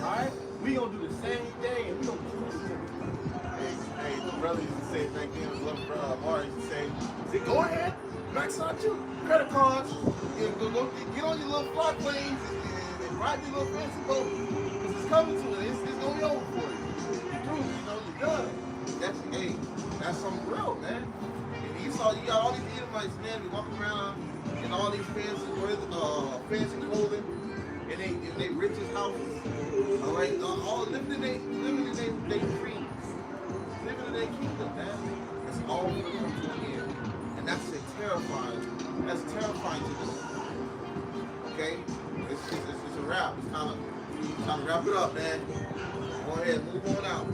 alright, we gonna do the same thing and we gonna do it. Hey, the brother used to say back then, his little Mari used to say, go ahead, max out your credit cards, and go get on your little flight planes and ride your little fancy boat. Because it's coming to it. It's going to be over for you. You're through, you're done. That's something real, man. And you got all these Edomites, man, they walk around in all these fancy clothing, and they rich as houses. All right, all living in their dreams. Living in their kingdom, man. It's all going to come to an end. And that's terrifying. That's terrifying to them. Okay? It's a wrap. It's time to wrap it up, man. Go ahead, move on out.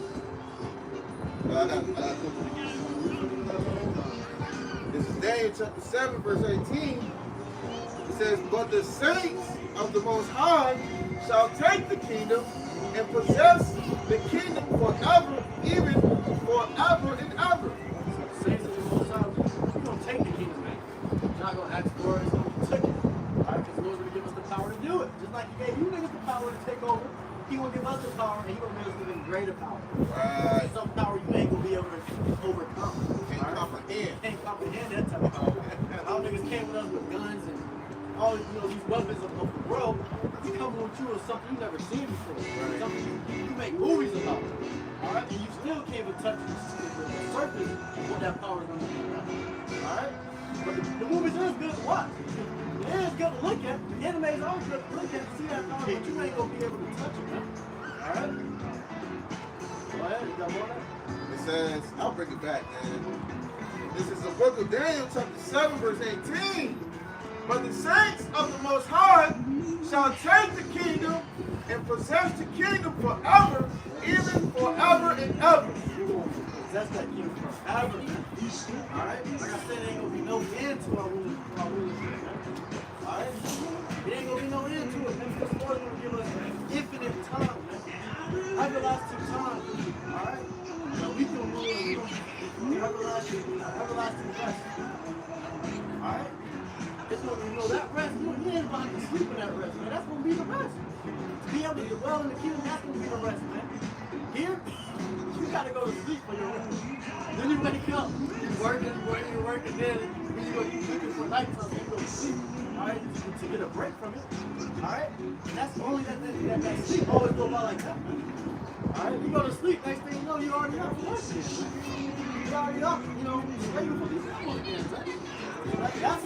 This is Daniel chapter 7, verse 18. It says, but the saints of the Most High shall take the kingdom and possess the kingdom forever, even forever and ever. So saints of the Most High, we're going to take the kingdom back. We're not going to ask for it, it's going to be taken. Alright, because the Lord's going to give us the power to do it. Just like He gave you niggas the power to take over, He will give us the power, and He will give us even greater power. Right. Some power you ain't going to be able to overcome. Can't comprehend. Can't comprehend that type of power. Our niggas came with us with guns and all these weapons of the world. He's coming with you with something you never seen before. Right. Something you make movies about. Alright? And you still can't even touch the surface of what that power is going to be. Alright? But the movies is good to watch. It is good to look at. The animes are good to look at to see that power, but you ain't going to be able to touch it, man. Alright? Go ahead, you got more of that? It says, I'll bring it back, man. This is the book of Daniel, chapter 7, verse 18. But the saints of the Most High shall take the kingdom and possess the kingdom forever, even forever and ever. Possess that kingdom forever, man. Alright? Like I said, there ain't going to be no end to our rulership, man. Alright? It ain't going to be no end to it, man. Because the Lord's going to give us infinite time, man. Everlasting time. Alright? Now we can rule everlasting rest. Alright? It's going to be that rest. You ain't going to sleep in that rest, man. That's going to be the rest. To be able to dwell in the kingdom, that's going to be the rest, man. Here, you got to go to sleep for your rest. Then you wake up, you're working, then you're looking for night time, you go to sleep. Alright? To get a break from it. Alright? And that's only that sleep always go by like that, man. Alright? You go to sleep, next thing you know, you're already up for work again. You're already up, ready for these animals again, right? That's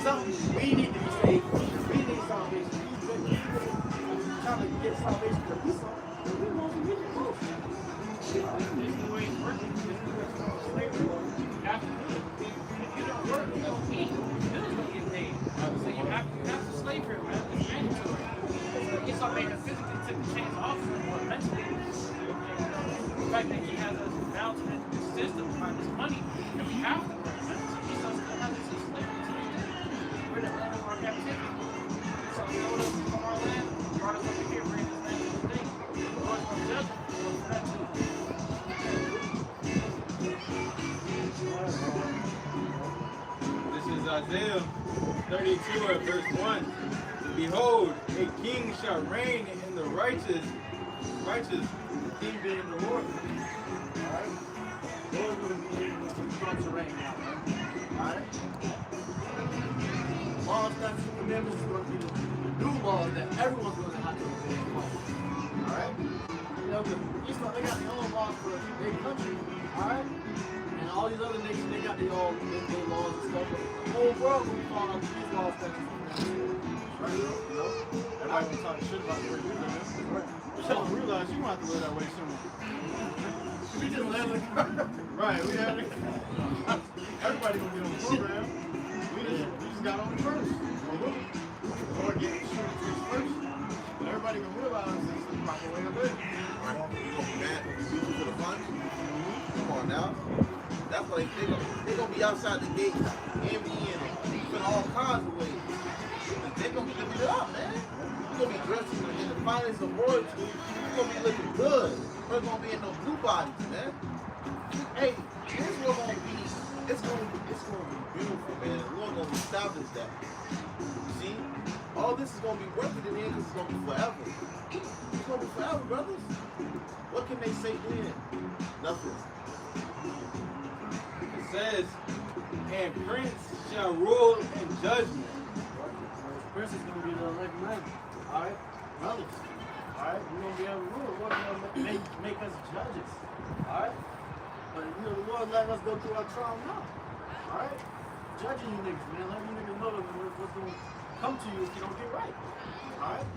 something we need to be saved. We need salvation. We're trying to get salvation for we saw. We won't be getting close. This is the way it's working. This is what's called slavery. You have to do it. If you don't work, you don't eat. Bills don't get paid. So you have to slave here, man. It's mandatory. It's all made physically took the chains off him, but mentally, the fact that he has us bound to this system behind this money, and we have to work, man. He still has us in slavery to we're the land of our captivity. So he stole us from our land, brought us over here, bringing this land to this thing. The Lord's going to judge us for that too. This is Isaiah 32 at verse 1. Behold, a king shall reign in the righteous, the king being the Lord. Alright? The Lord's going to be going to reign now, man. Alright? Laws, statutes, and commandments is going to be the new laws that everyone's going to have to obey. Alright? They got their own laws for their country. Alright? And all these other nations, they got their own laws and stuff. But the whole world will be following these laws, statutes, and commandments. Right? Everybody be talking shit about the way we live. Right. But y'all don't realize you might have to live that way soon. We just live in the Right, we have it. Everybody gonna get on the program. We just got on it first. Or get insurance first. But everybody gonna realize it's the proper way to live. Right. You gonna be mad when you beat you to the punch? Come on now. That's why they gonna be outside the gate, envying and beefing all kinds of ways. They're gonna be living it up, man. You're gonna be dressed in the finest of royalty. You're gonna be looking good. There's gonna be in no blue bodies, man. Hey, Israel gonna be it's gonna be beautiful, man. The Lord gonna establish that. See, all this is gonna be worth it in the end because it's gonna be forever. It's gonna be forever, brothers. What can they say then? Nothing. It says, and prince shall rule in judgment. Prince is going to be the elect man. Alright? Brothers. Alright? We're going to be able to rule. Lord's going to make us judges. Alright? But the Lord let us go through our trial now. Alright? Judging you niggas, man. Let you niggas know what's going to come to you if you don't get right. Alright?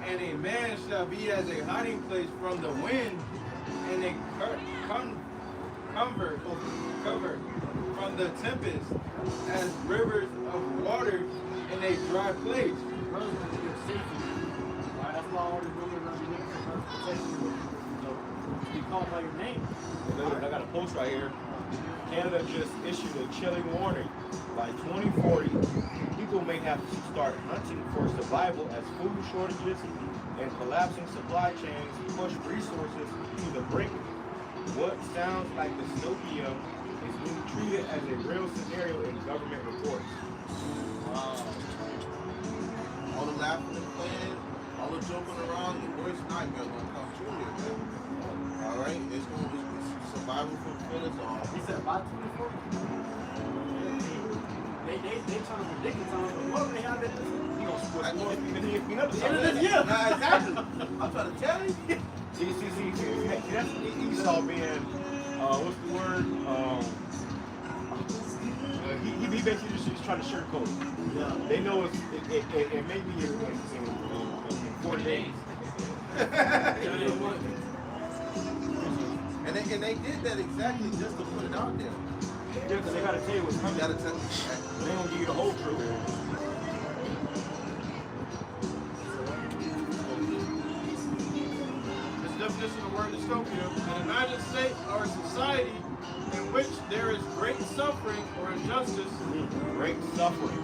And a man shall be as a hiding place from the wind, and a cover from the tempest, as rivers of water in a dry place. Brothers going to get safety. Alright? That's why all these rulers are looking for transportation. To be called by your name. I got a post right here. Canada just issued a chilling warning. By 2040, people may have to start hunting for survival as food shortages and collapsing supply chains push resources to the brink. What sounds like dystopian is being treated as a real scenario in government reports. All the laughing and playing, all the joking around, the worst nightmare gonna come true here, man. All right, it's gonna be survival for the fittest. He said by 24. They trying to predict the time, but what they have it? You know, sports more than anything else. Nah, exactly. I'm trying to tell you. See, that's Esau being, what's the word? He basically just trying to sugarcoat. Yeah. They know it may be in 4 days. And they did that exactly just to put it out there. Yeah, because they got to tell you what's coming. You gotta tell me. They don't give you the whole truth. This definition of the word dystopia: an imagined state or a society in which there is great suffering or injustice. Great suffering.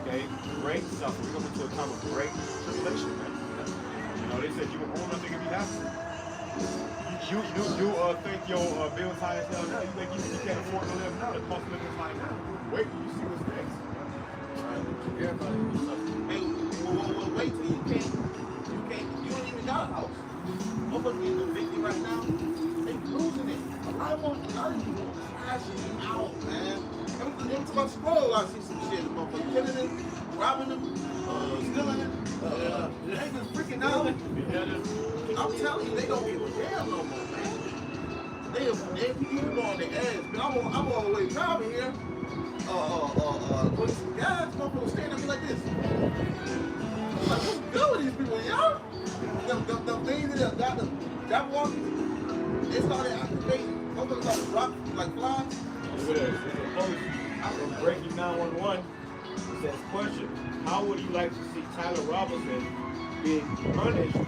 Okay? Great suffering. We're going to a time of great tribulation, man. You know, they said you will own nothing if you have to. You think your bill's high as hell now. You think you can't afford to live now. The cost of living is high now. Wait till you see what's next. Everybody be suffering. Hey, wait till you don't even got a house. Nobody's getting evicted right now. They losing it. A lot of people crashing out, man. I'm talking about scroll. I see some shit. Motherfuckers killing them, robbing them, stealing them. They just freaking out. I'm telling you, they don't give a damn no more, man. They people on the edge. Man, I'm all the way driving here. When some guys motherfuckers standing at me like this. I'm like, what's good with these people, y'all? Them things that got the job walking, they started activating. Motherfuckers started dropping like flies. It's a post from Breaking 911. It says, question, how would you like to see Tyler Robinson being punished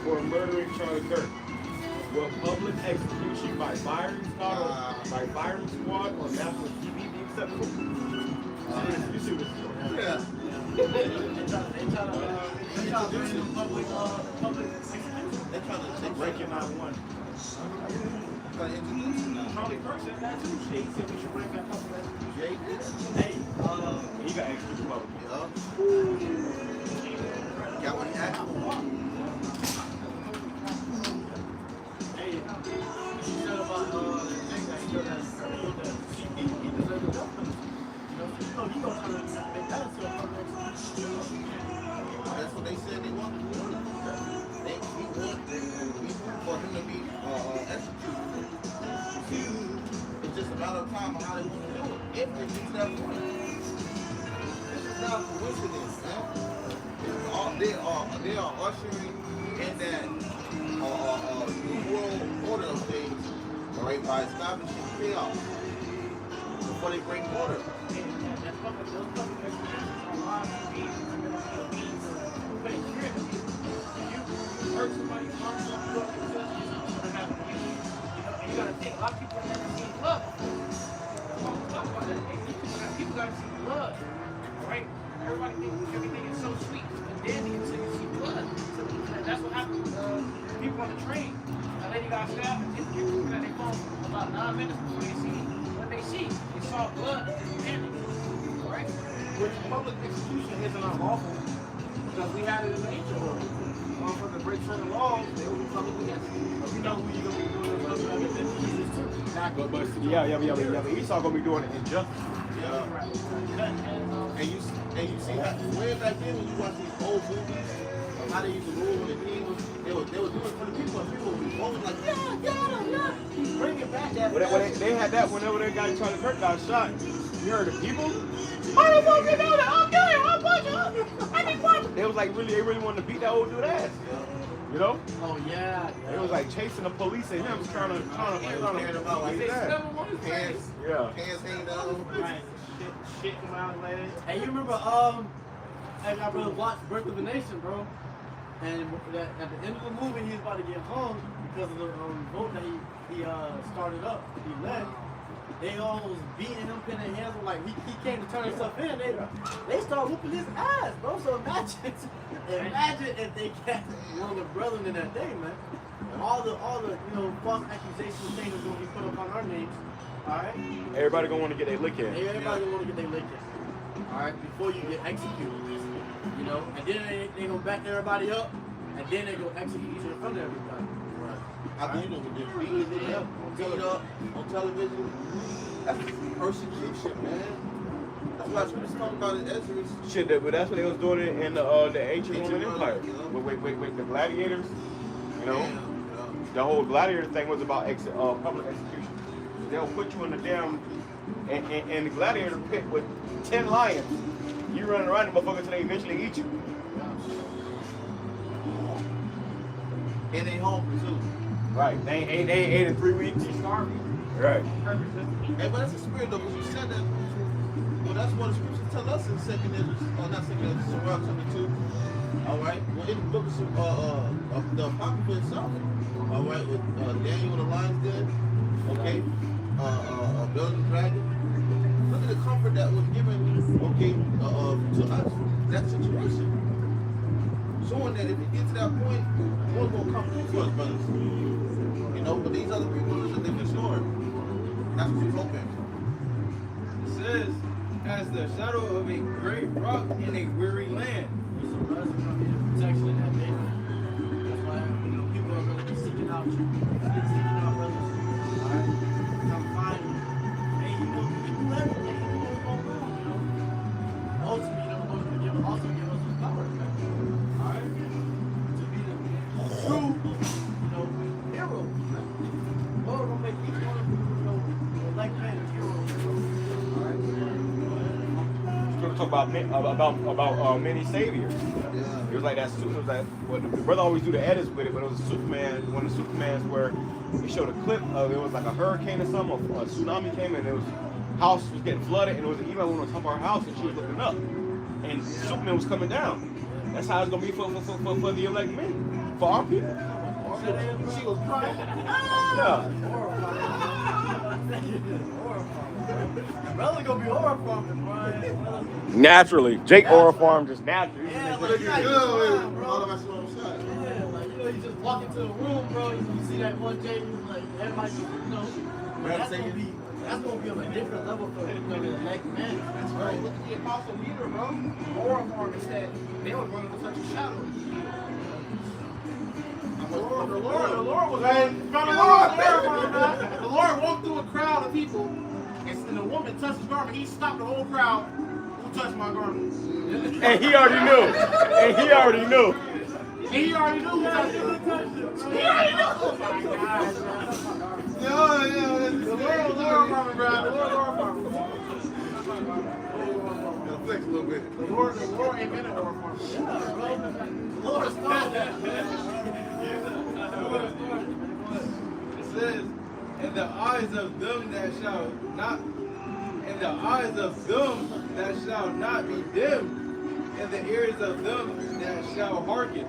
for murdering Charlie Kirk? Will public execution by firing squad on national TV be acceptable? You see what's going on. Yeah. They try to bring in public execution. They're trying to Breaking 911. Charlie Kirk said that too. He said we should bring back public execution. Yeah, he did. Hey, He got executed publicly. Yeah. Got what he asked for. Hey, you said about the thing that he killed that he deserved the death penalty. You know, he gonna try to make that into a public execution. That's what they said they wanted to do. They for him to be executed. See, it's just a matter of time on how they want to do it. If they get to that point. This is not a coincidence, man. They are ushering in that new world order of things, all right, by establishing chaos before they bring order. Those public executions on live TV are putting fear into people. If you hurt somebody, harm somebody, it's going to happen to you. And you got to think, a lot of people have never seen blood before. Talk about that. People got to see blood, right? Everybody thinks everything is so sweet and dandy until you see blood. So that's what happened with people on the train. A lady got stabbed and hit that they phone about 9 minutes before they saw blood, they panicked. Right? Which public execution isn't unlawful because we had it in the ancient world. For the break certain laws, they will be publicly executed. But you know who you're going to be doing it with other than Jesus too. Exactly. But Esau gonna be doing it injustice. Yeah. And you see how way back then when you watch these old movies of how they used to rule when the king was they were doing it for the people and people would be voting like yeah. Bring it back that They had that whenever that guy Charlie Kirk got shot. You heard the people? Why the fuck you do that? I'll kill you. I'll punch you. They was like they really wanted to beat that old dude ass. You know? Oh yeah. It was like chasing the police and him trying to like beat that. hands hanging down. Right. Shit come out later. Hey, you remember I got brother watched Birth of a Nation, bro. And at the end of the movie, he's about to get hung because of the vote that he started up. He led. They all was beating him, pinning their hands. Like he came to turn himself in. They started whooping his ass, bro. So imagine if they kept one of the brethren in that day, man. All the false accusations things are gonna be put up on our names. All right. Everybody gonna want to get their lick in. Everybody gonna want to get their lick in. All right. Before you get executed, you know, and then they gonna back everybody up, and then they go execute you in front of everybody. How can you know what they're beating them on television? That's persecution, man. That's why scriptures talking about it Ezra. Shit, but that's what they was doing in the ancient Roman Empire. Wait, the gladiators. You know, the whole gladiator thing was about public execution. They'll put you in the damn in the gladiator pit with 10 lions. You running around the motherfuckers till they eventually eat you. And they hungry too. Right. They ate in 3 weeks. He's starving. Right. Hey, but that's a spirit though, because you said that. Well, that's what the scriptures tell us in Second Ezra, not Second Ezra, Sirach chapter 2. All right. Well, in the book of the Apocrypha itself. All right, with Daniel and the lion's den. Okay. Building the dragon. Look at the comfort that was given. Okay. To us, that situation. Showing that if it gets to that point, what's more comfortable for us, brothers? You know, but these other people is a different story. That's what we're hoping. It says, as the shadow of a great rock in a weary land. So brothers are gonna be the protection in that day. That's why people are gonna be seeking out you. Seeking out brothers. All right, come find you. Hey, you know, you do everything. You know what's going on. You know, ultimately, the Lord will also give us the power. All right, to be the true, heroes. Lord will make each one of you, like men, heroes. All right. We're talking about many saviors. Yeah. It was like that. It was like well, the brother always do the edits with it, but it was a Superman. One of the Supermans where he showed a clip of it was like a hurricane or something, or a tsunami came and it was house was getting flooded, and it was an Eva on top of our house, and she was looking up, and Superman was coming down. That's how it's gonna be for the elect men, for our people. She was crying. Yeah. Brother gonna be horrified, Brian. Naturally, Jake Orifarm just naturally. Yeah, Look like, at you you, know, all of us on the side. yeah, like, you just walk into the room, bro, you see that one Jake, like, everybody, that's gonna be on a different level for, the next man. That's right. Look at the Apostle Peter, bro. Horrified said they were going to touch a shadow. The Lord was the Lord walked through a crowd of people, and the woman touched his garment. He stopped the whole crowd. Who touched my garment? And he already knew. And he already knew. And he already knew who touched him. He already knew. Oh my God. The Lord was horrified, bro. The Lord was horrified. Flex a little bit. The Lord ain't been a horrified. The Lord started that. It says, in the eyes of them that shall not, in the eyes of them that shall not be dim, in the ears of them that shall hearken.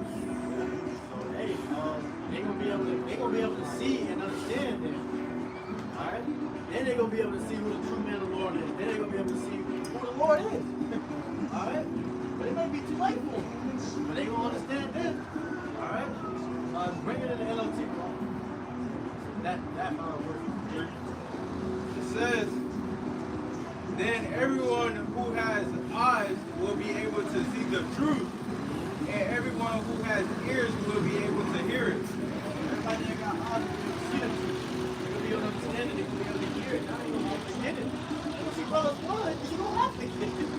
Hey, they gonna be able to see and understand them. All right. Then they gonna be able to see who the true man of the Lord is. Then they gonna be able to see who the Lord is. All right. But it may be too late for them. But they gonna understand then. All right. Bring it in the LOT, bro. That It says, Then everyone who has eyes will be able to see the truth, and everyone who has ears will be able to hear it. Everybody that got eyes will be able to see the truth. They'll be able to understand it. They'll be able to hear it. Now they don't have to get it. See, brothers, what? You don't have to get it.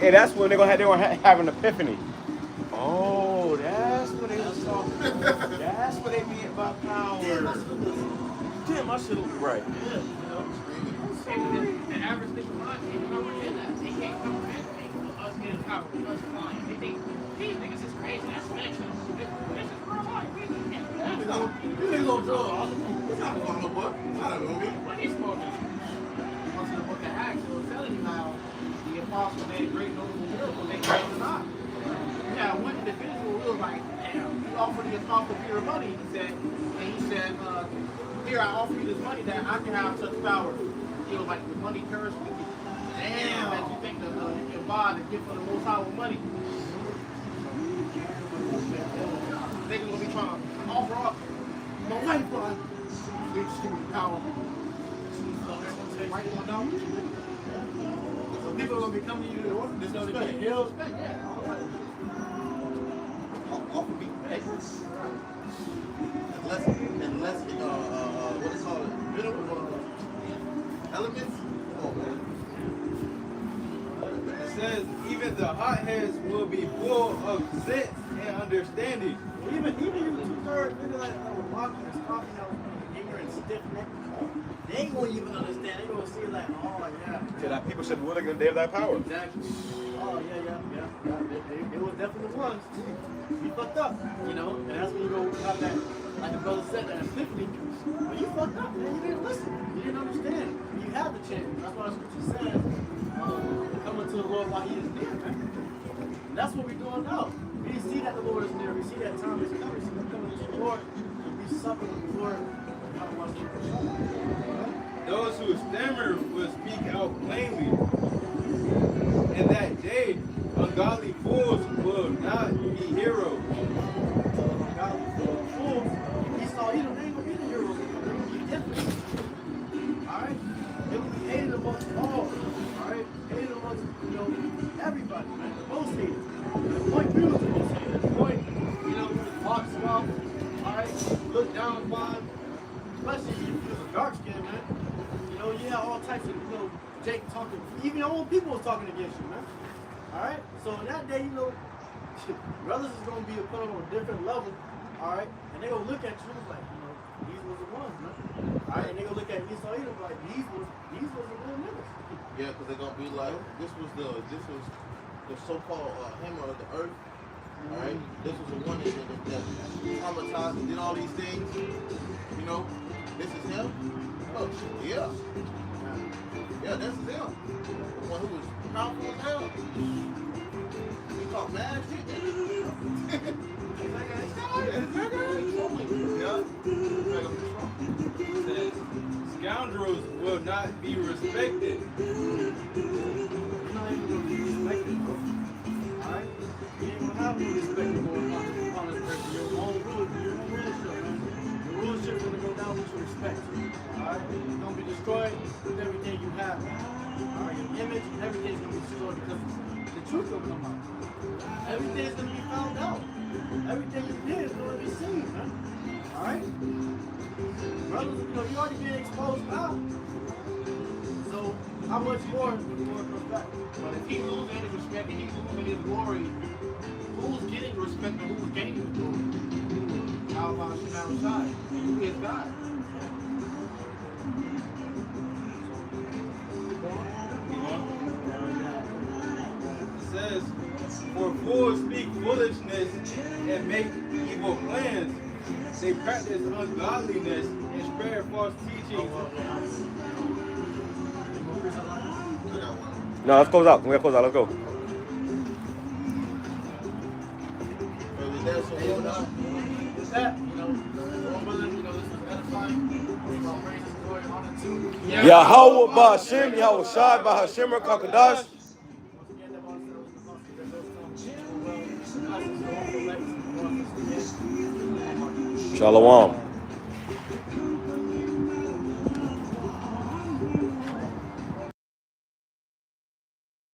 And that's when they're gonna have an epiphany. Oh, that's what they was talking about. That's what they mean by power. Damn, I should have right. The average thing of life can't comprehend that. They can't comprehend us getting power, us flying. They think these niggas is crazy. That's fiction. This is real life. We can't do that. You niggas on drugs. It's not a comic book. It's not a movie. What is smoking? Once in the book of Acts, it was telling you how the apostles made great notable miracles. They came to not. You had one individual who was like, damn, he offered the apostle Peter money. He said, here, I offer you this money that I can have such power. He was like, the money curse with you. Damn, that you think that you can buy the gift of the Most High with money. Niggas gonna be trying to offer up my lifeline. Big stupid power. So everyone's saying, write one down. So people are gonna be coming to you to the order. There's gonna be hills. Yeah, all right. Off of me. Unless what is called minimal elements. Oh, It says, even the hotheads will be full of sense and understanding. Even you 2/3 niggas that were walking and scoffing out ignorant, stiff neck, they won't even understand. They gonna see like, oh yeah. So that people should be willing to have that power. Exactly. Oh yeah. They was definitely the ones. You fucked up, you know, and that's when you go have that, like the brother said, that epiphany. But you fucked up, man. You didn't listen. You didn't understand. You had the chance. That's why the scripture says, coming to the Lord while He is near, man. And that's what we're doing now. We see that the Lord is near. We see that time is coming. So we're coming to the Lord and we suffer with the Lord. Those who stammer will speak out plainly. And that day, ungodly fools will not be heroes. So ungodly fools, he saw Edom, they ain't gonna be the heroes. They're gonna be different. Alright? They will be hated amongst all. Alright? Hated amongst, everybody, man. The most hated. The point we was the most hated. The point, talks about, alright, look down upon, especially if you're a dark skin, man. You have all types of, Jake talking, even your own people was talking against you, man. Alright? So in that day, brothers is gonna be put on a different level, alright? And they gonna look at you like, these was the ones, man. Alright, and they gonna look at Esau Edom like these was the real niggas. yeah, because they're gonna be like, this was the so-called hammer of the earth. All right, this was the one that traumatized and did all these things. This is him. Oh, yeah. Yeah, this is him. The one who was powerful as hell. He talked mad shit. It says, scoundrels will not be respected. You're not even gonna be respected, bro. Alright? You ain't gonna have no respect upon this person. Your own rulership, man. Your rulership is gonna go down with your respect. Alright? It's gonna be destroyed with everything you have. Alright? Your image and everything's gonna be destroyed because the truth will come out. Everything's gonna be found out. Everything you did is gonna be seen, man. Alright? Brothers, you already been exposed now. So how much more will the Lord come back? But if he loses any respect and he's losing his glory, who's getting respect and who's gaining the glory? How about Shemel Shai? And who is God? It says, for fools speak foolishness and make evil plans. They practice ungodliness and spread false teachings. No, let's close out. We gotta close out. Let's go. With that, this is edifying. I'll praise His glory, honor to Yahweh Ba'Hashem, Yahweh Shai Ba'Hashem Rakakadash. Shalom.